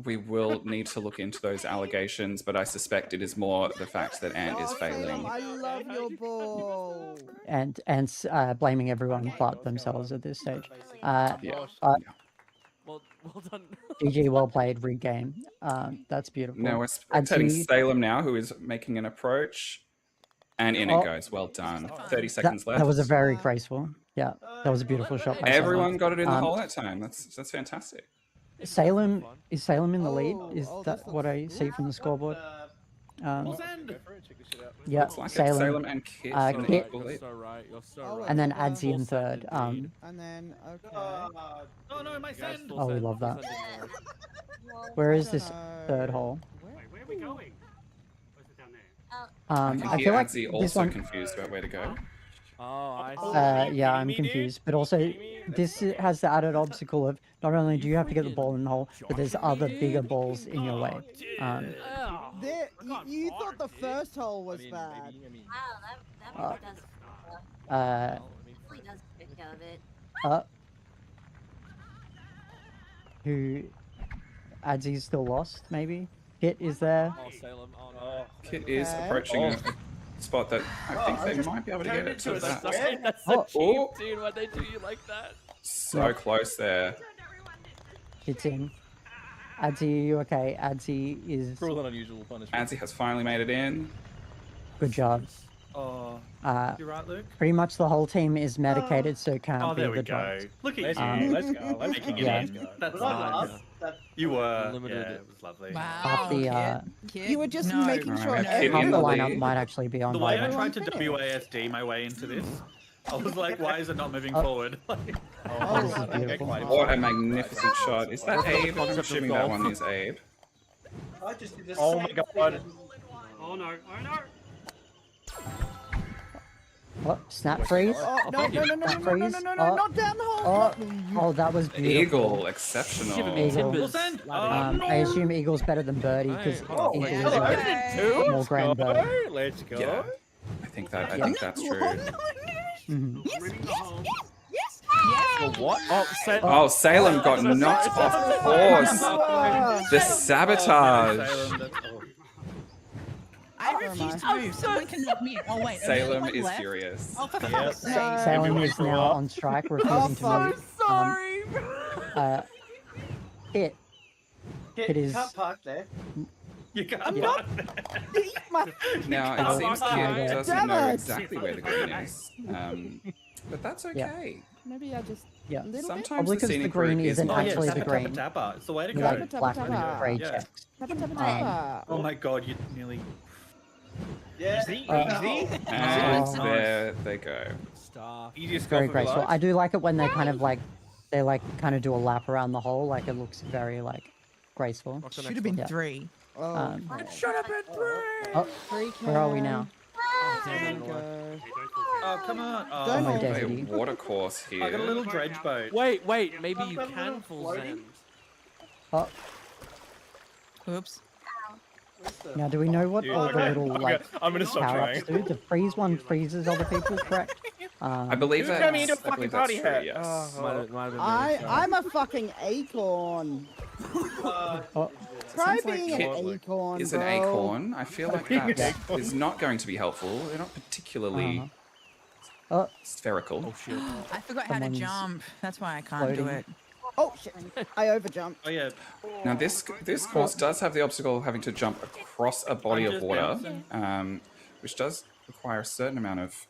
we will need to look into those allegations, but I suspect it is more the fact that Ant is failing. I love your ball. And blaming everyone but themselves at this stage. Yeah. Well done. GG, well played, rig game. That's beautiful. Now we're And spectating to- Salem now, who is making an approach. And in Oh. it goes. Well done. 30 seconds left. That was a very graceful. Yeah, that was a beautiful shot. By Everyone Salem. got it in the hole that time. That's fantastic. Salem is Salem in the lead? Is that what I see from the scoreboard? Yeah, Looks like it's Salem. Salem and Kit in the Kit, equal lead. You're so right. and then Adzi in third. And then okay. Oh no, my send. Oh, we love that. Where is this third hole? Where are we going? Where's it down there? I can I hear feel like Adzi this also one. confused about where to go. Oh, I see. Yeah, I'm confused. But also, this has the added obstacle of not only do you have to get the ball in the hole, but there's other bigger balls in your way. There, you thought the first hole was bad. Wow, that really does kick out of it. Who? Adzi's still lost, maybe? Kit is there. Oh, Salem. Oh no. Kit is approaching a spot that I think they might be able to get it to that. That's so cheap, Oh. dude. Why'd they do you like that? So close there. Kit's in. Adzi, are you okay? Adzi is. Cruel and unusual punishment. Adzi has finally made it in. Good job. Oh, you're right, Luke. Pretty much the whole team is medicated, so can't Oh, be there we the go. drugs. Look at Let's you. go. Let's go. Let's Making go. it Yeah. in. That's Well, nice. You were. Limited. Yeah, it was lovely. Half the You were just making sure Alright, half Kit the in the lineup lead. might actually be on The way I violent. tried to WASD my way into this, I was like, why is it not moving forward? Like, Oh, this is beautiful. What a magnificent shot. Is that Abe? I'm assuming that one is Abe. I just did the Oh my same god. thing. Oh no! Oh no! What? Snap freeze? Oh, no, no, no, no, Snap no, no, no, freeze? no, no, not down the hole. Oh, that was beautiful. Eagle, exceptional. Eagle. We'll send. I assume Eagle's better than Birdie because Oh, Eagle is hello. a more grand bird. Let's go. Yeah, I think that's true. Mhm. The what? Oh, Oh, Salem got knocked off course. The sabotage. I refuse to move. Someone can knock me. Oh wait. Salem is furious. Oh, for Yes. fuck's sake. Salem is now on strike, refusing to move. Sorry. Kit. It is. Can't park there. You can't. I'm not. Now, it seems Oh, Kit doesn't damn know it. exactly where the green is. But that's okay. Maybe I just Yeah. a little bit. Sometimes Probably the because the scenic green route is isn't not actually the Tappa green. Tappa. It's the way to You go. like black Tappa and Tappa. grey Yeah. checks. Tappa, tappa, tappa. Oh my god, you nearly. Yeah. Easy, And there they go. Stuff. Easiest Very golf of your graceful. life. I do like it when they kind of like do a lap around the hole. Like it looks very like graceful. What's the Should next have been one? 3. Oh, Um, shut up at 3. Oh, 3 where are we now? There we go. Oh come on. Oh, Oh, my A desert. water course I got a here. little dredge boat. Wait, maybe you can full send. Oh, Oops. now do we know what Dude, all the okay, little I'm like I'm gonna stop power ups trying. do? The freeze one freezes other people, correct? I believe Who's that's, got me into a I fucking believe party that's true, hat? yes. Might have been me, I sorry. I'm a fucking acorn. Oh, Try Sounds like being Kit an acorn. is an bro. acorn. I feel like Being an that acorn. is not going to be helpful. They're not particularly oh, spherical. Oh shit. I forgot how to Someone's jump. That's why I can't do floating. it. Oh shit! I overjumped. Oh yeah. Now this course does have the obstacle of having to jump across a body I'm of just water, bouncing. which does require a certain amount of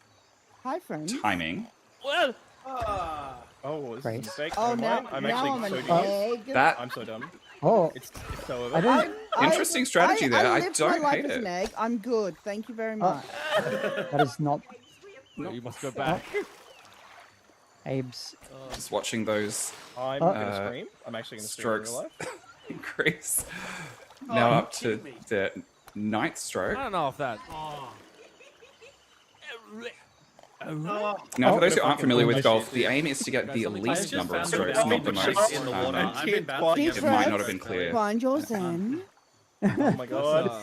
Hi, friends. timing. Well, Oh, this is a Grace. mistake. Oh, Never now, mind. I'm now actually I'm so an dumb. egg. That I'm so dumb. Oh, It's so over. I don't. Interesting strategy there. I lived my don't life hate as an it. egg. I'm good. Thank you very Oh, much. that is not No, you must go back. Abe's. Just watching those I'm gonna scream. I'm actually gonna scream in real strokes life. increase. Oh, Now you up to the ninth stroke. I don't know if that. Now, for those who fucking aren't familiar with bullshit, golf, the dude. aim is to get the something- I least just number of found strokes, out not the that most. in the water. Um, I've been bad it might not have been clear. Find your zen. Oh my god.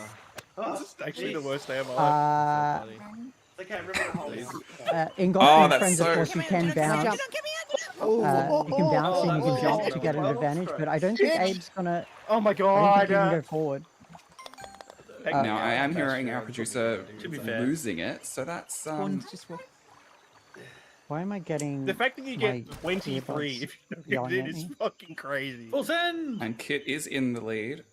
This is actually the worst day of my life. Okay, remember In Oh, golfing that's friends, so- of course, you can bounce. You can bounce and you can jump to get an advantage, but I don't think Abe's gonna. Oh my I don't god. think he can go forward. Now, I am hearing our producer To be fair. losing it, so that's Why am I getting The fact that you my get 23 earbuds if you don't yelling get it at is me? fucking crazy. Full send. and Kit is in the lead.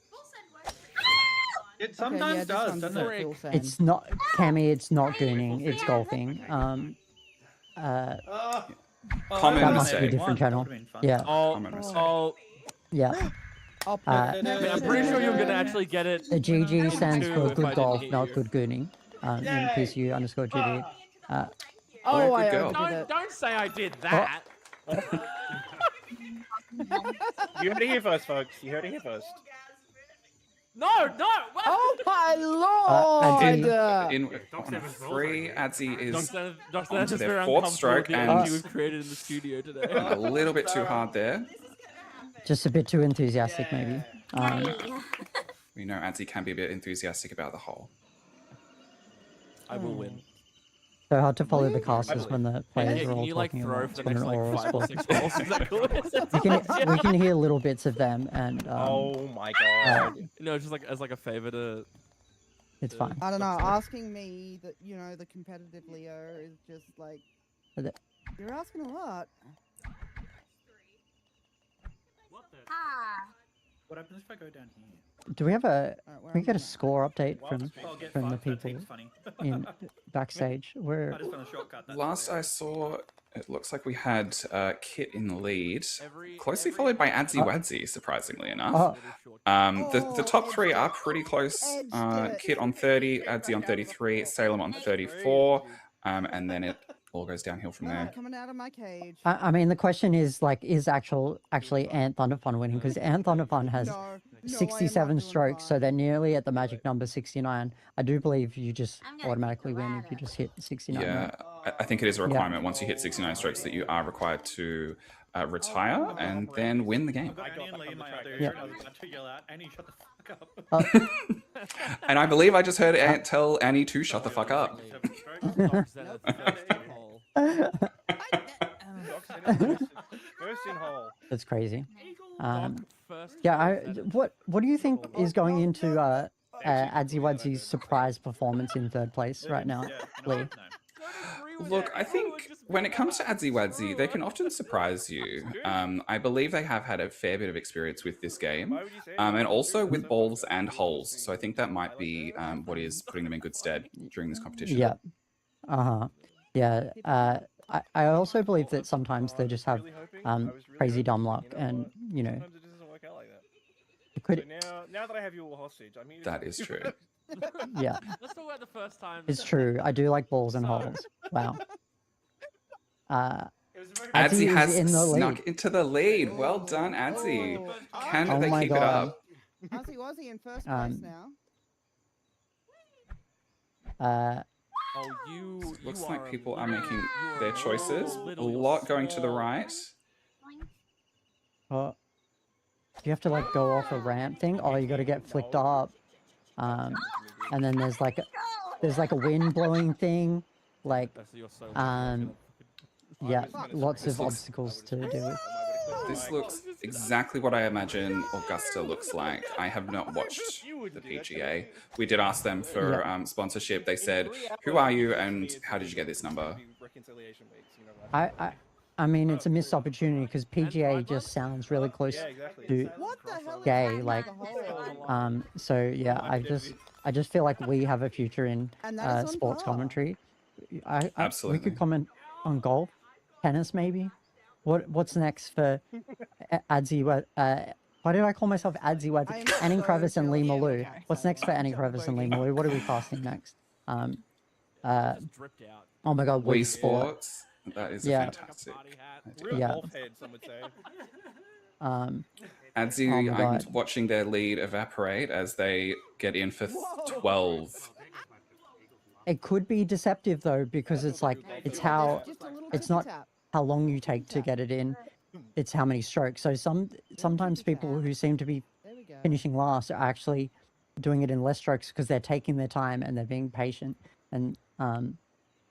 It sometimes does, doesn't it? It's not Cammy. It's not gooning. It's golfing. Common That must be a mistake. different channel. Yeah. Oh, Yeah. I mean, I'm pretty sure you're gonna actually get it. The GG stands into for if I good didn't golf, hit not you. good gooning. In PCU_GG. Oh, I girl. overdid it. Don't say I did that. You heard it here first, folks. You heard it here first. No. What? Oh my lord! In on three, Adzi is Dr. onto is their very fourth uncomfortable stroke with the and energy we've created in the studio today. a little bit too hard there. Just a bit too enthusiastic, maybe. We know Adzi can be a bit enthusiastic about the hole. I will win. So hard to follow the casters when the players Can are all you like talking throw about for it's the been next an like oral 5 or sport. 6 balls? Is that cool? we can hear little bits of them, and Oh my god. No, just like as like a favor to. it's fine. I don't know. Asking me that the competitive Leo is just like you're asking a lot. What happens if I go down here? Do we have a? where Can we am get I a score update Well, from I'll get the fucked, that people seems funny. in backstage? Where I just found a shortcut. That's Last I saw, it looks like we had Kit in the lead, closely followed by Adzi Wadzi, surprisingly enough. The top three are pretty close. Kit on 30, Adzi on 33, Salem on 34, and then it all goes downhill from there. Coming out of my cage. I mean, the question is like, is actually Ant Thunderfun winning? Because Ant Thunderfun has 67 strokes, so they're nearly at the magic number 69. I do believe you just automatically win if you just hit 69. Yeah, I think it is a requirement once you hit 69 strokes that you are required to retire and then win the game. I got Annie and Lee in my other ear, Yeah. and I was about to yell out, Annie, shut the fuck up. And I believe I just heard Ant tell Annie to shut the fuck up. First in hole. That's crazy. Yeah, what do you think is going into Adzi Wadzi's surprise performance in third place right now, Lee? Look, I think when it comes to Adzi Wadzi, they can often surprise you. I believe they have had a fair bit of experience with this game, and also with balls and holes. So I think that might be what is putting them in good stead during this competition. Yeah. Yeah. I also believe that sometimes they just have crazy dumb luck, and Sometimes it doesn't work out like that. it could. So now that I have you all hostage, I mean That is true. Yeah. Let's talk about the first time. It's true. I do like balls and holes. Wow. Adzi is has in the snuck lead. into the lead. Well done, Adzi. Can Oh they my keep it God. up? Was he in first place now? Oh, you. Looks you like are people a are little- making you are their choices. A little, lot going to the small. right. Oh, do you have to like go off a ramp thing? Oh, you got to get flicked up. And then there's like a wind blowing thing. Like, yeah, lots of obstacles to deal with. This looks exactly what I imagine Augusta looks like. I have not watched the PGA. We did ask them for sponsorship. They said, "Who are you and how did you get this number?" I mean, it's a missed opportunity because PGA just sounds really close to gay. Like, so yeah, I just feel like we have a future in sports commentary. We Absolutely. could comment on golf, tennis, maybe. what's next for Adzi? Why did I call myself Adzi? Annie Kravitz and Lee Malou. What's next for Annie Kravitz and Lee Malou? What are we casting next? Oh my God, Wii Wii Sport. Sports. That is a Yeah. fantastic. Real Yeah. golf head, some would say. Adzi, Oh my I'm God. watching their lead evaporate as they get in for 12. It could be deceptive though, because it's like it's not how long you take to get it in, it's how many strokes. So sometimes people who seem to be finishing last are actually doing it in less strokes because they're taking their time and they're being patient. And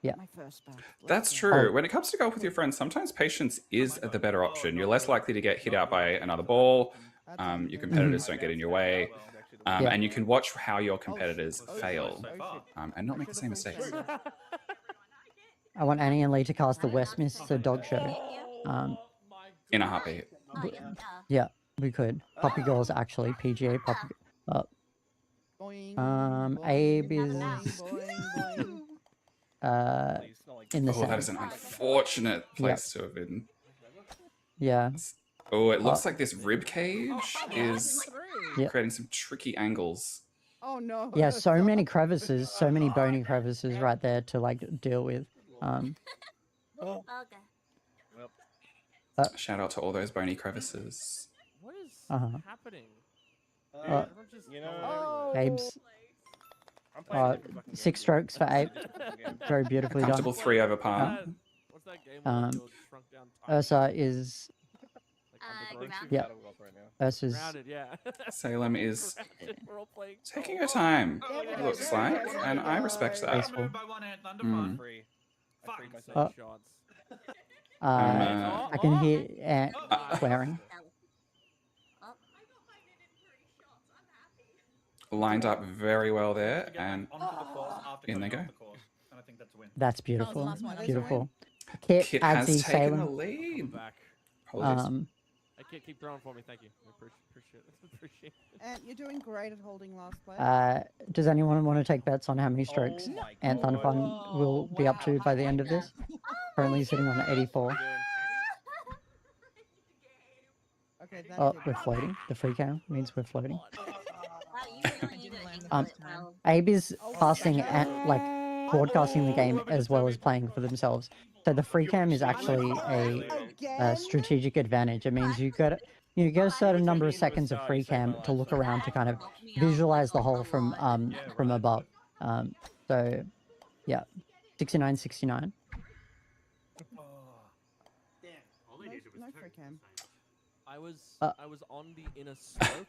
yeah. That's true. When it comes to golf with your friends, sometimes patience is the better option. You're less likely to get hit out by another ball. Your competitors don't get in your way. Yeah. And you can watch how your competitors fail and not make the same mistakes. I want Annie and Lee to cast the Westminster Dog Show. In a heartbeat. Yeah, we could. Puppy Girls actually, PGA Puppy. Abe is in the Oh, that is an unfortunate place to have been. Yeah. Oh, it looks like this rib cage is Yeah. creating some tricky angles. Oh no. Yeah, so many crevices, so many bony crevices right there to like deal with. Shout out to all those bony crevices. What is Uh-huh. happening? You know, Abe's 6 strokes for Abe. Very beautifully done. Comfortable 3 over par. What's that game where Um, you build shrunk down Ursa is yeah. Ursa's Grounded, yeah. Salem is We're all playing. taking her time, it looks like, and I respect that. graceful. Mm. Oh. I can hear Ant swearing. Lined up very well there, and in they go. That's beautiful. Beautiful. Kit, Kit has Adzi, taken the Salem. lead. Back. Apologies. I can't keep throwing for me. Thank you. I appreciate it. Appreciate it. And you're doing great at holding last place. Does anyone want to take bets on how many strokes Ant Thunder Fun will be up to by the end of this? Currently sitting on 84. Okay, that Oh, did we're it. floating. The free count means we're floating. Abe is passing at like broadcasting the game as well as playing for themselves. So the free cam is actually a strategic advantage. It means you get a certain number of seconds of free cam to look around to kind of visualize the hole from above. So yeah, 69-69. No free cam. I was on the inner slope.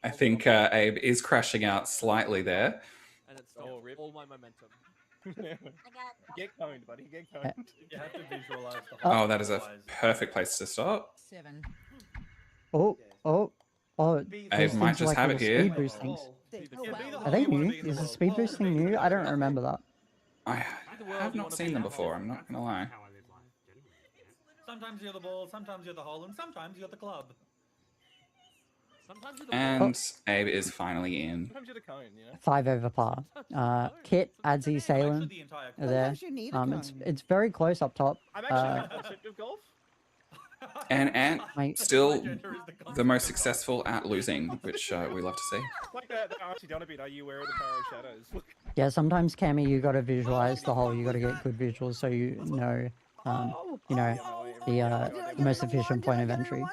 I think Abe is crashing out slightly there. And it stopped all my momentum. Get coned, buddy. Get coned. You have to visualize the Oh, that is a perfect place to stop. 7. Oh. Abe those might things are just have it little here. Speed boost things. Are they new? Is the speed boost thing new? I don't remember that. I have not seen them before, I'm not going to lie. Sometimes you're the ball, sometimes you're the hole, and sometimes you're the club. Sometimes you're the And Abe is finally in. Sometimes you're the cone, you know? 5 over par. Kit, Adzi, Salem are there. It's very close up top. I'm actually bullshit with golf. And Ant still the most successful at losing, which we love to see. Like the Archie Donna bit, are you aware of the power of shadows? Yeah, sometimes Cammy, you got to visualize the hole. You got to get good visuals so you know, the most efficient point of entry.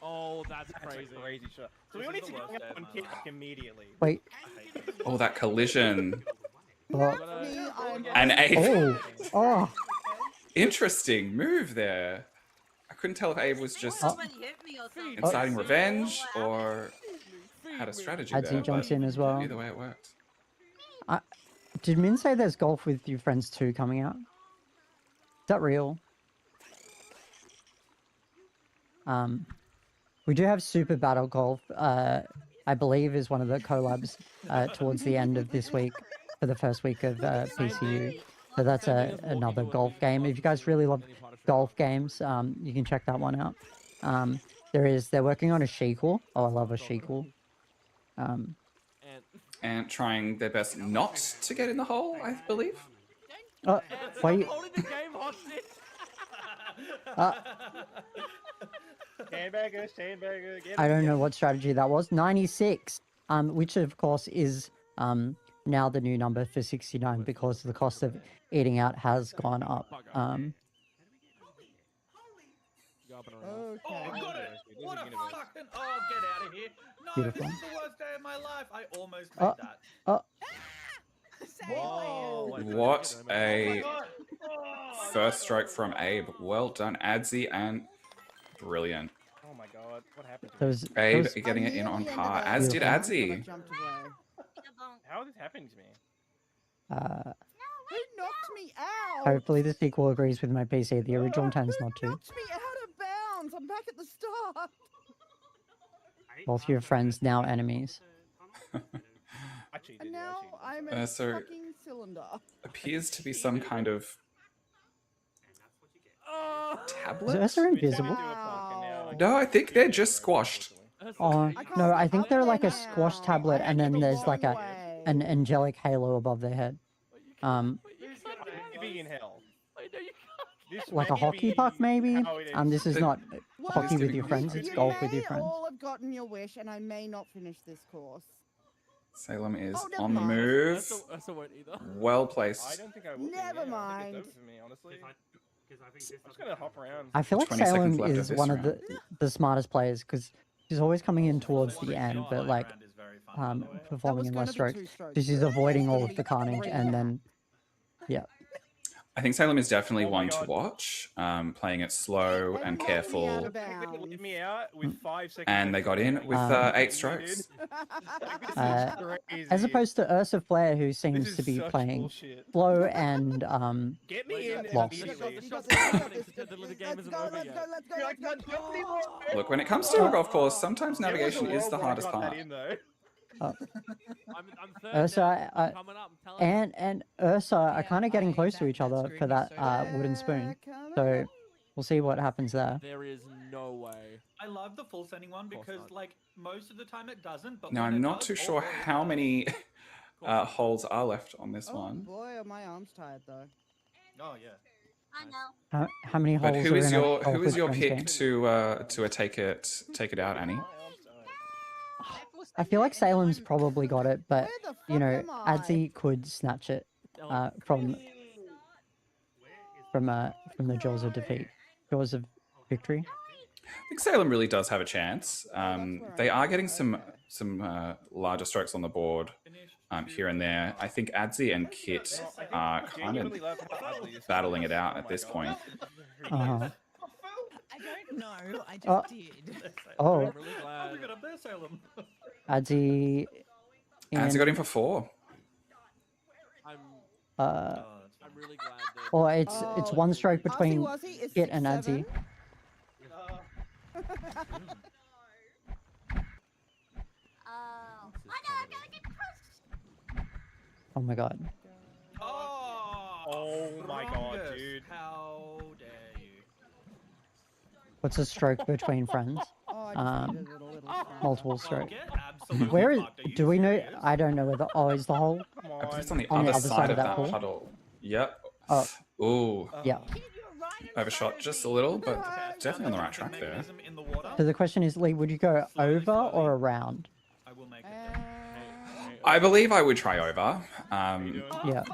Oh, that's crazy. Crazy shot. So we all need to go up and kick immediately. Wait. Oh, that collision. Oh. And Abe. Oh. Interesting move there. I couldn't tell if Abe was just inciting revenge or had a strategy Adzi there. jumps but in as well. Either way, it worked. Did Min say there's Golf with Your Friends 2 coming out? Is that real? We do have Super Battle Golf, I believe is one of the collabs towards the end of this week for the first week of PCU. So that's another golf game. If you guys really love golf games, you can check that one out. They're working on a sequel. Oh, I love a sequel. And trying their best not to get in the hole, I believe. Wait. Sandbagger, get I him. don't know what strategy that was. 96, which of course is now the new number for 69 because the cost of eating out has gone up. Okay. Oh, got it! What a fucking... Oh, get out of here. No, Beautiful. this is the worst day of my life. I almost Oh, made that. oh, What a first stroke from Abe. Well done, Adzi, and brilliant. Oh my god, what happened to those, Abe those getting it in on Nearly par, ended as did up, Adzi. but I jumped away. How is this happening to me? Who knocked me out? hopefully the sequel agrees with my PC. The original tends not to. Knocked me out of bounds. I'm back at the start. Both your friends now enemies. And now I'm a So fucking cylinder. appears to be some kind of Is tablet. Ursa invisible? No, I think they're just squashed. Oh no, I think they're like a squash tablet, and then there's like an angelic halo above their head. Be in hell. Like a hockey puck maybe. This is not Well, hockey with your friends. It's golf with your You friends. all have gotten your wish, and I may not finish this course. Salem is never on the mind. move. Ursa won't either. Well placed. I don't think I will. Never I mind. think it's over for me, honestly. I'm just gonna hop around. I feel like 20 seconds Salem left of is this one of round. the smartest players because she's always coming in towards the end, but like performing in less strokes. So she's avoiding all of the carnage, and then yeah. I think Salem is definitely one to watch, playing it slow and careful. Let me out with 5 seconds. And they got in with 8 strokes. As opposed to Ursa Flair, who seems to be playing slow and Get me in lost. Look, when it comes to a golf course, sometimes navigation is the hardest part. Ursa and Ursa are kind of getting close to each other for that wooden spoon. So we'll see what happens there. There is no way. I love the full sending one because, like, most of the time it doesn't. But Now, when I'm it not does, too sure how many holes are left on this Oh one. boy, are my arms tired though. Oh yeah. I know. How many holes But who are is in a your golf with pick friends game? to take it out, Annie? I feel like Salem's probably got it, but you know, Adzi could snatch it from the jaws of defeat, jaws of victory. I think Salem really does have a chance. They are getting some larger strokes on the board here and there. I think Adzi and Kit are kind of battling it out at this point. I don't know. I just Oh. did. Oh, Look at up there, Salem. Adzi. Adzi got in for 4. Uh, I'm really glad that. or it's one stroke between It's Kit and 6-7. Adzi. Oh my god. Oh my god, dude. How dare you? What's a stroke between friends? Multiple stroke. Absolutely Where is? fucked. Are you Do we know? serious? I don't know whether. Oh, is the hole I believe it's on the other side of that puddle. Yep. Oh. Ooh. Yeah. Overshot just a little, but definitely on the right track there. So the question is, Lee, would you go over or around? I believe I would try over. Yeah.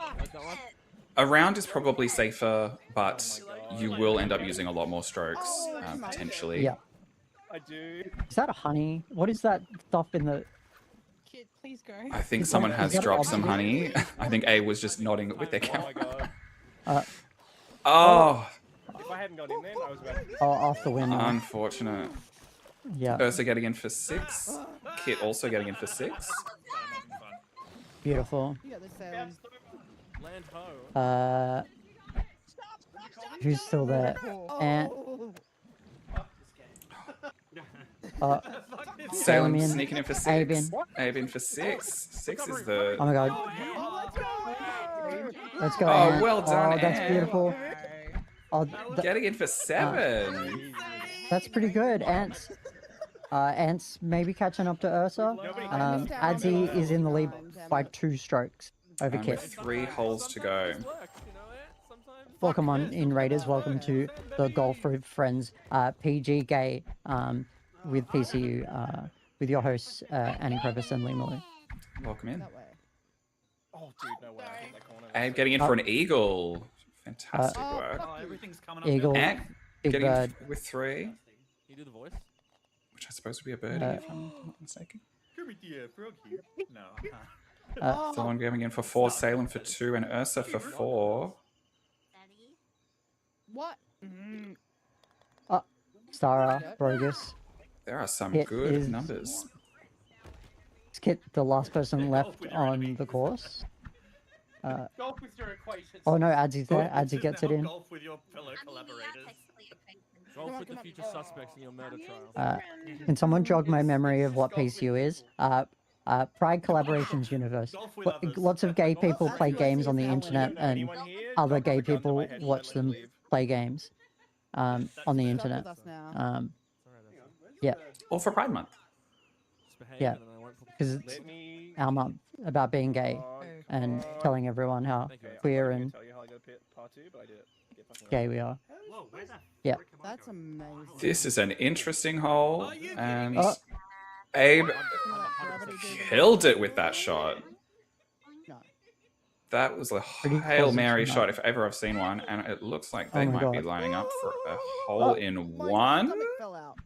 Around is probably safer, but you will end up using a lot more strokes, potentially. Yeah. I do. Is that honey? What is that stuff in the? Kid, please go. I think Is someone that- has is that dropped some obvious? honey. I think A was just nodding with their camera. Oh, If I hadn't gone in then, I was about to... oh, off the window. Unfortunate. Yeah. Ursa getting in for 6. Kit also getting in for 6. Beautiful. Land ho. Who's still there? And Salem in. sneaking in for 6. Abe in. Abe in for 6. 6 is the... Oh my god. Let's go. Oh, Ant. well done, Oh, that's Ant. beautiful. Oh, Getting in for 7. that's pretty good. Ant's maybe catching up to Ursa. Adzi is in the lead by 2 strokes over And Kit. with 3 holes to go. welcome on in Raiders. Welcome to the Golf with Friends PG Gay with PCU with your hosts Annie Crevice and Lee Malou. Welcome in. Oh, dude, no way. I hit that corner. Abe getting in for an eagle. Fantastic work. Oh, everything's coming up. Eagle, Ant Big getting Bird. in with 3, Can you do the voice? which I suppose would be a birdie if I'm not mistaken. Come here, frog here. No, I can't. Thorn going in for 4, Salem for 2, and Ursa for 4. What? Stara, Brogus. There are some Hit good is- numbers. Is Kit the last person left on the course? Golf with your equations. Oh no, Adzy's there. This Adzy is gets now it in. Golf with your fellow collaborators. Golf with the future suspects in your murder trial. Can someone jog my memory of what PCU is? Pride Collaborations Universe. Lots of gay people play games on the internet, and other gay people watch them play games on the internet. Yeah, All for Pride Month. yeah, because it's our month about being gay and telling everyone how queer and gay we are. Yeah. That's amazing. This is an interesting hole, and Oh. Abe killed it with that shot. No. That was a Pretty Hail close Mary to shot if ever I've seen one, and it looks like they Oh my might be God. lining up for a hole in one. Stomach fell out.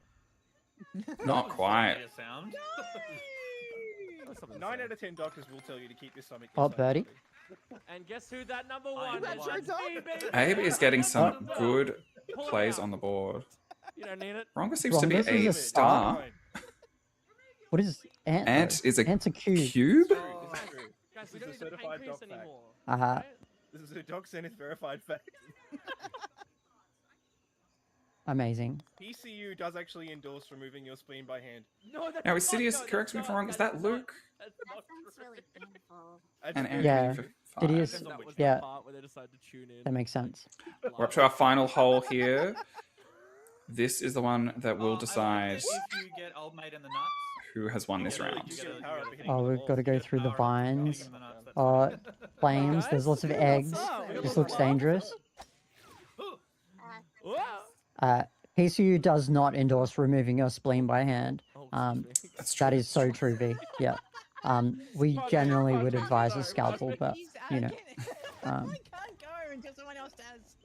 Not quite. Sound. 9 out of 10 doctors will tell you to keep your stomach. Oh, birdie. And guess who that number one That was? shirt's on. Me, baby. Abe is getting some good plays on the board. You don't need it. Ronga seems to be Ronga is a a star. What is Ant? Ant is a Ant's a cube. cube? Guys, we This don't is need a the certified pancreas dog fact. anymore. This is a Doc Zenith verified fact. Amazing. PCU does actually endorse removing your spleen by hand. No, that's Now, is not- Sidious, no, correct me that's if I'm wrong, not- is that that's not- Luke? that's That not sounds true. really painful. And Aaron Yeah, getting for 5. Didius. That was Yeah. the part where they decided to tune in. That makes sense. We're up to our final hole here. This is the one that will decide If you get old mate in the nuts, who has won this round. Oh, we've got to go through the vines. Flames. There's lots of eggs. This looks dangerous. PCU does not endorse removing your spleen by hand. That is so true, V. Yeah. We generally would advise a scalpel, but you know. I can't go until someone else does.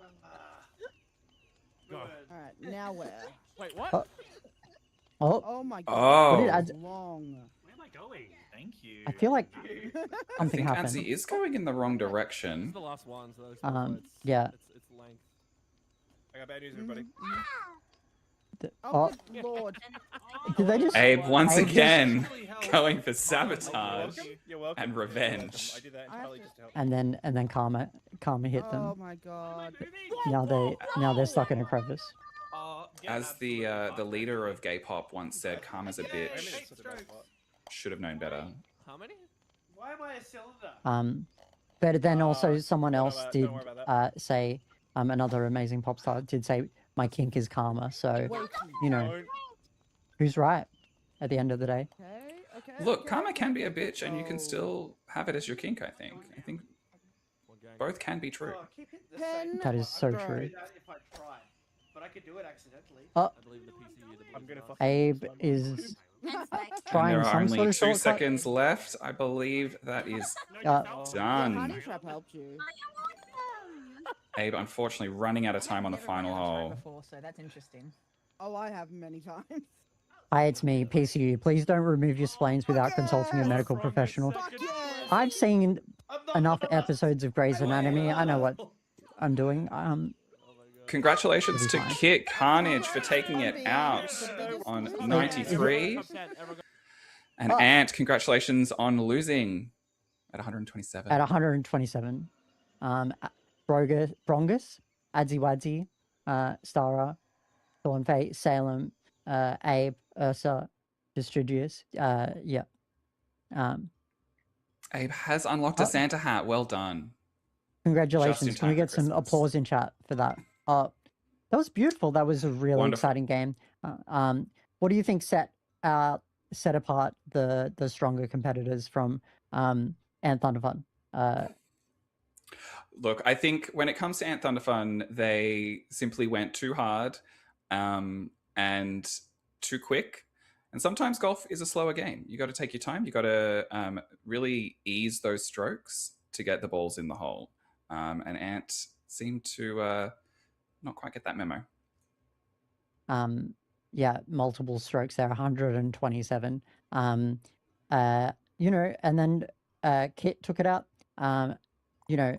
All right, now where? Wait, what? Oh, Oh my Oh. god. What did that's Adz- long. where am I going? Thank you. I feel like I something think happened. Anzi is going in the wrong This direction. is the last one, so it's Yeah. It's length. I got bad news, everybody. Oh, Good lord. did they just? Abe once Abe just- again going for sabotage You're welcome. and revenge. I did that entirely just to help. And then Karma hit Oh them. my god. Now they're stuck in a crevice. As the leader of gay pop once said, "Karma's a bitch. Should have known better." How many? Why am I a cylinder? But then also someone else don't did worry about say another amazing pop star did say my kink is Karma. So you know who's right at the end of the day. Okay. Look, Karma can be a bitch, and you can still have it as your kink. I think both can be true. Oh, I keep hitting the Pen same That is so drone. true. if I try, but I could do it accidentally. Oh, I believe in the PCU. I'm gonna fuck Abe is And trying there are some only sort 2 of shortcut. seconds left. I believe that is Honey done. trap helped you. Abe, unfortunately, running out of time on the final hole. Before, so that's interesting. Oh, I have many times. Hi, it's me, PCU. Please don't remove your spleens without consulting a medical professional. I've seen enough episodes of Grey's Anatomy. I know what I'm doing. Congratulations to It'll be fine. Kit Carnage for taking it out on 93. And Ant, congratulations on losing at 127. At 127. Brongus, Adzi Wadzi, Stara, Thornfate, Salem, Abe, Ursa, Distridius. Yeah. Abe has unlocked a Santa hat. Well done. Congratulations. Just in Can we time get for some Christmas. applause in chat for that? That was beautiful. That was a really Wonderful. exciting game. What do you think set apart the stronger competitors from Ant Thunderfun? Look, I think when it comes to Ant Thunder Fun, they simply went too hard and too quick. And sometimes golf is a slower game. You got to take your time. You got to really ease those strokes to get the balls in the hole. And Ant seemed to not quite get that memo. Yeah, multiple strokes there, 127. You know, and then Kit took it out. You know,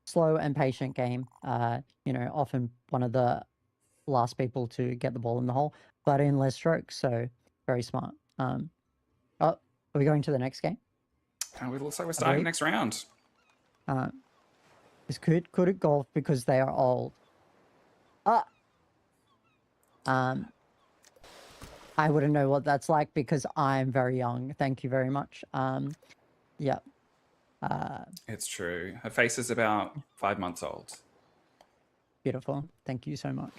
slow and patient game. You know, often one of the last people to get the ball in the hole, but in less strokes. So very smart. Oh, are we going to the next game? It looks like we're starting next round. Is good at golf because they are old. I wouldn't know what that's like because I'm very young. Thank you very much. Yeah. It's true. Her face is about 5 months old. Beautiful. Thank you so much.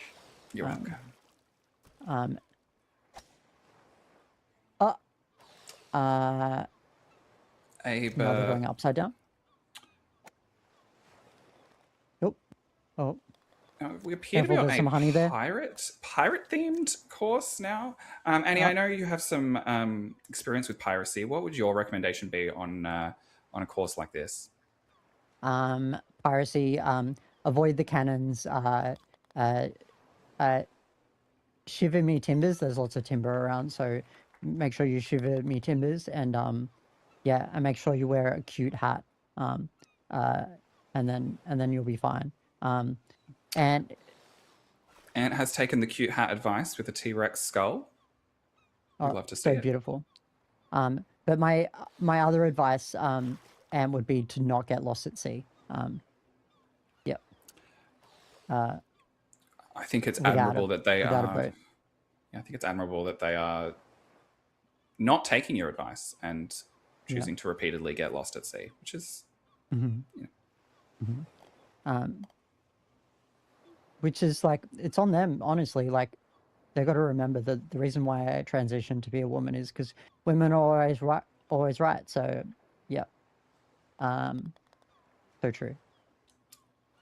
You're welcome. Abe, now they're going upside down. Nope. Oh. We appear to be Careful, on there's a some honey there. pirate-themed course now. Annie, I know you have some experience with piracy. What would your recommendation be on a course like this? Piracy. Avoid the cannons. Shiver me timbers. There's lots of timber around, so make sure you shiver me timbers, and yeah, and make sure you wear a cute hat. And then you'll be fine. And Ant has taken the cute hat advice with a T-Rex skull. We'd love to see so it. beautiful. But my other advice, and would be to not get lost at sea. Yep. I think it's admirable that they without a are. boat. Yeah, I think it's admirable that they are not taking your advice and choosing to repeatedly get lost at sea, which is. Which is like, it's on them, honestly. Like, they've got to remember that the reason why I transitioned to be a woman is because women are always right. So, yeah. So true.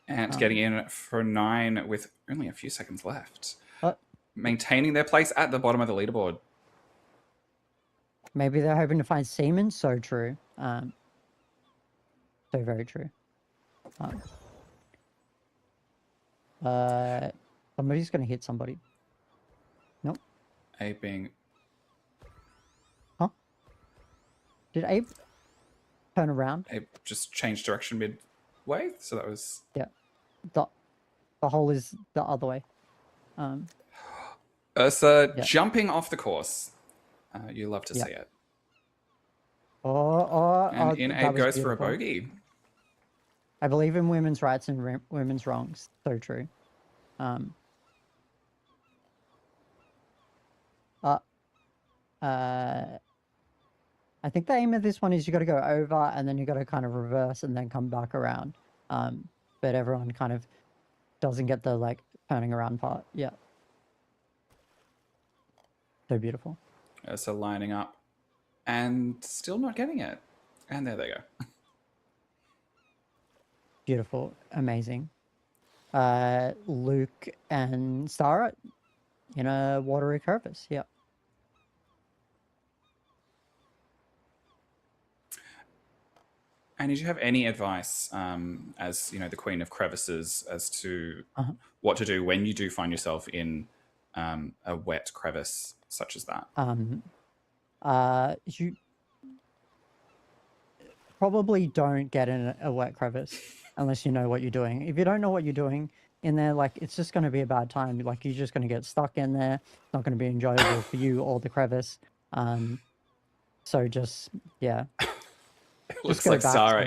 And getting in for 9 with only a few seconds left. Maintaining their place at the bottom of the leaderboard. Maybe they're hoping to find semen. So true. So very true. Somebody's going to hit somebody. Nope. Abe being... Huh? Did Abe turn around? Abe just changed direction midway, so that was... Yeah. The hole is the other way. Ursa jumping off the course. You love to see it. And in Abe goes for a bogey. I believe in women's rights and women's wrongs. So true. I think the aim of this one is you got to go over and then you got to kind of reverse and then come back around. But everyone kind of doesn't get the like turning around part. Yeah. So beautiful. So lining up and still not getting it. And there they go. Beautiful. Amazing. Luke and Sarah in a watery crevice. Yeah. And did you have any advice, as you know, the queen of crevices, as to what to do when you do find yourself in a wet crevice such as that? You probably don't get in a wet crevice unless you know what you're doing. If you don't know what you're doing in there, like, it's just going to be a bad time. Like, you're just going to get stuck in there. It's not going to be enjoyable for you or the crevice. So just, yeah. It looks like Sarah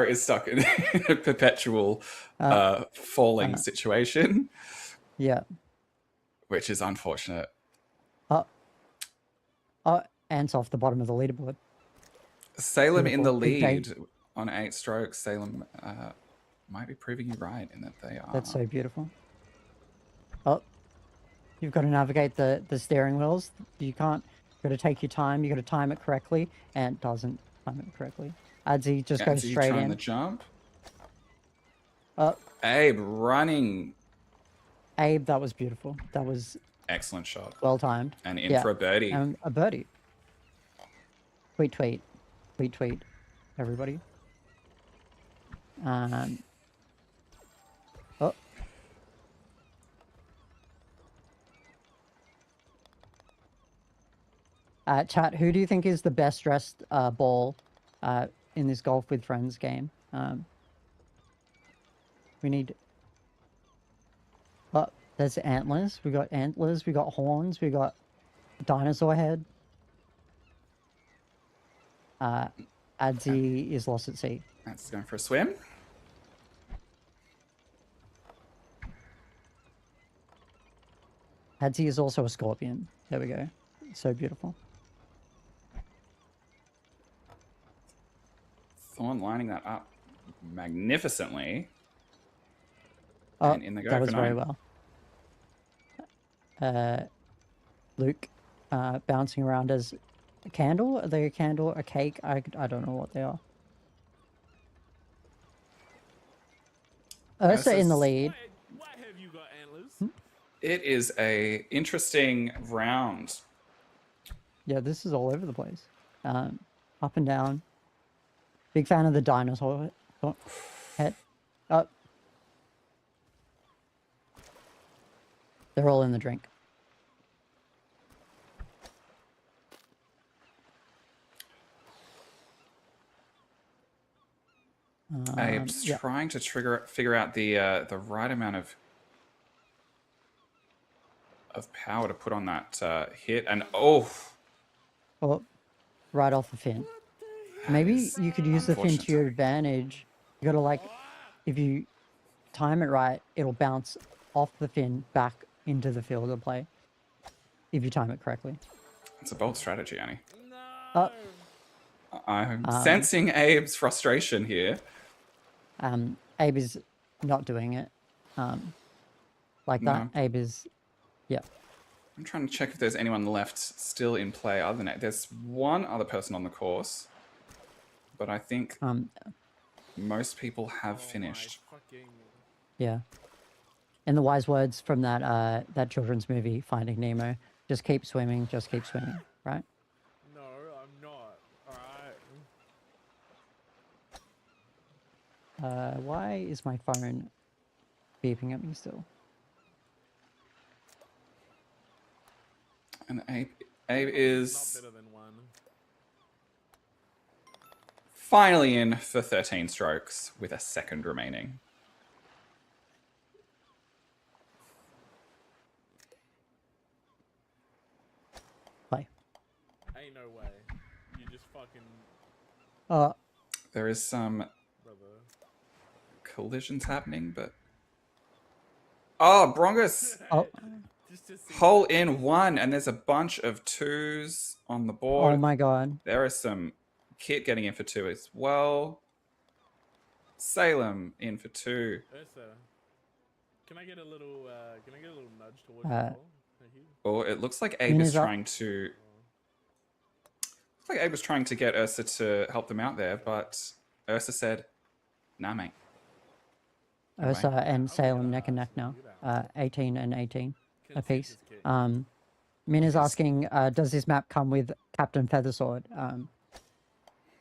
is stuck in a perpetual falling situation. Yeah. Which is unfortunate. Ant's off the bottom of the leaderboard. Salem in the Beautiful. Big lead on 8 strokes. Salem might be proving you right in that they are. That's so beautiful. Oh, you've got to navigate the steering wheels. You can't. You've got to take your time. You've got to time it correctly, and it doesn't time it correctly. Adzi just goes Adzi straight trying in. the jump. Abe running. Abe, that was beautiful. That was Excellent shot. well timed. And in for a birdie. And a birdie. Tweet, tweet. Tweet, tweet. Everybody. Oh. Chat, who do you think is the best dressed ball in this Golf with Friends game? We need... Oh, there's antlers. We got antlers. We got horns. We got dinosaur head. Adzi is lost at sea. That's going for a swim. Adzi is also a scorpion. There we go. So beautiful. Thorn lining that up magnificently. Oh, and in the go that for was very 9. well. Luke bouncing around as a candle. Are they a candle? A cake? I don't know what they are. Ursa in the lead. Why have you got antlers? It is a interesting round. Yeah, this is all over the place. Up and down. Big fan of the dinosaur head. Oh. They're all in the drink. Abe's yeah. trying to figure out the right amount of power to put on that hit, and oh, Right off the fin. Maybe you could use the fin to your advantage. You gotta like, if you time it right, it'll bounce off the fin back into the field of play. If you time it correctly. it's a bold strategy, Annie. Oh. I'm sensing Abe's frustration here. Abe is not doing it like that. No. Abe is, yeah. I'm trying to check if there's anyone left still in play other than Abe. There's one other person on the course, but I think most people have finished. Yeah. And the wise words from that that children's movie, Finding Nemo, just keep swimming, right? No, I'm not. Alright. Why is my phone beeping at me still? And Abe is Not better than one. finally in for 13 strokes with a second remaining. Play. Ain't no way. You just fucking... There is some Brother. collisions happening, but... Oh, Brongus! Oh. Hole in one, and there's a bunch of 2s on the board. Oh my god. There is some Kit getting in for 2 as well. Salem in for 2. Ursa, can I get a little nudge towards the ball? Thank you. Oh, it looks like Abe is trying to... Looks like Abe was trying to get Ursa to help them out there, but Ursa said, nah, mate. Ursa and Salem neck and neck now. 18 and 18 apiece. Min is asking, does this map come with Captain Feathersword?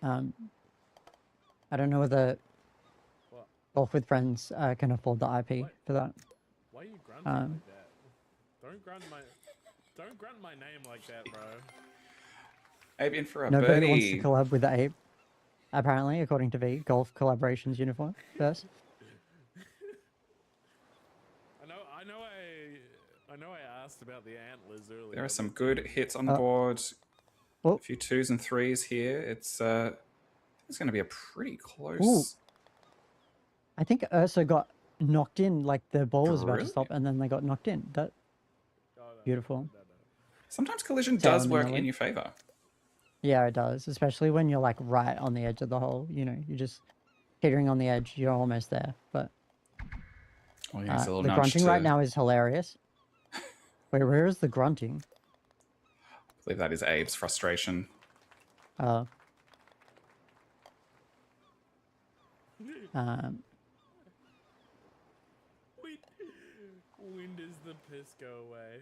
I don't know whether Golf with Friends can afford the IP for that. Why are you grunting like that? Don't grunt my name like that, bro. Abe in for a Nobody wants birdie. to collab with Abe. Apparently, according to V, Golf Collaborations uniform first. I know I asked about the antlers earlier. There are some good hits on the board. A few 2s and 3s here. It's going to be a pretty close... Ooh. I think Ursa got knocked in, like the ball was about to stop, and then they got knocked in. That beautiful. Sometimes collision Salem does in work the in lead. your favor. Yeah, it does, especially when you're like right on the edge of the hole. You know, you're just teetering on the edge. You're almost there, but Oh, yeah, it's a little the nudge grunting right to- now is hilarious. Wait, where is the grunting? I believe that is Abe's frustration. Um, When does the piss go away?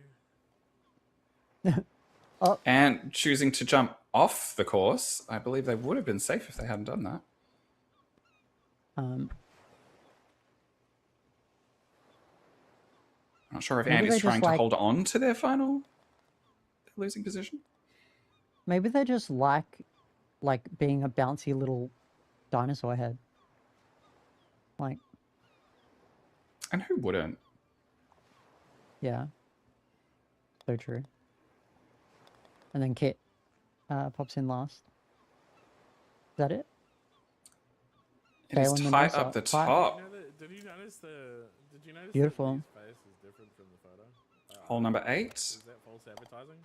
And choosing to jump off the course, I believe they would have been safe if they hadn't done that. Um, I'm not sure if Maybe Ant is they just trying to like- hold on to their losing position. maybe they just like being a bouncy little dinosaur head. Like, And who wouldn't? yeah. So true. And then Kit pops in last. Is that it? It is Galen and tight Elsa. up the Tight. top. Did you notice the? Did you notice Beautiful. that his face is different from the photo? Hole number 8. Is that false advertising?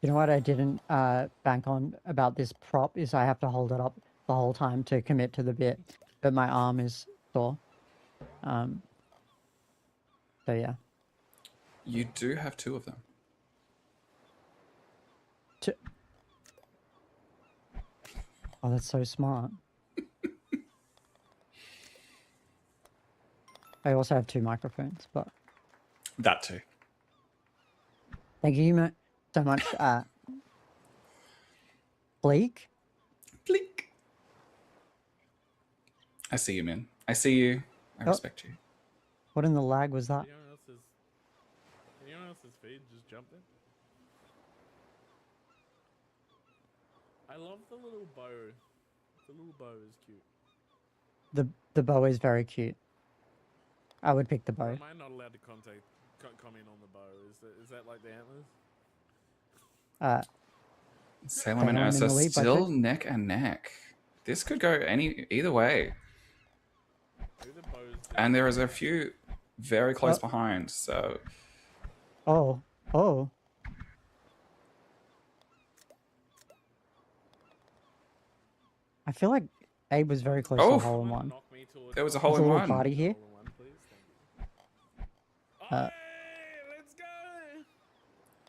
You know what I didn't bank on about this prop is I have to hold it up the whole time to commit to the bit, but my arm is sore. So yeah. You do have 2 of them. Oh, that's so smart. I also have 2 microphones, but That too. thank you so much, Bleak. Bleak. I see you, man. I see you. I respect you. What in the lag was that? Anyone else's feed just jumped in? I love the little bow. The little bow is cute. The bow is very cute. I would pick the Or bow. am I not allowed to comment on the bow? Is that like the antlers? Salem and Salem in Ursa the lead by still 6. neck and neck. This could go either way. And there is a few very close behind, so... Oh. I feel like Abe was very close to a hole in one. There was a hole There's in a little one. party here.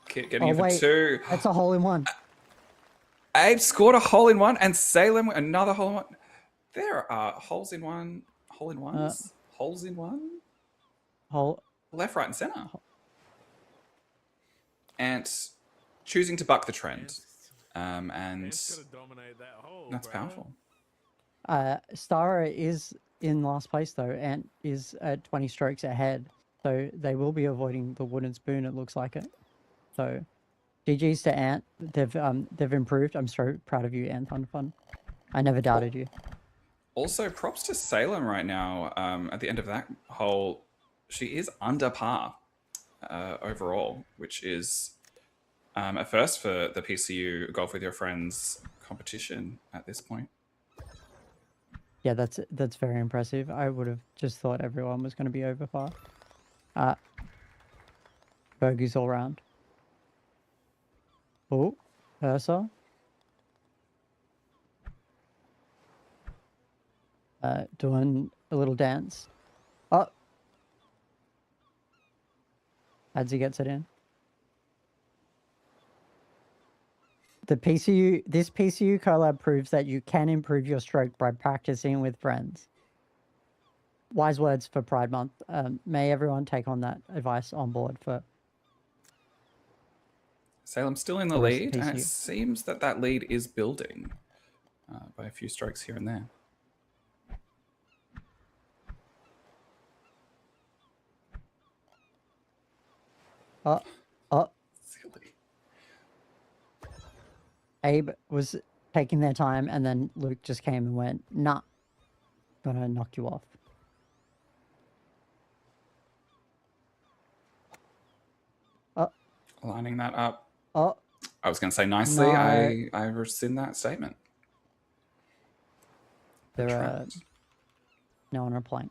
Kit getting it for 2. That's a hole in one. Abe scored a hole in one, and Salem another hole in one. There are holes in one, hole in ones, holes in one, hole left, right, and center. And choosing to buck the trend, and that's powerful. Stara is in last place though, and is 20 strokes ahead. So they will be avoiding the wooden spoon. It looks like it. So, GG's to Ant. They've improved. I'm so proud of you, Ant. Fun. I never doubted you. Also, props to Salem right now. At the end of that hole, she is under par overall, which is a first for the PCU Golf with Your Friends competition at this point. Yeah, that's very impressive. I would have just thought everyone was going to be over par. Bogeys all round. Oh, Ursa. Doing a little dance. Oh. Adzi gets it in. This PCU collab proves that you can improve your stroke by practicing with friends. Wise words for Pride Month. May everyone take on that advice on board for... Salem's still in the lead, and it seems that that lead is building by a few strokes here and there. Silly. Abe was taking their time, and then Luke just came and went, nah, gonna knock you off. Lining that up. Oh. I was going to say nicely, No. I rescind that statement. They're now on a plank.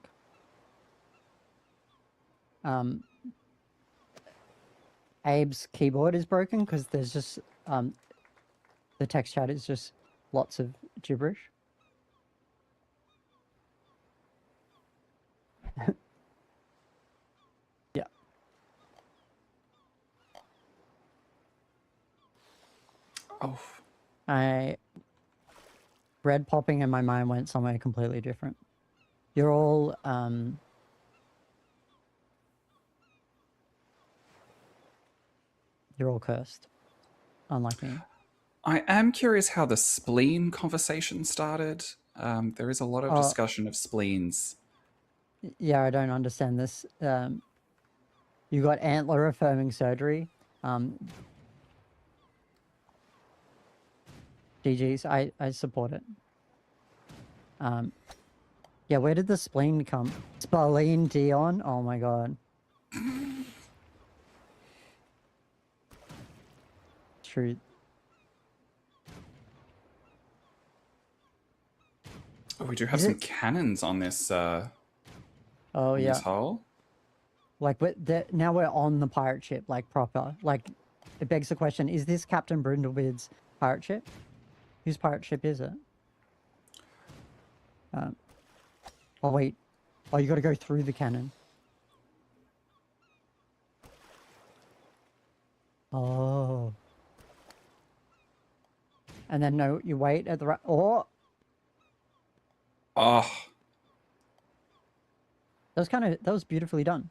Abe's keyboard is broken because there's just the text chat is just lots of gibberish. Yeah. Oh. Red popping and my mind went somewhere completely different. You're all cursed, unlike me. I am curious how the spleen conversation started. There is a lot of discussion of spleens. Yeah, I don't understand this. You got antler affirming surgery. GG's, I support it. Yeah, where did the spleen come? Spleen Dion? Oh my god. True. Oh, we do have some cannons on this. Oh on yeah. This hull. Like now we're on the pirate ship, like proper. Like, it begs the question: is this Captain Brindlebeard's pirate ship? Whose pirate ship is it? Oh wait. Oh, you got to go through the cannon. Oh. And then no, you wait at the right. Oh. Oh. That was beautifully done.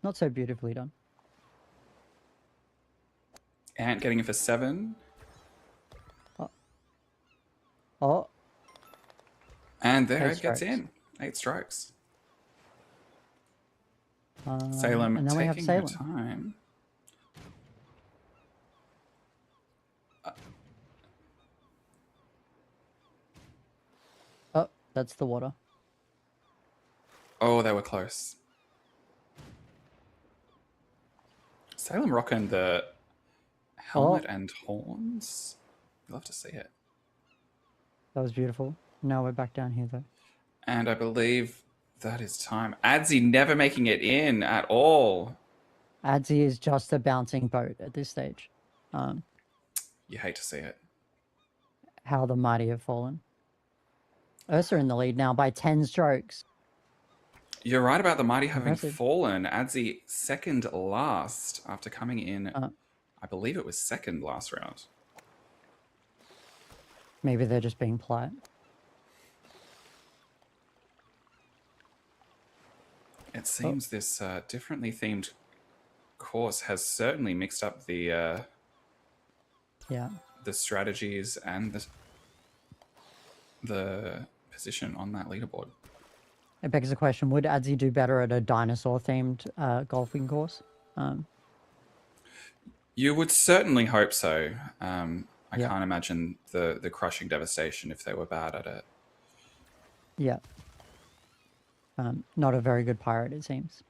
Not so beautifully done. Ant getting it for 7. Oh. And there 8 it gets strokes. in. 8 strokes. Salem and then we have taking her Salem. time. Oh, that's the water. Oh, they were close. Salem rocking the helmet and horns. Love to see it. That was beautiful. Now we're back down here though. And I believe that is time. Adzi never making it in at all. Adzi is just a bouncing boat at this stage. You hate to see it. How the mighty have fallen. Ursa in the lead now by 10 strokes. You're right about the mighty having Impressive. fallen. Adzi second last after coming in. I believe it was second last round. Maybe they're just being polite. It seems this differently themed course has certainly mixed up the the strategies and the position on that leaderboard. It begs the question, would Adzi do better at a dinosaur-themed golfing course? You would certainly hope so. I Yeah. can't imagine the crushing devastation if they were bad at it. Yeah. Not a very good pirate, it seems.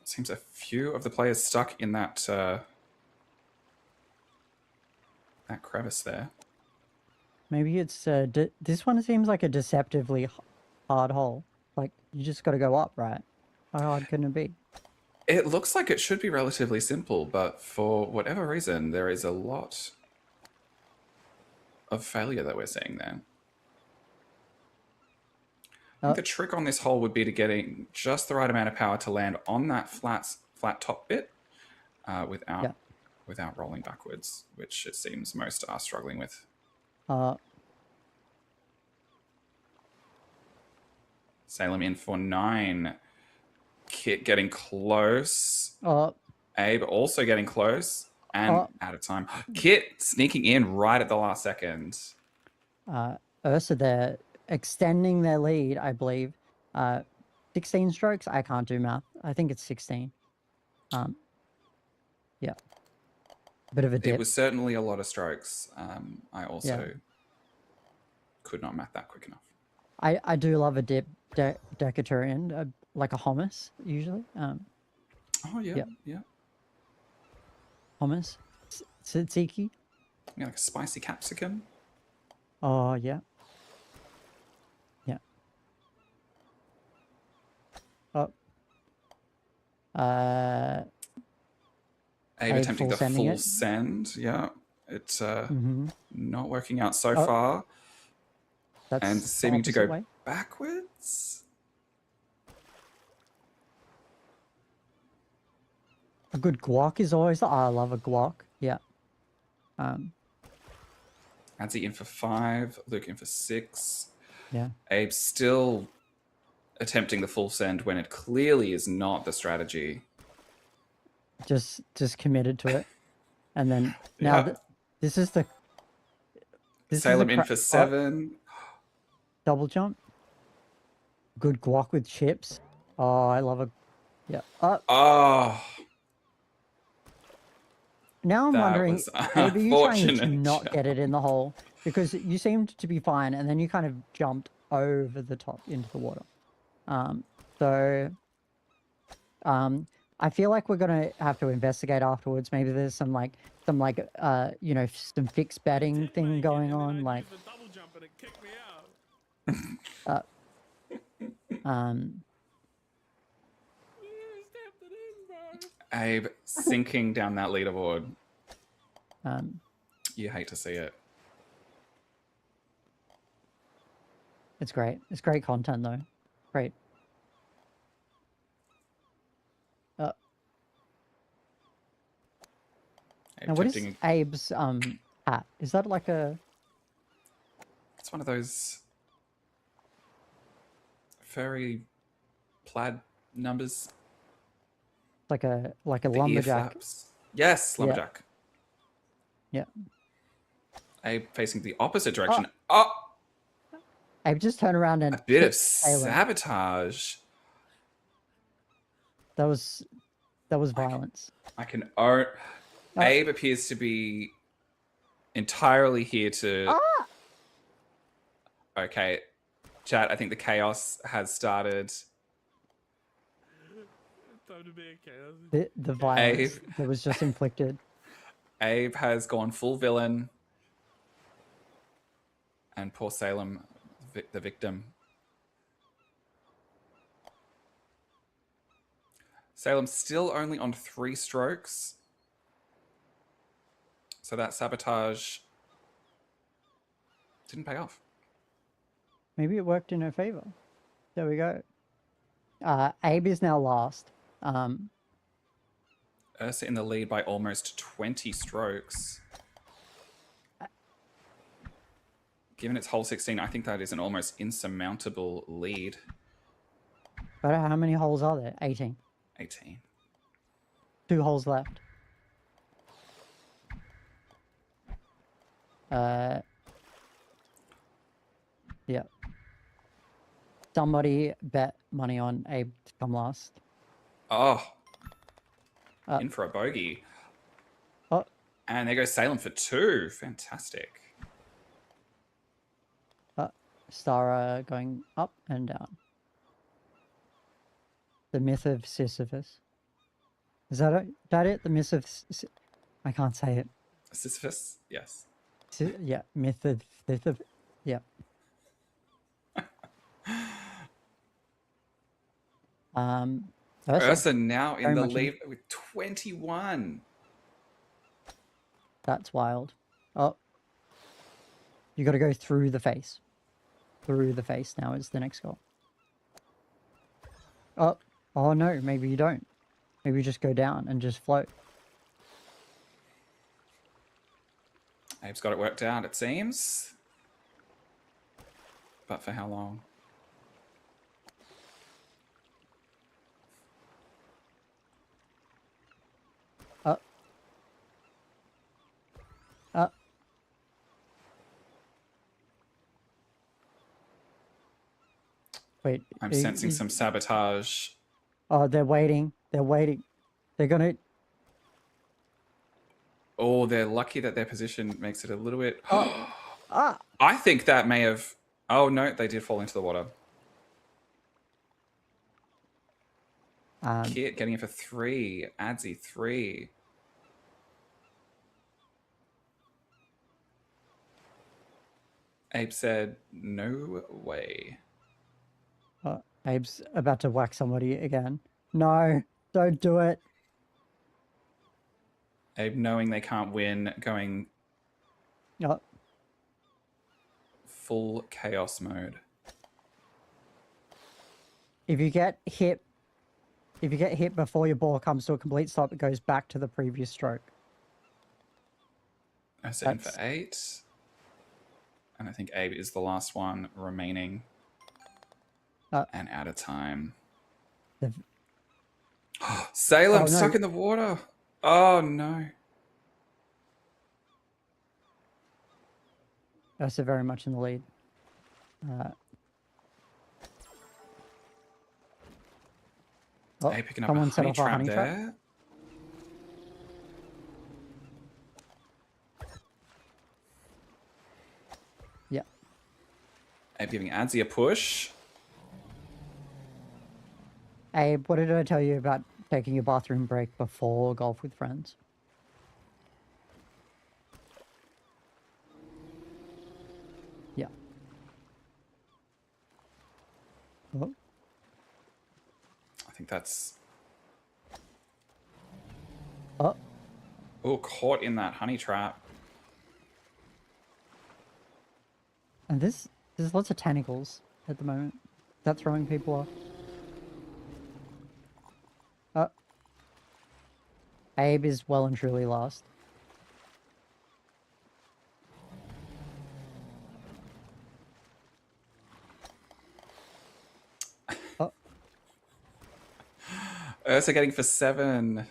Seems a few of the players stuck in that that crevice there. Maybe it's... this one seems like a deceptively hard hole. Like, you just got to go up, right? How hard can it be? It looks like it should be relatively simple, but for whatever reason, there is a lot of failure that we're seeing there. I think the trick on this hole would be to getting just the right amount of power to land on that flat top bit without rolling backwards, which it seems most are struggling with. Salem in for 9. Kit getting close. Abe also getting close and out of time. Kit sneaking in right at the last second. Ursa there extending their lead, I believe. 16 strokes? I can't do math. I think it's 16. Yeah. Bit of a dip. It was certainly a lot of strokes. I also could not math that quick enough. I do love a dip Decaturian, like a hummus, usually. Oh, yeah. Hummus. Tzatziki. Yeah, like a spicy capsicum. Oh, yeah. Yeah. Abe attempting the full send. Yeah. It's not working out so far. That's and the seeming to opposite go way. backwards. A good guac is always. I love a guac. Yeah. Adzi in for 5, Luke in for 6. Yeah. Abe still attempting the full send when it clearly is not the strategy. Just committed to it, and then now Yep. this is the. Salem in for 7. Double jump. Good guac with chips. Oh, I love a. Yeah. Oh, Now I'm that wondering, was Abe, are you trying to unfortunate. not get it in the hole? Because you seemed to be fine, and then you kind of jumped over the top into the water. I feel like we're gonna have to investigate afterwards. Maybe there's some fixed betting thing going on. Like, Abe sinking down that leaderboard. Um, You hate to see it. It's great. It's great content, though. Great. Now, what is tempting- Abe's hat? Is that like a? It's one of those furry plaid numbers. Like a The ear lumberjack. flaps. Yes, Yeah. lumberjack. Yeah. Abe facing the opposite direction. Oh, Abe just turned around and a bit of kicked Salem. sabotage. That was violence. I can own. Abe appears to be entirely here to. Okay, chat. I think the chaos has started. Time to be in chaos. The violence that was just inflicted. Abe has gone full villain, and poor Salem, the victim. Salem still only on 3 strokes. So that sabotage didn't pay off. Maybe it worked in her favor. There we go. Abe is now last. Ursa in the lead by almost 20 strokes. Given it's hole 16, I think that is an almost insurmountable lead. But how many holes are there? 18. 18. 2 holes left. Yeah. Somebody bet money on Abe to come last. Oh. In for a bogey. Oh. And there goes Salem for 2. Fantastic. Stara going up and down. The myth of Sisyphus. Is that it? The myth of... I can't say it. Sisyphus? Yes. Yeah, myth of... Yeah. Ursa now in very the much lead with 21. That's wild. Oh. You got to go through the face. Through the face now is the next goal. Oh no, maybe you don't. Maybe you just go down and just float. Abe's got it worked out, it seems. But for how long? Wait. I'm sensing some sabotage. Oh, they're waiting. They're waiting. They're gonna... Oh, they're lucky that their position makes it a little bit... Ah! I think that may have... Oh, no, they did fall into the water. Kit getting it for 3. Adzi, 3. Abe said, no way. Abe's about to whack somebody again. No, don't do it. Abe knowing they can't win, going full chaos mode. If you get hit before your ball comes to a complete stop, it goes back to the previous stroke. So in for 8. And I think Abe is the last one remaining. And out of time. Salem stuck in the water. Oh no. Ursa very much in the lead. Abe picking up someone a set honey off a trap honey trap. there. Yeah. Abe giving Adzi a push. Abe, what did I tell you about taking your bathroom break before golf with friends? Yeah. Oh. I think that's... Oh. Oh, caught in that honey trap. And there's lots of tentacles at the moment. Is that throwing people off? Oh. Abe is well and truly lost. Oh. Ursa getting for 7.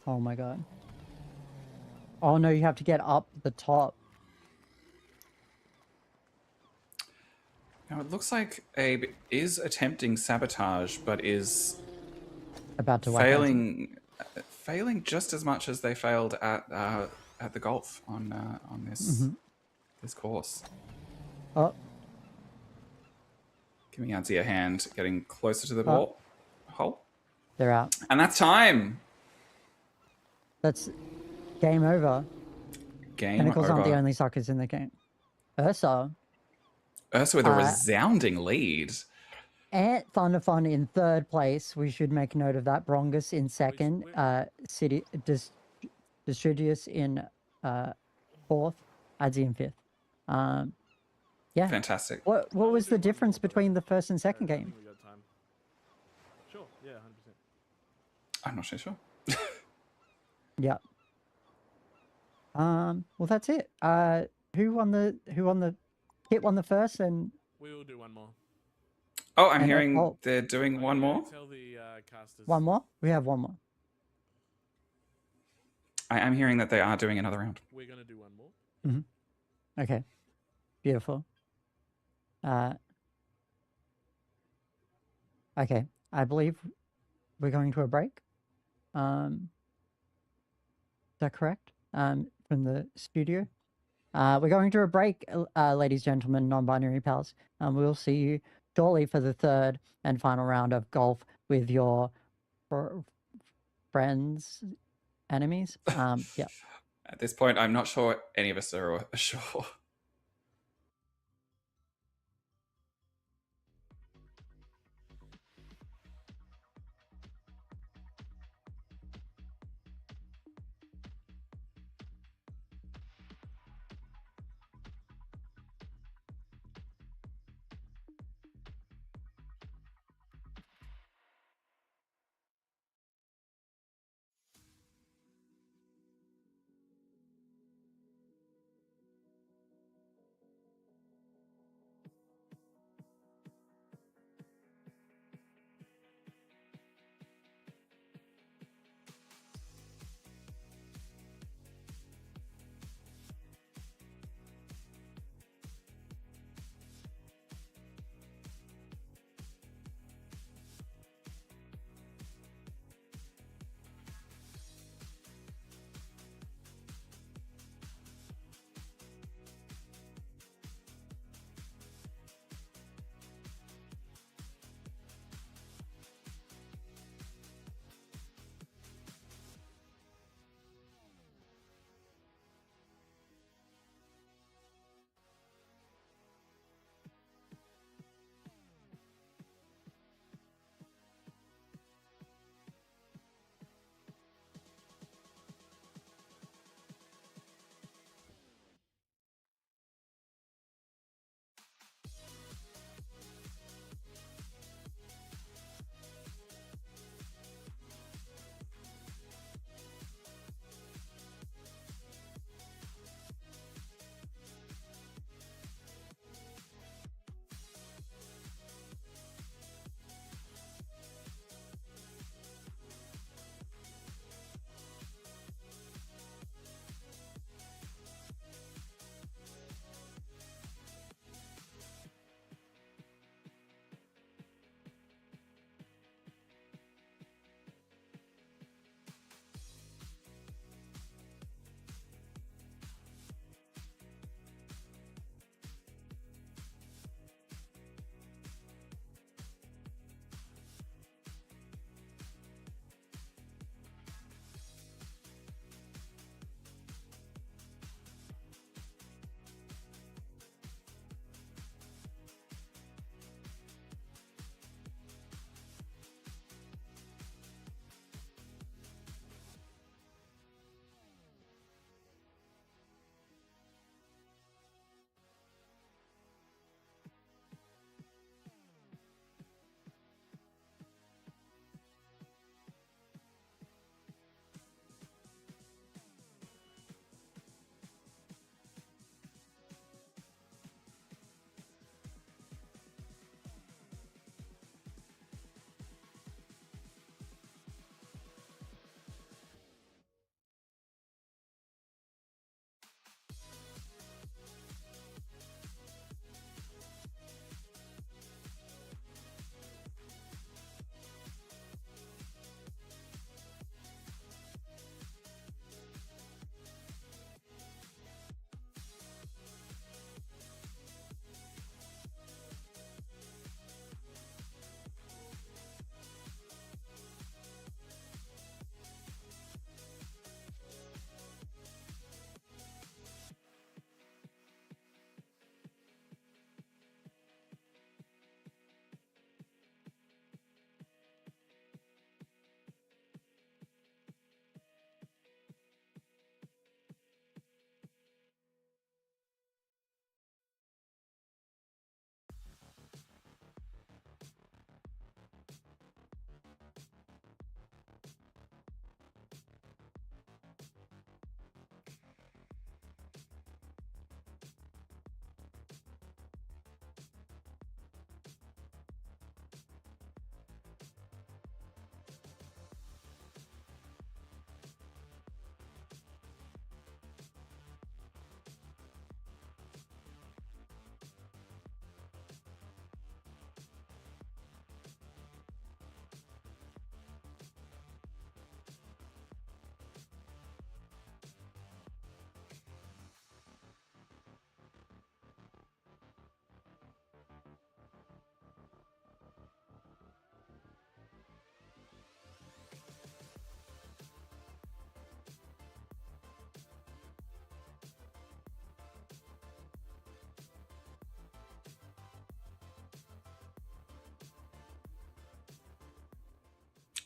Oh my god. Oh no, you have to get up the top. Now it looks like Abe is attempting sabotage, but is about to failing just as much as they failed at the golf on this this course. Oh. Giving Adzi a hand, getting closer to the ball. Hole. They're out. And that's time. That's game over. Game Tentacles over. aren't the only suckers in the game. Ursa with a resounding lead. and Thunderfun in 3rd place. We should make note of that. Brongus in 2nd. Distridius in 4th. Adzi in 5th. Yeah. Fantastic. What was the difference between the 1st and 2nd game? We got time. Sure. Yeah, 100%. I'm not so sure. Yeah. Well, that's it. Who won the Kit won the first, and We will do one more. Oh, I'm hearing they're doing one more. Tell the casters. one more. We have one more. I am hearing that they are doing another round. We're gonna do one more. Mm-hmm. Okay. Beautiful. Okay. I believe we're going to a break. Is that correct? From the studio. We're going to a break, ladies, gentlemen, non-binary pals. We'll see you shortly for the 3rd and final round of golf with your friends, enemies. Yeah. At this point, I'm not sure any of us are sure.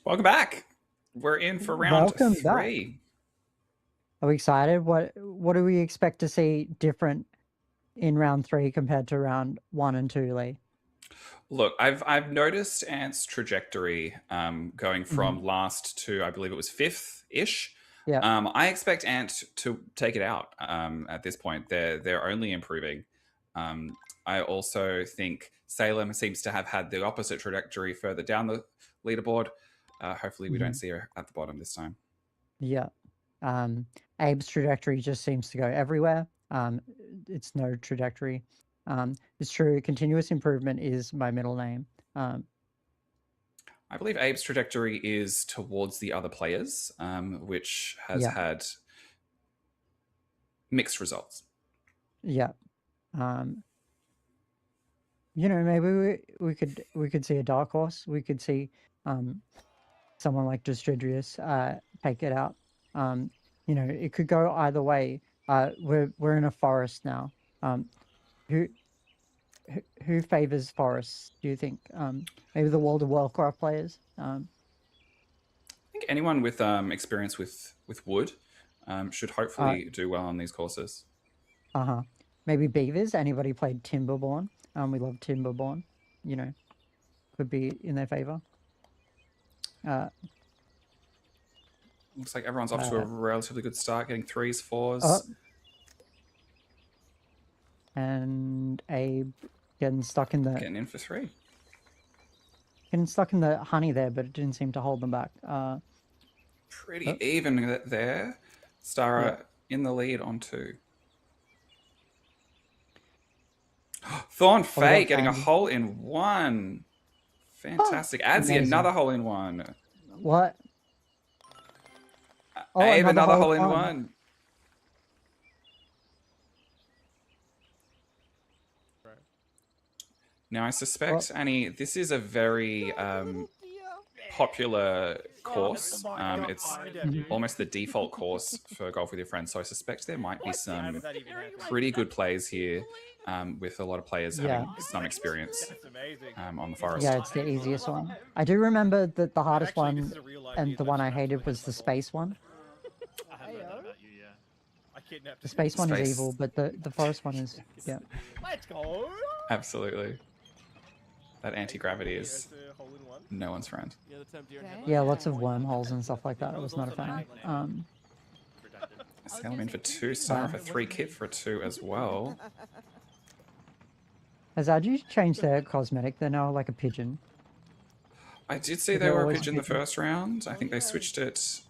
Welcome back. We're in for round Welcome back. 3. Are we excited? What do we expect to see different in round 3 compared to round 1 and 2, Lee? Look, I've noticed Ant's trajectory going from last to, I believe it was 5th-ish. Yeah. I expect Ant to take it out at this point. They're only improving. I also think Salem seems to have had the opposite trajectory further down the leaderboard. Hopefully we don't see her at the bottom this time. Yeah. Abe's trajectory just seems to go everywhere. It's no trajectory. It's true. Continuous improvement is my middle name. I believe Abe's trajectory is towards the other players, which has had mixed results. Yeah. You know, maybe we could see a dark horse. We could see someone like Distridrius take it out. You know, it could go either way. We're in a forest now. Who favors forests, do you think? Maybe the World of Warcraft players? I think anyone with experience with wood should hopefully do well on these courses. Maybe beavers. Anybody played Timberborn? We love Timberborn. You know, could be in their favor. Looks like everyone's off to a relatively good start, getting 3s, 4s. And Abe getting stuck in the... Getting in for 3. Getting stuck in the honey there, but it didn't seem to hold them back. Pretty even there. Stara in the lead on 2. Thorn Faye getting a hole in 1. Fantastic. Adzi, another hole in 1. What? Abe, another hole in 1. Now, I suspect, Annie, this is a very popular course. It's almost the default course for Golf with Your Friends, so I suspect there might be some pretty good plays here with a lot of players having some experience on the forest. Yeah, it's the easiest one. I do remember that the hardest one and the one I hated was the space one. The space one is evil, but the forest one is, yeah. Let's go. Absolutely. That anti-gravity is no one's friend. Yeah, lots of wormholes and stuff like that. I was not a fan. Salem in for 2, Star for 3, Kit for 2 as well. Has Aju changed their cosmetic? They're now like a pigeon. I did see they were a pigeon the first round. I think they switched it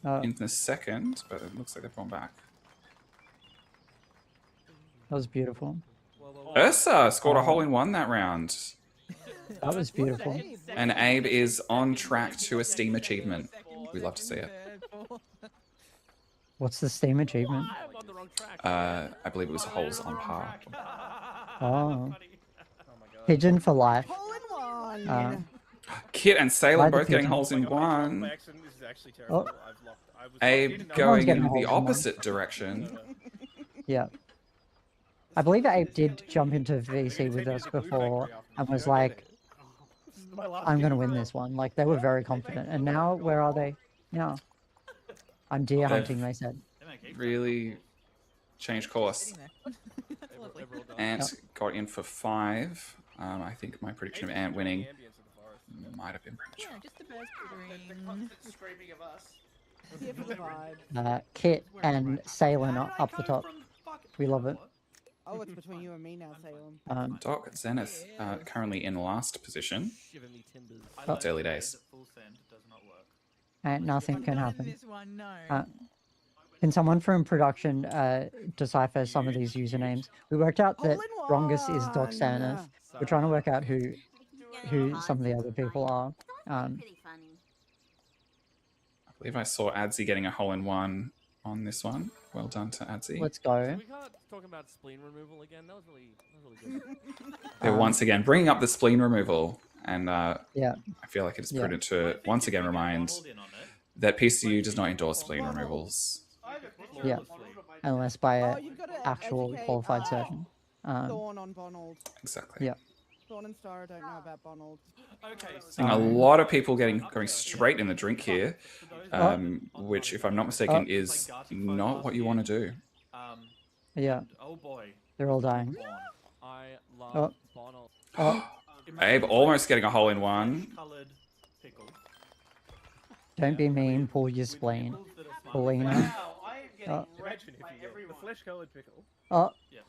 in the second, but it looks like they've gone back. That was beautiful. Ursa scored a hole in 1 that round. That was beautiful. And Abe is on track to a Steam achievement. We love to see it. What's the Steam achievement? I believe it was holes on par. Oh. Pigeon for life. Kit and Salem both getting holes in 1. Oh. Abe going in the opposite direction. Yeah. I believe Abe did jump into VC with us before and was like, I'm going to win this one. Like, they were very confident. And now, where are they? Now. I'm deer hunting, they said. Really changed course. Ant got in for 5. I think my prediction of Ant winning might have been premature. Yeah, just the birds Screaming of us. Here for the vibe. Kit and Salem up the top. We love it. Oh, it's between you and me now, Salem. Doc Zenith currently in last position. It's early days. And nothing can happen. Can someone from production decipher some of these usernames? We worked out that Rongus is Doc Zenith. We're trying to work out who some of the other people are. I believe I saw Adzi getting a hole in 1 on this one. Well done to Adzi. Let's go. We can't talk about spleen removal again. That was really good. They're once again bringing up the spleen removal, and yeah, I feel like it is prudent to once again remind that PCU does not endorse spleen removals. Yeah, unless by an actual qualified surgeon. Dawn on Bonald. Exactly. Yeah. Thorn and Star don't know about Bonald. Okay. Seeing a lot of people going straight in the drink here, which, if I'm not mistaken, is not what you want to do. Yeah. Oh boy. They're all dying. I Oh. love Bonald. Oh. Abe almost getting a hole in one. Don't be mean. Pull your spleen. Paulina. I am getting imagine if you every flesh-colored pickle. Oh. Yeah.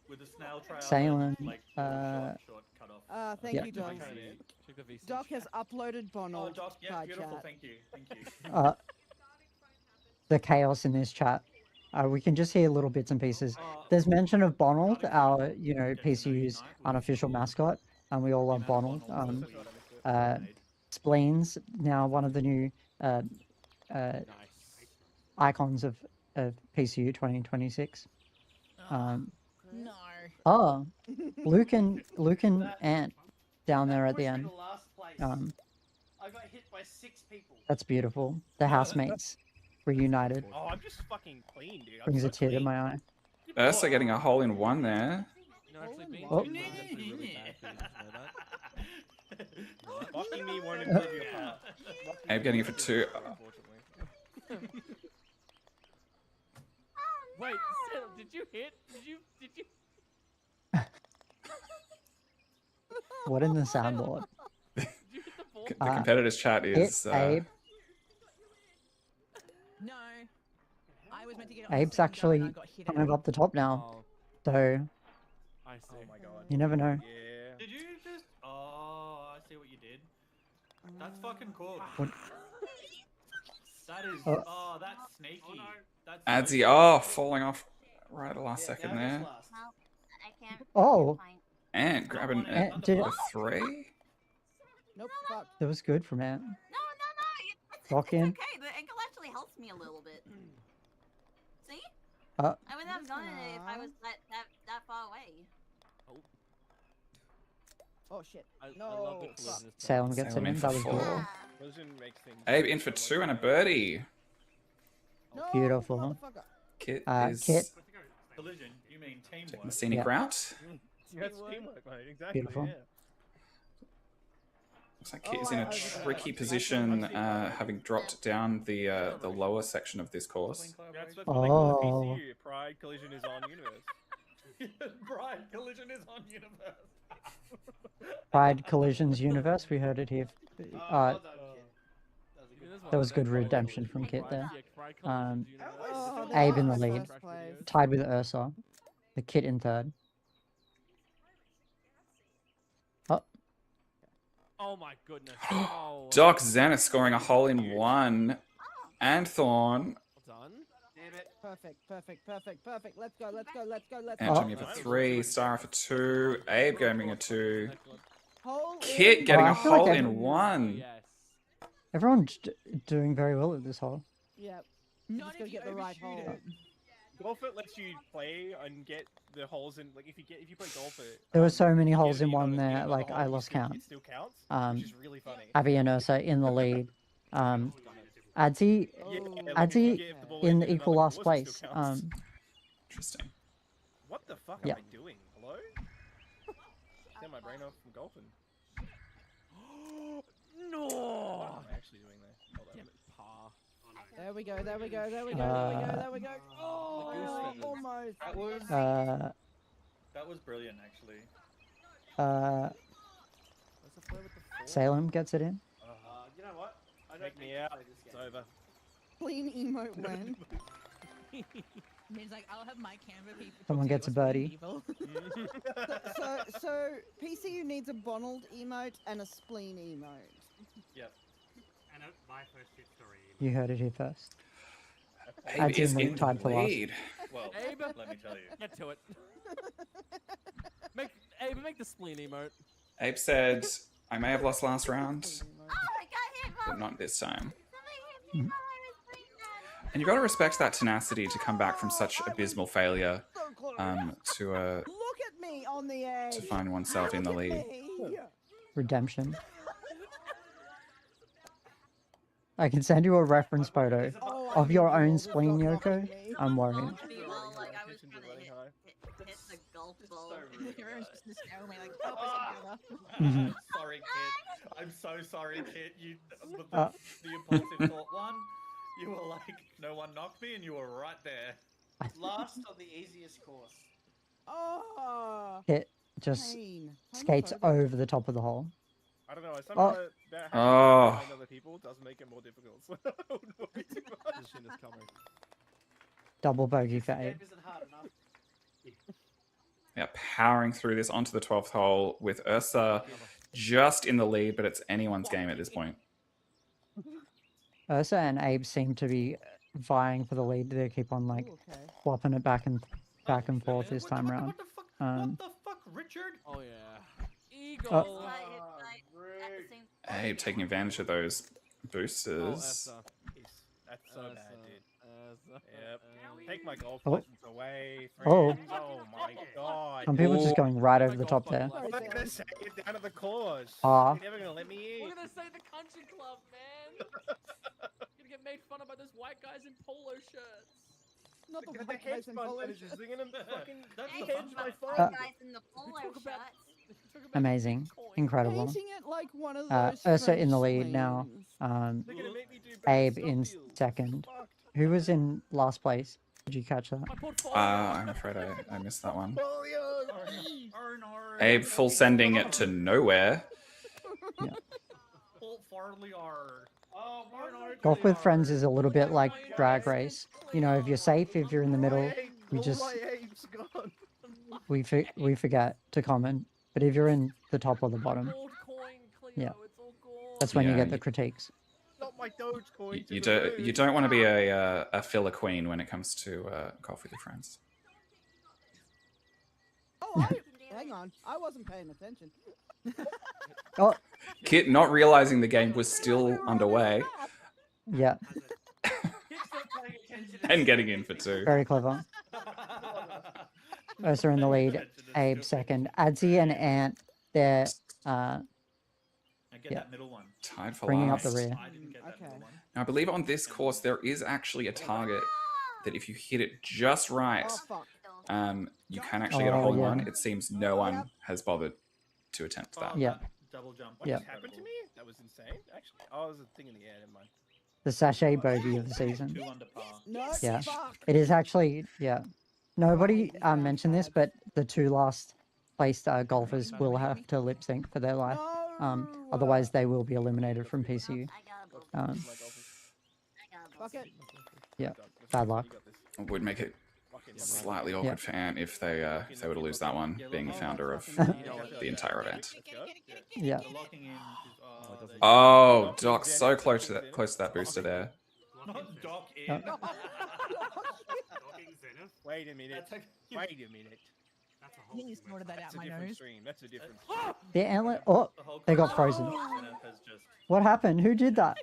With a snail trail. Salem. Short cut off. Thank Yeah. you, Doc. Check the VC. Doc has uploaded Bonald. Oh, Doc, yeah, by beautiful. chat. Thank you. Thank you. The chaos in this chat. We can just hear little bits and pieces. There's mention of Bonald, our, PCU's unofficial mascot, and we all love Bonald. Spleens, now one of the new icons of PCU 2026. No. Oh, Luke and Ant down there at the end. I got hit by 6 people. That's beautiful. The housemates reunited. Oh, I'm just fucking clean, dude. Brings a tear to my eye. Ursa getting a hole in one there. Oh. Fucking me won't improve your part. Abe getting it for 2. Wait, Sam, did you hit? Did you? What in the soundboard? Did you hit the ball? The competitors chat is. Abe. No. I was meant to get it on Abe's the second actually go and I got hit kind of out. up the top now. So I see. Oh my god. you never know. Yeah. Did you just? Oh, I see what you did. That's fucking cool. What? That is. Oh. Oh, that's sneaky. That's Adzi, oh, falling off right at the last second there. Well, I can't. Oh, And grabbing Ant did it. a 3. Nope, fuck. That was good from Ant. No. Lock in. Okay, the ankle actually helps me a little bit. See? Uh, I wouldn't have done it if I was that far away. Oh shit. I love No. that Fuck. Salem gets it Salem in. in That for was 4. beautiful. Collision makes things Abe in for 2 and a birdie. No, Beautiful. motherfucker. Kit is Kit. Collision. You mean taking teamwork? the scenic Yeah. route. That's teamwork, mate. Exactly. Beautiful. Yeah. Looks like Kit is in a tricky position, having dropped down the lower section of this course. That's what Oh. PCU. Pride Collision is on universe. Pride Collision is on universe. Pride Collisions Universe. We heard it here. That was good redemption from Kit there. Oh, Abe in the that's lead, first place. tied with Ursa. The Kit in third. Oh, Oh my goodness. Oh, Doc Zenith scoring a hole in 1. And Thorn. well done. Perfect. Let's go. And Jimmy for 3. Star for 2. Abe going a 2. Hole Kit in. getting Oh, a I feel like hole I've- in 1. Yes. everyone's doing very well at this hole. Yep. Not Just gotta if you get the right overshoot hole. it. Golf it lets you play and get the holes in. Like if you play golf it. There were so many you holes get- in you one got- you there, got the like hole, I you lost still- count. It still counts, Um, which is really funny. Abby and Ursa in the lead. Adzi, Yeah, like, if you Adzi get the ball in another equal last course, it place. still counts. Interesting. What the fuck Yeah. am I doing? Hello? Get my brain off from golfing. No. What am I actually doing there? Hold on. Damn it, par. There we go. There we go. Oh, feathers. almost. That was brilliant, actually. Where's the play with the four? Salem gets it in. You know what? Take me out. It's over. Clean emote when. Means like I'll have my Canva people. Someone gets a birdie. So PCU needs a Bonald emote and a spleen emote. Yep. And my first shit story. You heard it here first. Abe Adzi is and Luke in tied the for last. lead. Well, Abe, let me tell you. get to it. Make the spleen emote. Abe said, I may have lost last round, Oh, I got hit. but not this time. Somebody hit me while I was playing that. And you've got to respect that tenacity to come back from such abysmal failure So close. to Look at me on the edge. to find oneself in the Look at lead. me. Redemption. I can send you a reference photo Oh, of your I own need spleen, balls. Yoko. I'm worried. Well, like I was trying to hit the golf helpful. Everyone's just in the stairway, like, help us together. Mhm. Sorry, Kit. I'm so sorry, Kit. You, with Uh. the impulsive thought one, you were like, no one knocked me, and you were right there. Last on the easiest course. Oh, It just pain. skates Homophobic. over the top of the hole. I don't know. Somehow Oh. that having Oh. behind other people does make it more difficult. So I wouldn't worry too much. Position is coming. Double bogey for The game Abe. isn't hard enough. Yeah, powering through this onto the 12th hole with Ursa just in the lead, but it's anyone's game at this point. Ursa and Abe seem to be vying for the lead. They keep on like swapping it back and forth this time around. What the fuck, Richard? Oh yeah. Eagle. Abe taking advantage of those boosters. Oh, That's so bad, dude. Yep. Take my golf Oh. lessons away, Oh. friends. Oh my god. Some people just going right over the top there. I'm not gonna say it down to the course. Ah. You're never gonna let me We're eat. gonna say the country club, man. You're gonna get made fun of by those white guys in polo shirts. Not the The white hedge guys in fund polo managers, shirts. they're gonna fucking That's the hedge fun my part. fund. Guys in the polo shirts. Amazing, incredible. Painting it like one of those Ursa in the French lead now. swings. They're gonna make me do better Abe stuff in deals. second. Who was in last place? Did you catch that? I'm afraid I missed that one. Polio. Abe full sending it to nowhere. Farley are. Oh, Golf with friends is a little bit like drag race. You know, if you're safe, if you're in the middle, we just My ape's gone. we forget to comment. But if you're in the top or the bottom, yeah, that's when you Yeah, get the critiques. Not my Dogecoin. You don't want to be a filler queen when it comes to golf with your friends. Oh, hang on. I wasn't paying attention. Oh, Kit not realizing the game was still underway yeah, and getting in for two. very clever. Ursa in the lead, Abe second. Adzi and Ant, they're I get yeah, that middle one. Tied for bringing last. up the rear. I didn't get that middle one. Now, I believe on this course there is actually a target that if you hit it just right, Oh, fuck. you can actually get a Oh, hole in yeah. one. It seems no one has bothered to attempt that. Yeah. Double jump. What Yeah. just happened to me? That was insane. Actually, oh, it was a thing in the air. Never mind. The sachet bogey of the season. 2 under par. No, Yeah, fuck. it is actually, yeah. Nobody mentioned this, but the two last placed golfers will have to lip sync for their life. Otherwise, they will be eliminated from PCU. Fuck it. Yeah, bad luck. It would make it slightly awkward Yeah. for Ant if they were to lose that one, being the founder of the entire event. Yeah. The locking in is, Oh, Doc's so close to that booster there. not dock in. Oh. Wait a minute. Wait a minute. I think you snorted that out That's a my different nose. stream. That's a different. The antler. Oh, they got frozen. Has just What happened? Who did that?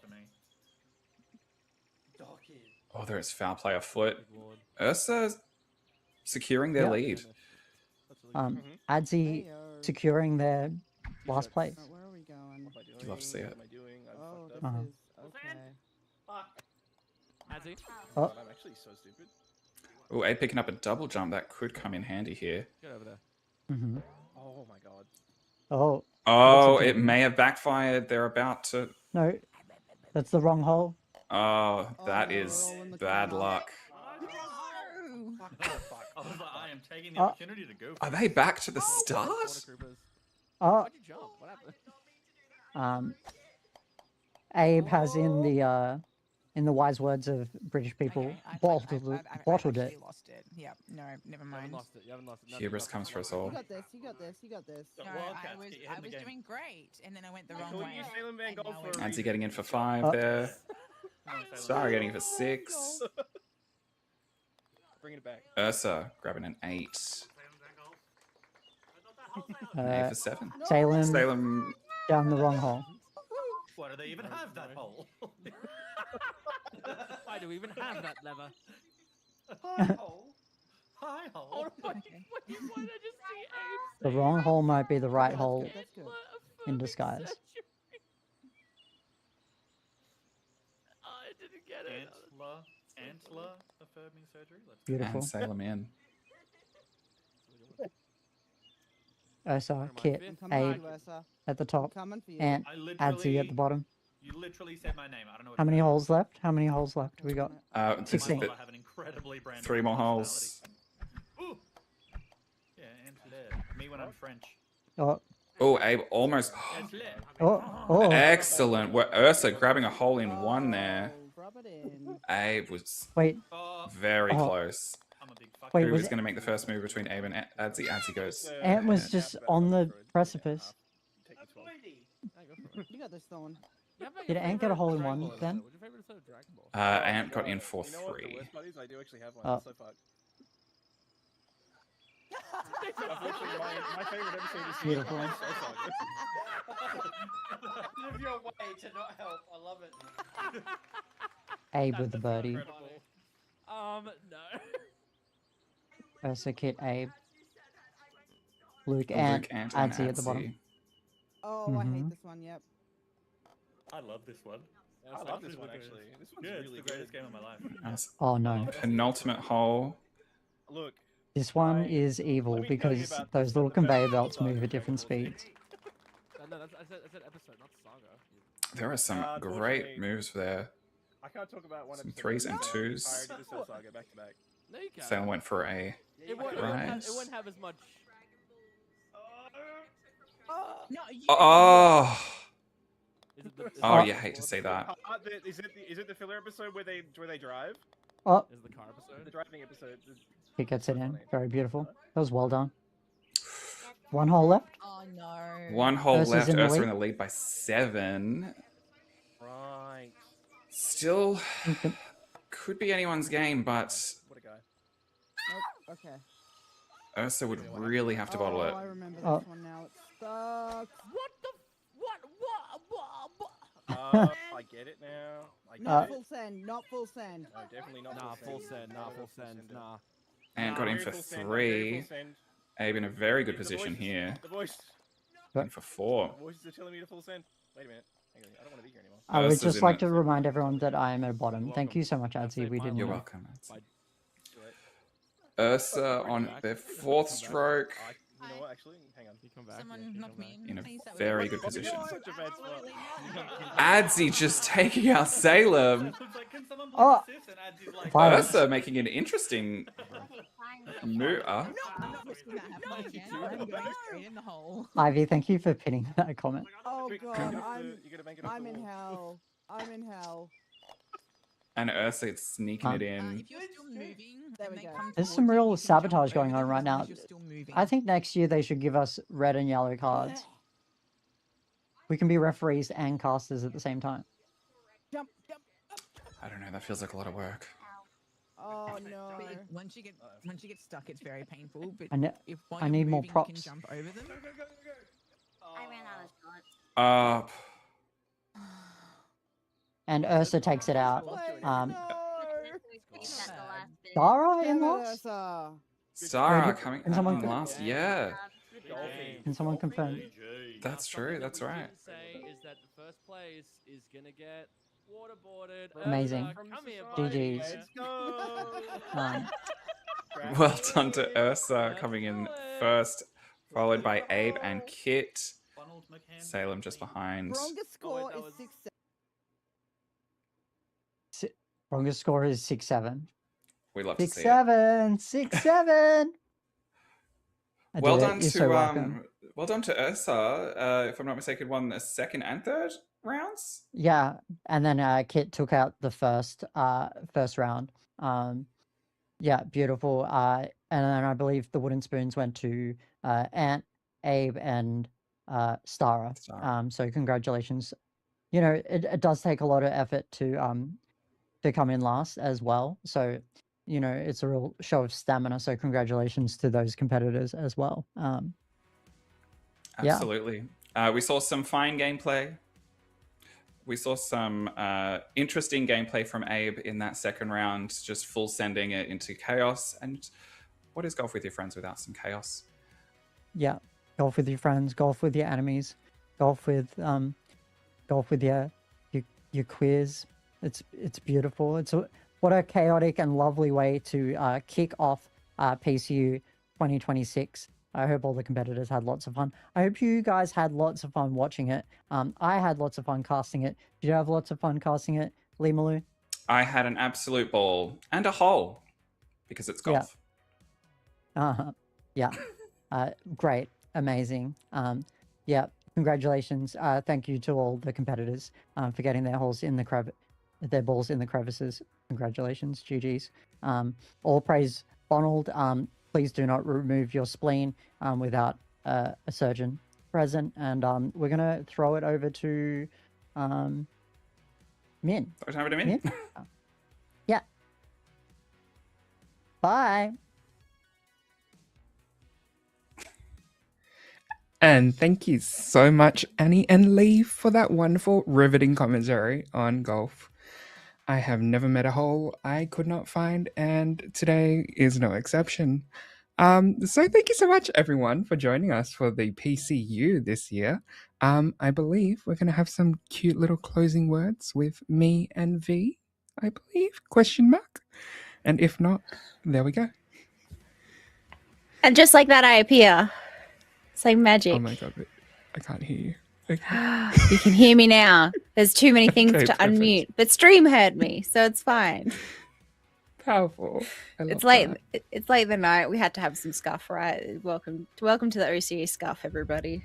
Oh, there is foul play afoot. Ursa securing their Yeah. lead. Adzi securing their last place. Where are we going? You love to see it. What am I doing? I'm Oh, fucked this up. is okay. Adzi. Oh. God, I'm actually so stupid. Oh, Abe picking up a double jump. That could come in handy here. Get over there. Mm-hmm. Oh my god. Oh. Oh, That's a it may have backfired. They're about to... No, that's the wrong hole. Oh, that is bad luck. I was like, I am taking the Oh. opportunity to go. Are they back to the start? Oh, Why'd you jump? What happened? Abe has in the wise words of British people, bottled it. Actually lost it. Yeah, no, never You mind. haven't lost it. You haven't lost it. Hubris comes for us all. You got this. You got this. You got this. No, I was doing great, and then I went the wrong Couldn't way. you Salem Van Gogh for a Nancy reason? getting in for 5 Oh. there. Star getting in for 6. Bringing it back. Ursa grabbing an 8. An 8 for 7. Salem Salem. down the wrong hole. Why do they even have that hole? Why do we even have that lever? Hi hole. Hi hole. Oh, why did I just see Abe? The wrong hole might be the right That's hole good, that's good. in disguise. I didn't get it. Antler affirming surgery. Let's Beautiful. And Salem in. Ursa, Kit, I'm coming Abe for you, Ursa. at the top, coming for you. and I Adzi at literally- the bottom. You literally said my name. I don't know what How many holes left? How many holes left we got? This is 16. the- I have an incredibly brand 3 more holes. Ooh. Yeah, and there. Me when I'm French. Oh, Oh, Abe almost. oh. Excellent. We're Ursa grabbing a hole in one there. Oh, rub it in. Abe was Wait. very Oh. close. Wait, Who was was it- going to make the first move between Abe and Adzi? Adzi goes. Ant was just on the precipice. You got this, Thorn. Did Ant get a hole in one then? Ant got in for You know what the 3. worst part is? I do actually have one. Oh. It's so fucked. Unfortunately, my favorite episode is Beautiful. So fucked. Live your way to not help. I love it. Abe with the birdie. No. Ursa, Kit, Abe. Luke, Luke, and Ant, and Adzi at the bottom. Adzi. Oh, I Mhm. hate this one. Yep. I love this one. I love this one actually. This one's Yeah, it's really the greatest good. game of my life. That's Oh no. penultimate hole. Look, This one is evil because those little conveyor belts move at different speeds. No, I said episode, not saga. There are some great unfortunately, moves there. I can't talk about one Some episode. 3s and because 2s. I already did Cell Saga back to back. No, you can't. Salem went for a It won't rise. have as much. No, you Oh! Is it the, is Oh, it you hate to see that. Is it the filler episode where they drive? Oh, Is the car episode? The driving episode. he gets it in. Very beautiful. That was well done. One hole left. Oh no. One hole Ursa's left. in the Ursa lead. in the lead by 7. Right. Still could be anyone's game, but What a guy. Nope. Okay. Ursa would really have to bottle Oh, it. I remember this Oh. one now. It sucks. What the? What? I get it now. I get Not it. full send. Not full send. No, definitely not Nah, full full send. Nah, full send. Nah. And got in for Very full send, very 3. full send. Abe in a very good The position voices- here. The voice. In for 4. The voices are telling me to full send. Wait a minute. Hang on. I don't want to be here anymore. I would Ursa's just in like it. to remind everyone that I am at bottom. Thank you so much, Adzi. We didn't You're know. welcome. Ursa on their 4th stroke. You know what? Actually, hang on. Come back. Someone knock me in. In a please, that would very be good great. position. Such a bad spot. Adzi just taking out Salem. Oh, fire. Ursa making an interesting move. I'm not risking that happening again. I'm going straight in the hole. Ivy, thank you for pinning that comment. Oh You god, gotta make it I'm in hell. I'm in hell. And Ursa is sneaking it in. If you're still moving, There and we they go. come There's towards some you, real you can jump sabotage over going them on right as long now. as you're still moving. I think next year they should give us red and yellow cards. We can be referees and casters at the same time. Jump, jump. I don't know. That feels like a lot of work. Oh no. But once you get stuck, it's very painful. But I, ne- if while I you're need more moving, you can props. jump over them. I ran out of shots. Up. And Ursa takes it out. That's the last bit. Dara in Damn it, last? Ursa. Sarah Wait, coming can someone in co- last. Yeah. Can someone confirm? That's true. That's right. Say is that the first place is gonna get waterboarded. Amazing. Come here, GG's. Um, Well done to Ursa coming in first, followed by Abe and Kit. Salem just behind. Strongest score is 6-7. Strongest score is 6-7. We love to 6 see it. 7, 6 7. I Well did it. done You're to so welcome. well done to Ursa. If I'm not mistaken, won the second and third rounds. Yeah, and then Kit took out the first round. Yeah, beautiful. And then I believe the wooden spoons went to Ant, Abe, and Stara. So congratulations. You know, it does take a lot of effort to come in last as well. So, you know, it's a real show of stamina. So congratulations to those competitors as well. Yeah. Absolutely. We saw some fine gameplay. We saw some interesting gameplay from Abe in that second round, just full sending it into chaos. And what is golf with your friends without some chaos? Yeah, golf with your friends, golf with your enemies, golf with your quiz. It's beautiful. What a chaotic and lovely way to kick off PCU 2026. I hope all the competitors had lots of fun. I hope you guys had lots of fun watching it. I had lots of fun casting it. Did you have lots of fun casting it, Lee Malou? I had an absolute ball and a hole because it's golf. Yeah. Great. Amazing. Yeah. Congratulations. Thank you to all the competitors for getting their balls in the crevices. Congratulations. GG's. All praise Bonald. Please do not remove your spleen without a surgeon present. And we're going to throw it over to Min. Throw it over to Min? Yeah. Bye. And thank you so much, Annie and Lee, for that wonderful, riveting commentary on golf. I have never met a hole I could not find, and today is no exception. So thank you so much, everyone, for joining us for the PCU this year. I believe we're going to have some cute little closing words with me and V, I believe, ? And if not, there we go. And just like that, I appear. It's like magic. Oh my god, I can't hear you. Okay. You can hear me now. There's too many things Okay, to perfect. unmute, but stream heard me, so it's fine. Powerful. It's late. It's late the night. We had to have some scuff, right? Welcome to the OCE scuff, everybody.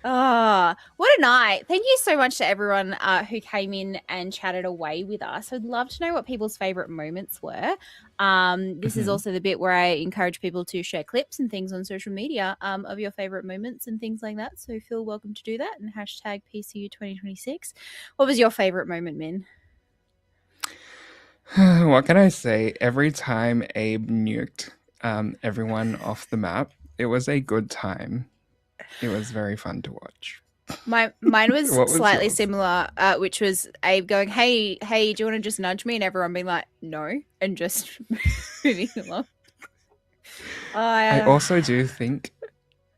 What a night. Thank you so much to everyone who came in and chatted away with us. I'd love to know what people's favorite moments were. This is also the bit where I encourage people to share clips and things on social media of your favorite moments and things like that. So feel welcome to do that and hashtag PCU2026. What was your favorite moment, Min? What can I say? Every time Abe nuked everyone off the map, it was a good time. It was very fun to watch. Mine was What was slightly yours? similar, which was Abe going, hey, do you want to just nudge me? And everyone being like, no, and just moving along. I also do think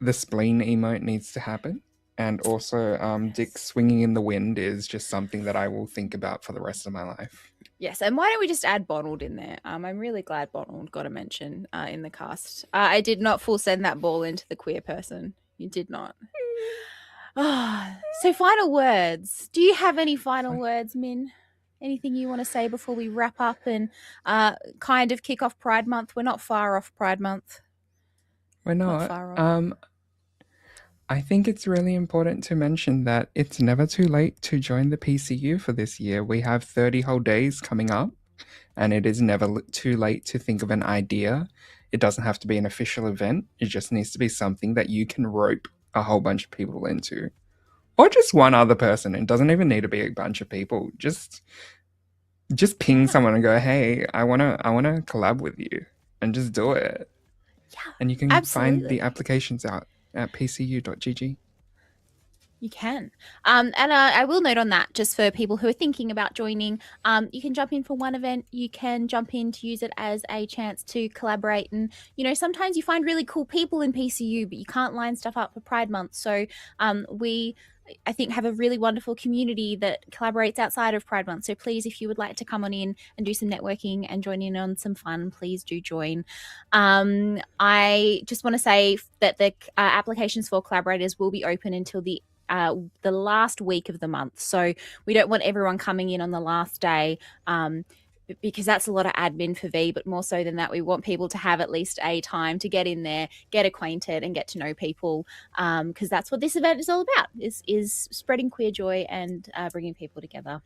the spleen emote needs to happen. And also Dick swinging in the wind is just something that I will think about for the rest of my life. Yes, and why don't we just add Bonald in there? I'm really glad Bonald got a mention in the cast. I did not full send that ball into the queer person. You did not. So final words. Do you have any final words, Min? Anything you want to say before we wrap up and kind of kick off Pride Month? We're not far off Pride Month. We're not. far off. I think it's really important to mention that it's never too late to join the PCU for this year. We have 30 whole days coming up, and it is never too late to think of an idea. It doesn't have to be an official event. It just needs to be something that you can rope a whole bunch of people into. Or just one other person. It doesn't even need to be a bunch of people. Just ping someone and go, hey, I wanna collab with you, and just do it. Yeah, and you can absolutely. find the applications out at pcu.gg. You can. And I will note on that, just for people who are thinking about joining, you can jump in for one event. You can jump in to use it as a chance to collaborate. And, sometimes you find really cool people in PCU, but you can't line stuff up for Pride Month. So we, I think, have a really wonderful community that collaborates outside of Pride Month. So please, if you would like to come on in and do some networking and join in on some fun, please do join. I just want to say that the applications for collaborators will be open until the last week of the month. So we don't want everyone coming in on the last day because that's a lot of admin for V, but more so than that, we want people to have at least a time to get in there, get acquainted and get to know people, because that's what this event is all about, is spreading queer joy and bringing people together.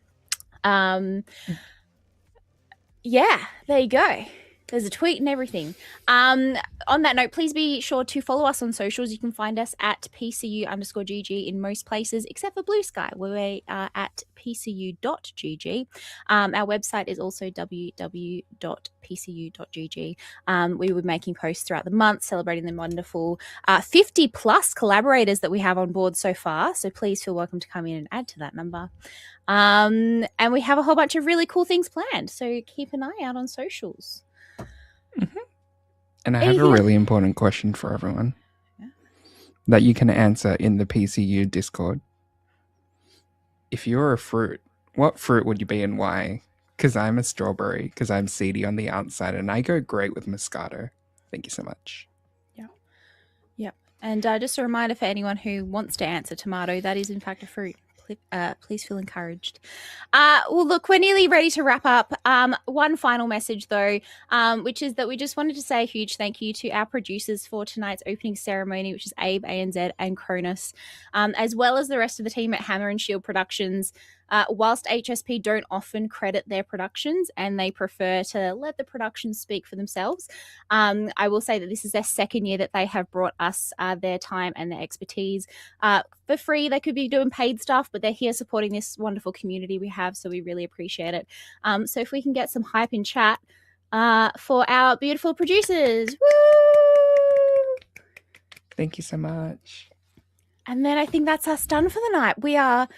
Yeah, there you go. There's a tweet and everything. On that note, please be sure to follow us on socials. You can find us at PCU_GG in most places, except for Blue Sky, where we are at PCU.GG. Our website is also www.pcu.gg. We were making posts throughout the month, celebrating the wonderful 50 plus collaborators that we have on board so far. So please feel welcome to come in and add to that number. And we have a whole bunch of really cool things planned. So keep an eye out on socials. And I have a really important question for everyone that you can answer in the PCU Discord. If you're a fruit, what fruit would you be and why? Because I'm a strawberry, because I'm seedy on the outside and I go great with Moscato. Thank you so much. And just a reminder for anyone who wants to answer tomato, that is in fact a fruit. Please feel encouraged. Well, look, we're nearly ready to wrap up. One final message, though, which is that we just wanted to say a huge thank you to our producers for tonight's opening ceremony, which is Abe, ANZ, and Cronus, as well as the rest of the team at Hammer and Shield Productions. Whilst HSP don't often credit their productions and they prefer to let the productions speak for themselves, I will say that this is their second year that they have brought us their time and their expertise for free. They could be doing paid stuff, but they're here supporting this wonderful community we have, so we really appreciate it. So if we can get some hype in chat for our beautiful producers. Woo! Thank you so much. And then I think that's us done for the night. We are,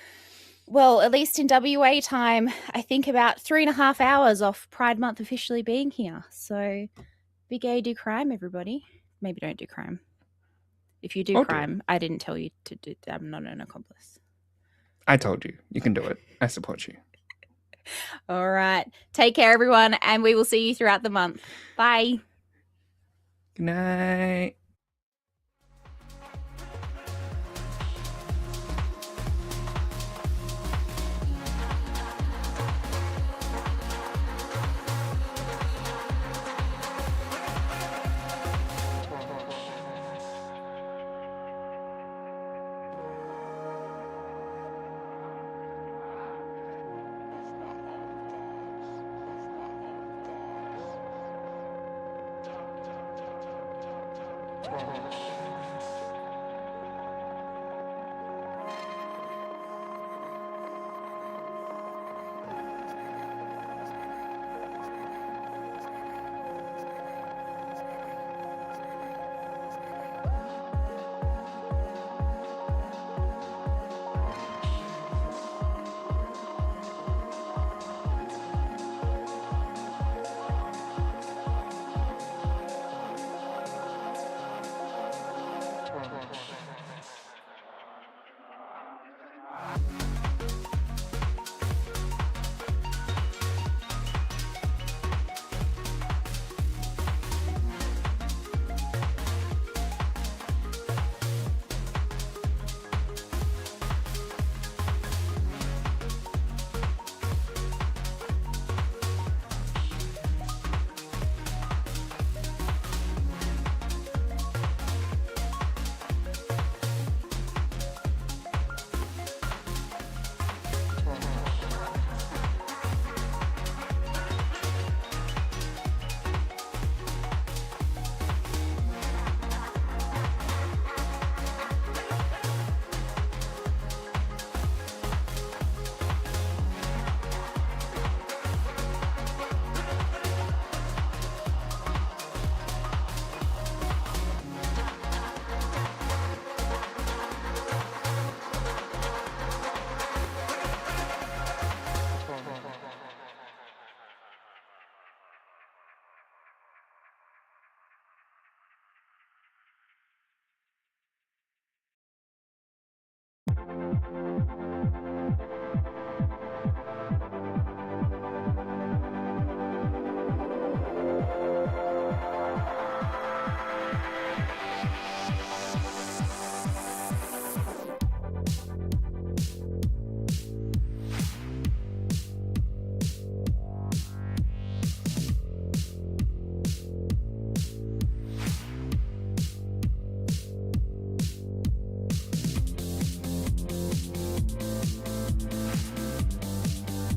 well, at least in WA time, I think about 3.5 hours off Pride Month officially being here. So be gay, do crime, everybody. Maybe don't do crime. If you do Or do. crime, I didn't tell you to do. I'm not an accomplice. I told you. You can do it. I support you. All right. Take care, everyone, and we will see you throughout the month. Bye. Good night.